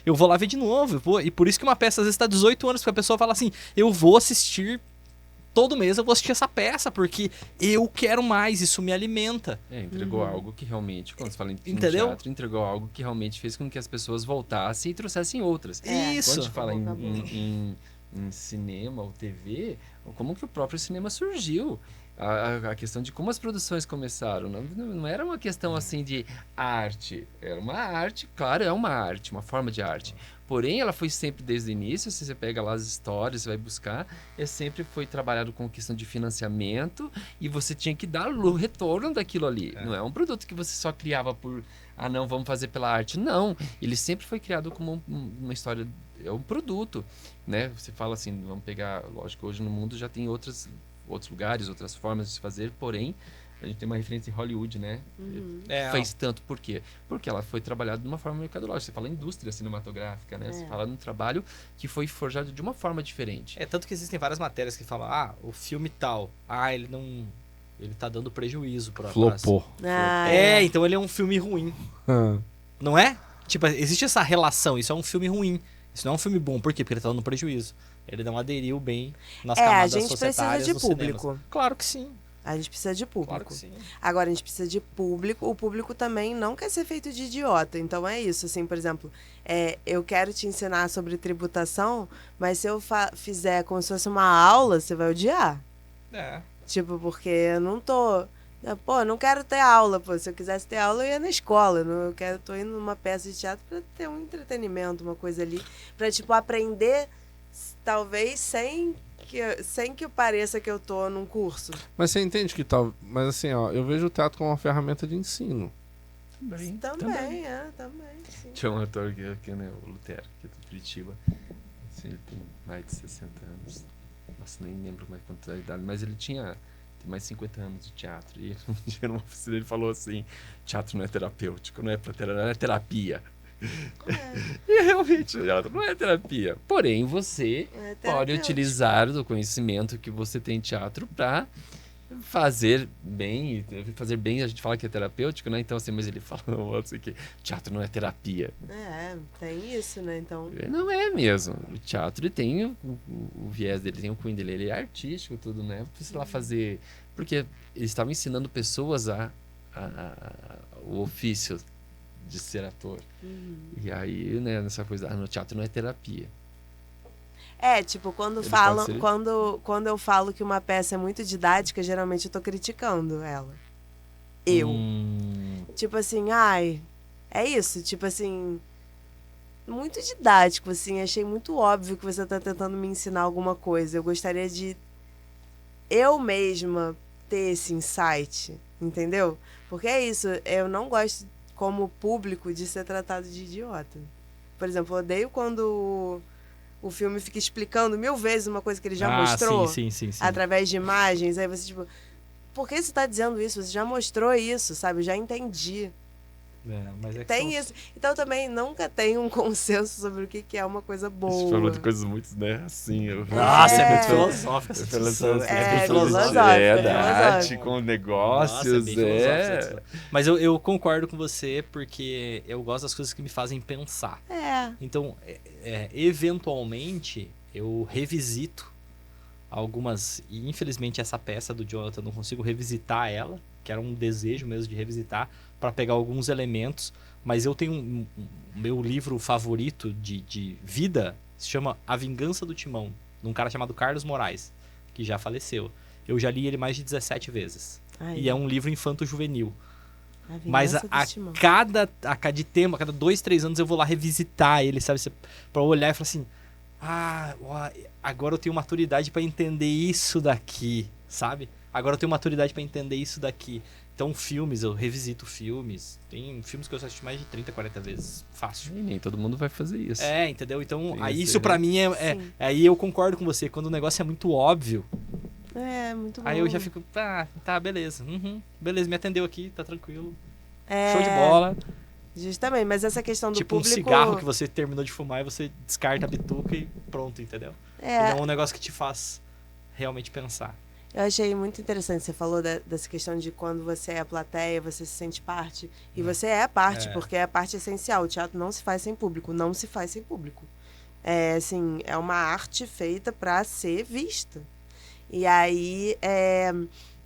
eu vou lá ver de novo. E por isso que uma peça às vezes está 18 anos, porque a pessoa fala assim, eu vou assistir todo mês eu vou assistir essa peça, porque eu quero mais, isso me alimenta. Entregou algo que realmente, quando você fala em Entendeu? teatro, entregou algo que realmente fez com que as pessoas voltassem e trouxessem outras. Isso. Quando a gente fala Boca a boca. em cinema ou TV, como que o próprio cinema surgiu? A questão de como as produções começaram. Não era uma questão assim de arte. Era uma arte, claro, é uma arte, uma forma de arte. Porém, ela foi sempre desde o início, se você pega lá as histórias, você vai buscar, sempre foi trabalhado com questão de financiamento e você tinha que dar o retorno daquilo ali. Não é um produto que você só criava por, não, vamos fazer pela arte. Não, ele sempre foi criado como uma história, é um produto, né? Você fala assim, vamos pegar, lógico, hoje no mundo já tem outros lugares, outras formas de se fazer, porém, a gente tem uma referência em Hollywood, né? Fez tanto, por quê? Porque ela foi trabalhada de uma forma mercadológica. Você fala indústria cinematográfica, né? Você fala num trabalho que foi forjado de uma forma diferente. Tanto que existem várias matérias que falam, o filme tal, ele tá dando prejuízo pra... Flopou. Então ele é um filme ruim. Não é? Tipo, existe essa relação, isso é um filme ruim. Isso não é um filme bom, por quê? Porque ele tá dando prejuízo. Ele não aderiu bem nas camadas a gente precisa societárias de nos público. cinemas. Claro que sim. A gente precisa de público. Claro que sim. Agora, a gente precisa de público. O público também não quer ser feito de idiota. Então, é isso. Assim, por exemplo, eu quero te ensinar sobre tributação, mas se eu fizer como se fosse uma aula, você vai odiar. Tipo, porque eu não tô... Pô, não quero ter aula. Pô, se eu quisesse ter aula, eu ia na escola. Eu tô indo numa peça de teatro pra ter um entretenimento, uma coisa ali. Pra, tipo, aprender, talvez, sem que pareça que eu tô num curso. Mas você entende que tal... Mas assim, ó, eu vejo o teatro como uma ferramenta de ensino. Também, sim. Tinha um ator que né, o Lutero, que é do Curitiba. Assim, ele tem mais de 60 anos. Nossa, nem lembro mais quanto é a idade, mas ele tem mais de 50 anos de teatro. E um dia numa oficina ele falou assim: teatro não é terapêutico, não é terapia. E realmente, teatro não é terapia. Porém, você pode utilizar o conhecimento que você tem em teatro para fazer bem. Fazer bem, a gente fala que é terapêutico, né? Então, assim, mas ele falou assim, que teatro não é terapia. Tem isso, né? Então... Não é mesmo. O teatro ele tem o viés dele, tem o cunho dele, ele é artístico, tudo, né? Precisa lá fazer. Porque eles estavam ensinando pessoas o ofício de ser ator. E aí, né, nessa coisa, no teatro não é terapia. Tipo, quando eu falo que uma peça é muito didática, geralmente eu tô criticando ela. Tipo assim, é isso, tipo assim, muito didático, assim, achei muito óbvio que você tá tentando me ensinar alguma coisa. Eu gostaria de eu mesma ter esse insight, entendeu? Porque é isso, eu não gosto, como público, de ser tratado de idiota. Por exemplo, eu odeio quando o filme fica explicando 1000 vezes uma coisa que ele já mostrou. Sim. Através de imagens. Aí você, tipo, por que você está dizendo isso? Você já mostrou isso, sabe? Eu já entendi. Mas tem isso. Então também nunca tem um consenso sobre o que é uma coisa boa. Você falou de coisas muito, né? Assim. Nossa, é muito filosófico. É filosófico. Da arte com negócios. Mas eu concordo com você, porque eu gosto das coisas que me fazem pensar. Então, eventualmente, eu revisito algumas. E infelizmente essa peça do Jonathan, eu não consigo revisitar ela, que era um desejo mesmo de revisitar, para pegar alguns elementos. Mas eu tenho meu livro favorito de vida, se chama A Vingança do Timão, de um cara chamado Carlos Moraes, que já faleceu. Eu já li ele mais de 17 vezes. E é um livro infanto-juvenil. Mas a cada 2, 3 anos eu vou lá revisitar ele, sabe? Pra olhar e falar assim: agora eu tenho maturidade pra entender isso daqui, sabe? Agora eu tenho maturidade pra entender isso daqui. Então, filmes, eu revisito filmes. Tem filmes que eu assisti mais de 30, 40 vezes. Fácil. E nem todo mundo vai fazer isso. Entendeu? Então, aí isso pra mim aí eu concordo com você. Quando o negócio é muito óbvio. Muito bom. Aí eu já fico, tá, beleza. Beleza, me atendeu aqui, tá tranquilo. Show de bola. Justamente, mas essa questão do tipo público... Tipo um cigarro que você terminou de fumar e você descarta a bituca e pronto, entendeu? Não é um negócio que te faz realmente pensar. Eu achei muito interessante, você falou dessa questão de quando você é a plateia, você se sente parte. E você é parte, porque é a parte essencial. O teatro não se faz sem público, não se faz sem público. É uma arte feita para ser vista. E aí,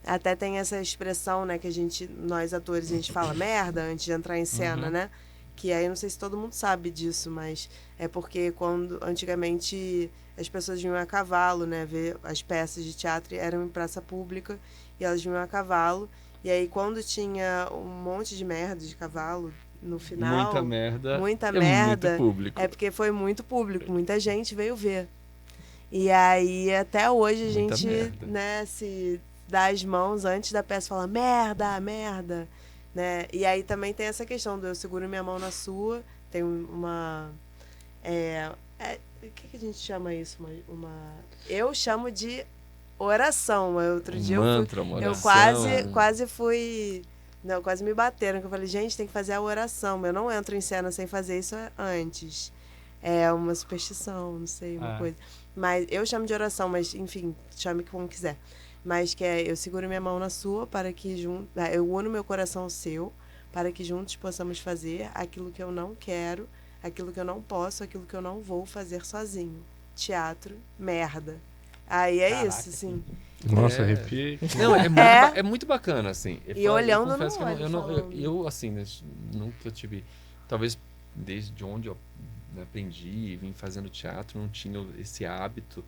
até tem essa expressão, né, que nós atores, a gente fala merda antes de entrar em cena, né? Que aí, não sei se todo mundo sabe disso, mas é porque antigamente as pessoas vinham a cavalo, né? Ver as peças de teatro eram em praça pública e elas vinham a cavalo. E aí, quando tinha um monte de merda de cavalo no final... Muita merda. Muita é merda. Muito público. É porque foi muito público, muita gente veio ver. E aí, até hoje, a Muita gente, merda. né, se dá as mãos antes da peça, fala merda, merda, né? E aí também tem essa questão do eu seguro minha mão na sua, tem uma... o que a gente chama isso? Eu chamo de oração. Outro dia mantra, eu quase fui... Não, quase me bateram, que eu falei, gente, tem que fazer a oração, eu não entro em cena sem fazer isso antes. É uma superstição, não sei, uma coisa. Mas eu chamo de oração, mas enfim, chame como quiser. Mas que eu seguro minha mão na sua para que eu uno meu coração ao seu, para que juntos possamos fazer aquilo que eu não quero, aquilo que eu não posso, aquilo que eu não vou fazer sozinho. Teatro, merda. Aí isso, assim. Nossa, arrepiei. Não, é muito bacana, assim. Olhando eu confesso no que olho, eu, assim, né, nunca tive... Talvez desde onde eu aprendi e vim fazendo teatro, não tinha esse hábito.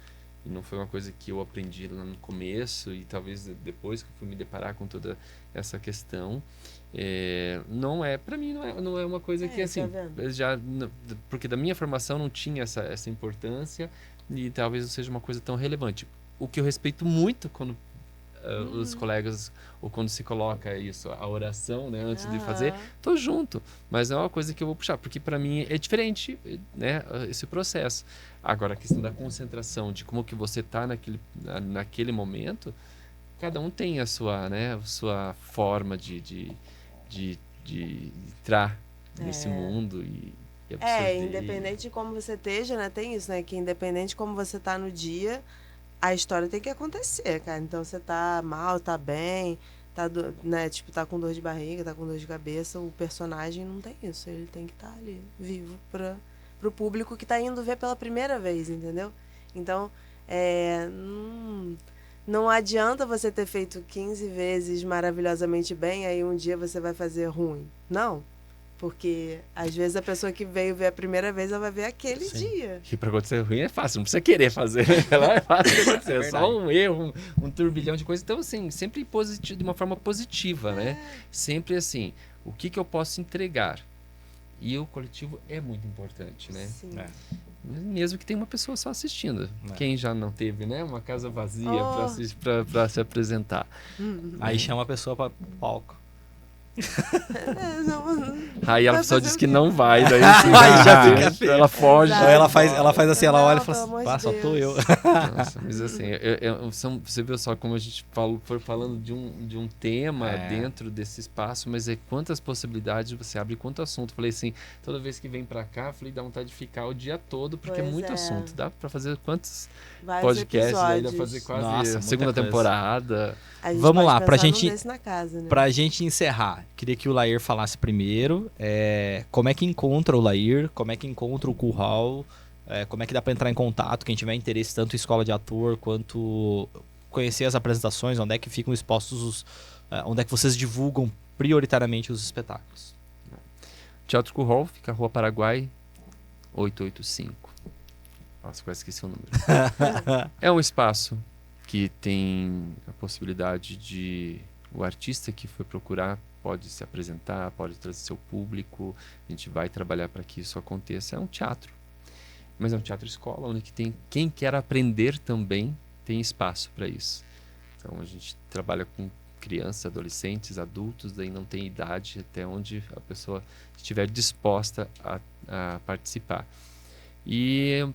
E não foi uma coisa que eu aprendi lá no começo. E talvez depois que eu fui me deparar com toda essa questão... para mim, não é uma coisa que, assim... Tá porque da minha formação não tinha essa importância. E talvez não seja uma coisa tão relevante. O que eu respeito muito quando os colegas, ou quando se coloca isso, a oração, né, antes de fazer, tô junto. Mas não é uma coisa que eu vou puxar, porque para mim é diferente, né, esse processo. Agora, a questão da concentração, de como que você tá naquele momento, cada um tem a sua forma de entrar nesse mundo e absorver. Independente de como você esteja, né? Tem isso, né? Que independente de como você tá no dia, a história tem que acontecer, cara. Então você tá mal, tá bem, né? Tipo, tá com dor de barriga, tá com dor de cabeça. O personagem não tem isso. Ele tem que estar ali, vivo, pro público que tá indo ver pela primeira vez, entendeu? Então, não adianta você ter feito 15 vezes maravilhosamente bem, aí um dia você vai fazer ruim. Não. Porque, às vezes, a pessoa que veio ver a primeira vez, ela vai ver aquele dia. Que pra acontecer ruim é fácil, não precisa querer fazer. Ela é fácil de acontecer, é só um erro, um turbilhão de coisas. Então, assim, sempre de uma forma positiva, né? Sempre assim, o que eu posso entregar? E o coletivo é muito importante, né? Sim. Mesmo que tenha uma pessoa só assistindo. Quem já não teve, né? Uma casa vazia pra se apresentar. Aí chama a pessoa pra palco. Aí ela só diz que não vai, daí Aí já fica feio. ela foge. Ou ela faz assim, ela olha e Pelo fala amor assim, de só tô eu. Deus. Nossa, mas assim, você viu só como a gente foi falando de um tema dentro desse espaço, mas quantas possibilidades você abre, quanto assunto. Falei assim, toda vez que vem pra cá, dá vontade de ficar o dia todo, porque é muito assunto. Dá pra fazer quantos Vários podcasts aí, dá episódios. pra fazer quase Nossa, a segunda muita coisa. temporada. A gente Vamos pode lá, pra pensar num gente- desse na casa, né? Pra gente encerrar, queria que o Lair falasse primeiro como é que encontra o Lair, como é que encontra o Cool Hall, como é que dá pra entrar em contato, quem tiver interesse tanto em escola de ator quanto conhecer as apresentações, onde é que ficam expostos, onde é que vocês divulgam prioritariamente os espetáculos. Teatro Cool Hall, fica Rua Paraguai 885. Nossa, quase esqueci o número. É um espaço que tem a possibilidade de o artista que foi procurar pode se apresentar, pode trazer seu público. A gente vai trabalhar para que isso aconteça. É um teatro, mas é um teatro escola onde tem quem quer aprender também tem espaço para isso. Então a gente trabalha com crianças, adolescentes, adultos, daí não tem idade, até onde a pessoa estiver disposta a participar. E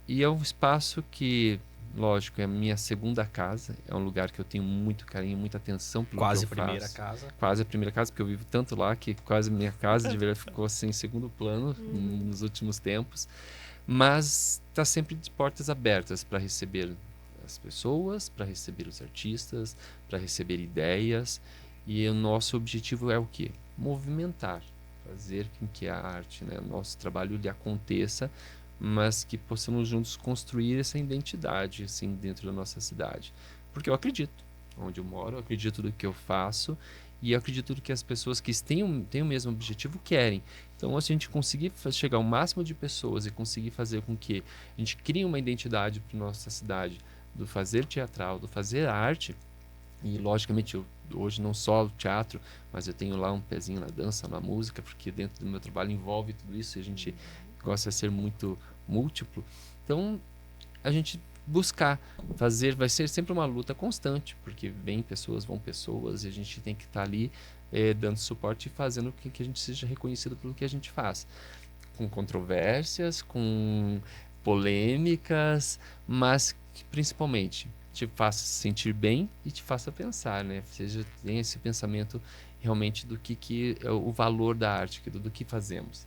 é um espaço que, lógico, é a minha segunda casa, é um lugar que eu tenho muito carinho, muita atenção pelo Quase que eu primeira faço. casa. Quase a primeira casa, porque eu vivo tanto lá que quase a minha casa de verdade ficou assim em segundo plano nos últimos tempos. Mas está sempre de portas abertas para receber as pessoas, para receber os artistas, para receber ideias. E o nosso objetivo é o quê? Movimentar, fazer com que a arte, né, o nosso trabalho, ele aconteça mas que possamos juntos construir essa identidade assim dentro da nossa cidade. Porque eu acredito onde eu moro, eu acredito no que eu faço e eu acredito no que as pessoas que têm o mesmo objetivo querem. Então, se a gente conseguir chegar ao máximo de pessoas e conseguir fazer com que a gente crie uma identidade para nossa cidade do fazer teatral, do fazer arte, e logicamente eu hoje não só o teatro, mas eu tenho lá um pezinho na dança, na música, porque dentro do meu trabalho envolve tudo isso e a gente gosta de ser muito múltiplo. Então, a gente buscar fazer, vai ser sempre uma luta constante, porque vêm pessoas, vão pessoas, e a gente tem que estar ali dando suporte e fazendo com que a gente seja reconhecido pelo que a gente faz. Com controvérsias, com polêmicas, mas que principalmente te faça se sentir bem e te faça pensar, né? Seja, tenha esse pensamento realmente do que é o valor da arte, do que fazemos.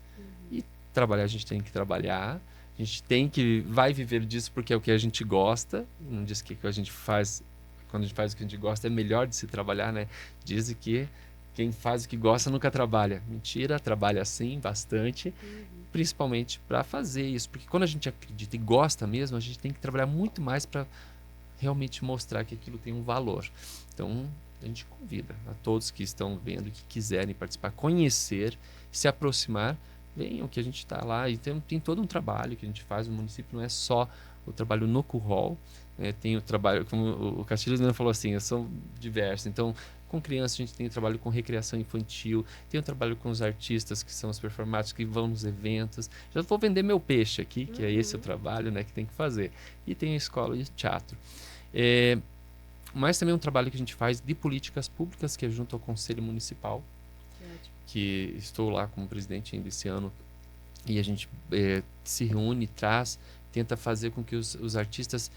E trabalhar, a gente tem que trabalhar, a gente vai viver disso porque é o que a gente gosta, não diz que a gente faz, quando a gente faz o que a gente gosta é melhor de se trabalhar, né? Dizem que quem faz o que gosta nunca trabalha. Mentira, trabalha sim, bastante, principalmente para fazer isso, porque quando a gente acredita e gosta mesmo, a gente tem que trabalhar muito mais para realmente mostrar que aquilo tem um valor. Então, a gente convida a todos que estão vendo, que quiserem participar, conhecer, se aproximar, venham que a gente está lá. E tem todo um trabalho que a gente faz no município, não é só o trabalho no curral, né? Tem o trabalho, como o Castilhos mesmo falou assim, são diversos. Então, com crianças a gente tem o trabalho com recreação infantil, tem o trabalho com os artistas que são os performáticos que vão nos eventos. Já vou vender meu peixe aqui, que é esse o trabalho, né, que tem que fazer. E tem a escola e o teatro. Mas também um trabalho que a gente faz de políticas públicas, que é junto ao Conselho Municipal, que estou lá como presidente ainda esse ano, e a gente se reúne, tenta fazer com que os artistas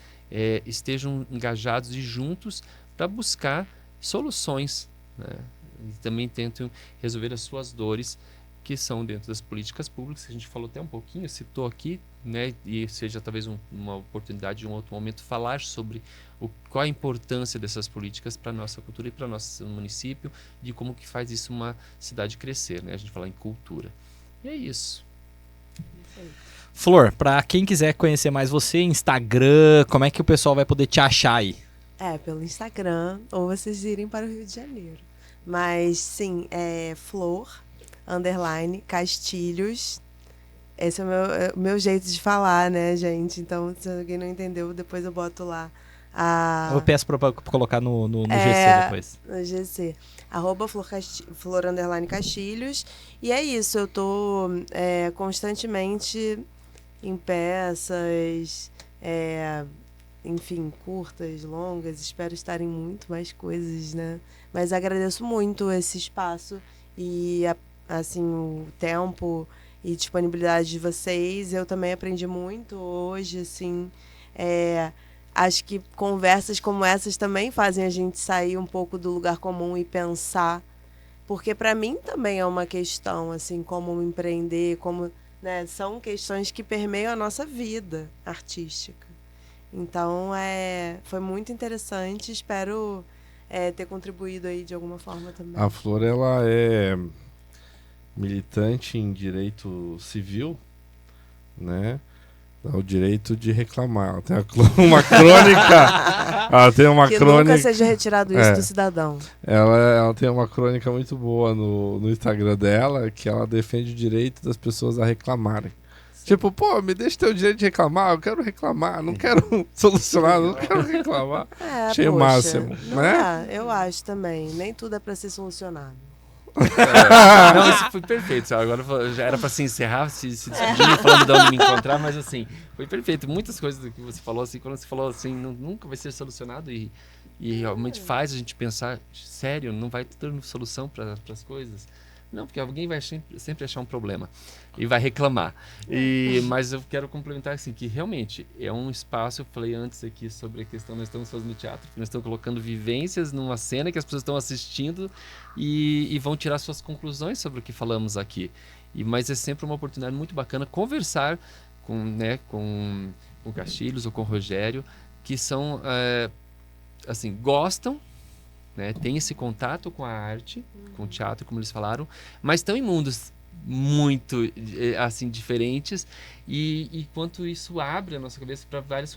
estejam engajados e juntos para buscar soluções, né? E também tentam resolver as suas dores, que são dentro das políticas públicas, que a gente falou até um pouquinho, citou aqui, né? E seja talvez uma oportunidade de um outro momento falar sobre qual a importância dessas políticas para a nossa cultura e para o nosso município, de como que faz isso uma cidade crescer, né? A gente fala em cultura. E é isso. Flor, para quem quiser conhecer mais você, Instagram, como é que o pessoal vai poder te achar aí? Pelo Instagram, ou vocês irem para o Rio de Janeiro. Mas sim, Flor _Castilhos. Esse é o meu jeito de falar, né, gente? Então, se alguém não entendeu, depois eu boto lá. Eu peço pra colocar no GC depois. No GC. @Flor _Castilhos. E é isso, eu tô constantemente em peças, enfim, curtas, longas. Espero estar em muito mais coisas, né? Mas agradeço muito esse espaço e, assim, o tempo e disponibilidade de vocês. Eu também aprendi muito hoje, assim. Acho que conversas como essas também fazem a gente sair um pouco do lugar comum e pensar. Porque para mim também é uma questão, assim, como empreender, como, né, são questões que permeiam a nossa vida artística. Então, foi muito interessante. Espero ter contribuído aí de alguma forma também. A Flor, ela é militante em direito civil, né? O direito de reclamar. Ela tem uma crônica. Ela tem uma que crônica. Nunca seja retirado isso do cidadão. Ela tem uma crônica muito boa no Instagram dela, que ela defende o direito das pessoas a reclamarem. Tipo, pô, me deixa ter o direito de reclamar, eu quero reclamar, não quero solucionar, não quero reclamar. Achei o máximo, né? Eu acho também, nem tudo é pra ser solucionado. Não, isso foi perfeito, sabe? Agora já era pra se encerrar, se despedir, falando de onde me encontrar, mas assim, foi perfeito. Muitas coisas que você falou, assim, quando você falou assim, nunca vai ser solucionado e realmente faz a gente pensar, sério, não vai ter solução para as coisas. Não, porque alguém vai sempre achar um problema e vai reclamar. Mas eu quero complementar assim, que realmente é um espaço, eu falei antes aqui sobre a questão, nós estamos fazendo teatro, nós estamos colocando vivências numa cena que as pessoas estão assistindo e vão tirar suas conclusões sobre o que falamos aqui. Mas é sempre uma oportunidade muito bacana conversar com o Castilhos ou com o Rogério, que são, assim, gostam, né, tem esse contato com a arte, com o teatro, como eles falaram, mas estão em mundos muito assim diferentes e quanto isso abre a nossa cabeça para várias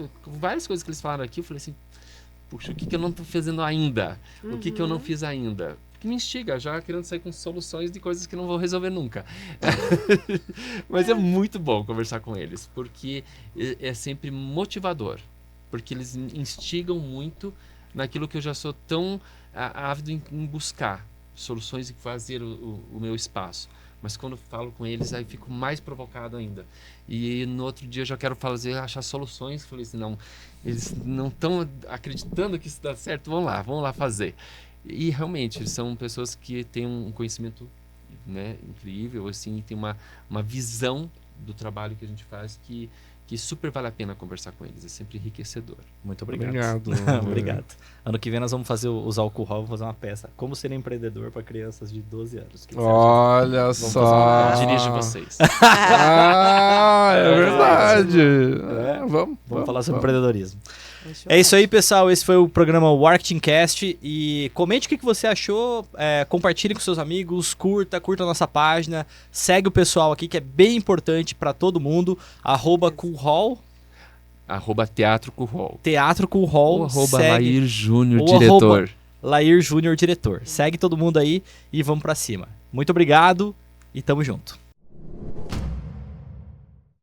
coisas que eles falaram aqui. Eu falei assim, puxa, o que eu não estou fazendo ainda? O que eu não fiz ainda? Que me instiga, já querendo sair com soluções de coisas que não vou resolver nunca. Mas é muito bom conversar com eles, porque é sempre motivador, porque eles me instigam muito naquilo que eu já sou tão ávido em buscar soluções e fazer o meu espaço. Mas quando falo com eles, aí fico mais provocado ainda. E no outro dia eu já quero achar soluções. Falei assim, não, eles não estão acreditando que isso dá certo, vamos lá fazer. E realmente, eles são pessoas que têm um conhecimento, né, incrível, assim, tem uma visão do trabalho que a gente faz que super vale a pena conversar com eles, é sempre enriquecedor. Muito obrigado. Obrigado. Ano que vem nós vamos usar o Cool Hall, vamos fazer uma peça. Como ser empreendedor para crianças de 12 anos. Que Olha só. Dirijo vocês. É verdade. Vamos falar sobre empreendedorismo. É isso aí, pessoal. Esse foi o programa Marketing Cast. E comente o que você achou. Compartilhe com seus amigos. Curta a nossa página. Segue o pessoal aqui, que é bem importante para todo mundo. @coolhall. @Teatro Cool Hall. Teatro Cool Hall. Ou @Lair Júnior, diretor. Lair Júnior, diretor. Segue todo mundo aí e vamos para cima. Muito obrigado e tamo junto.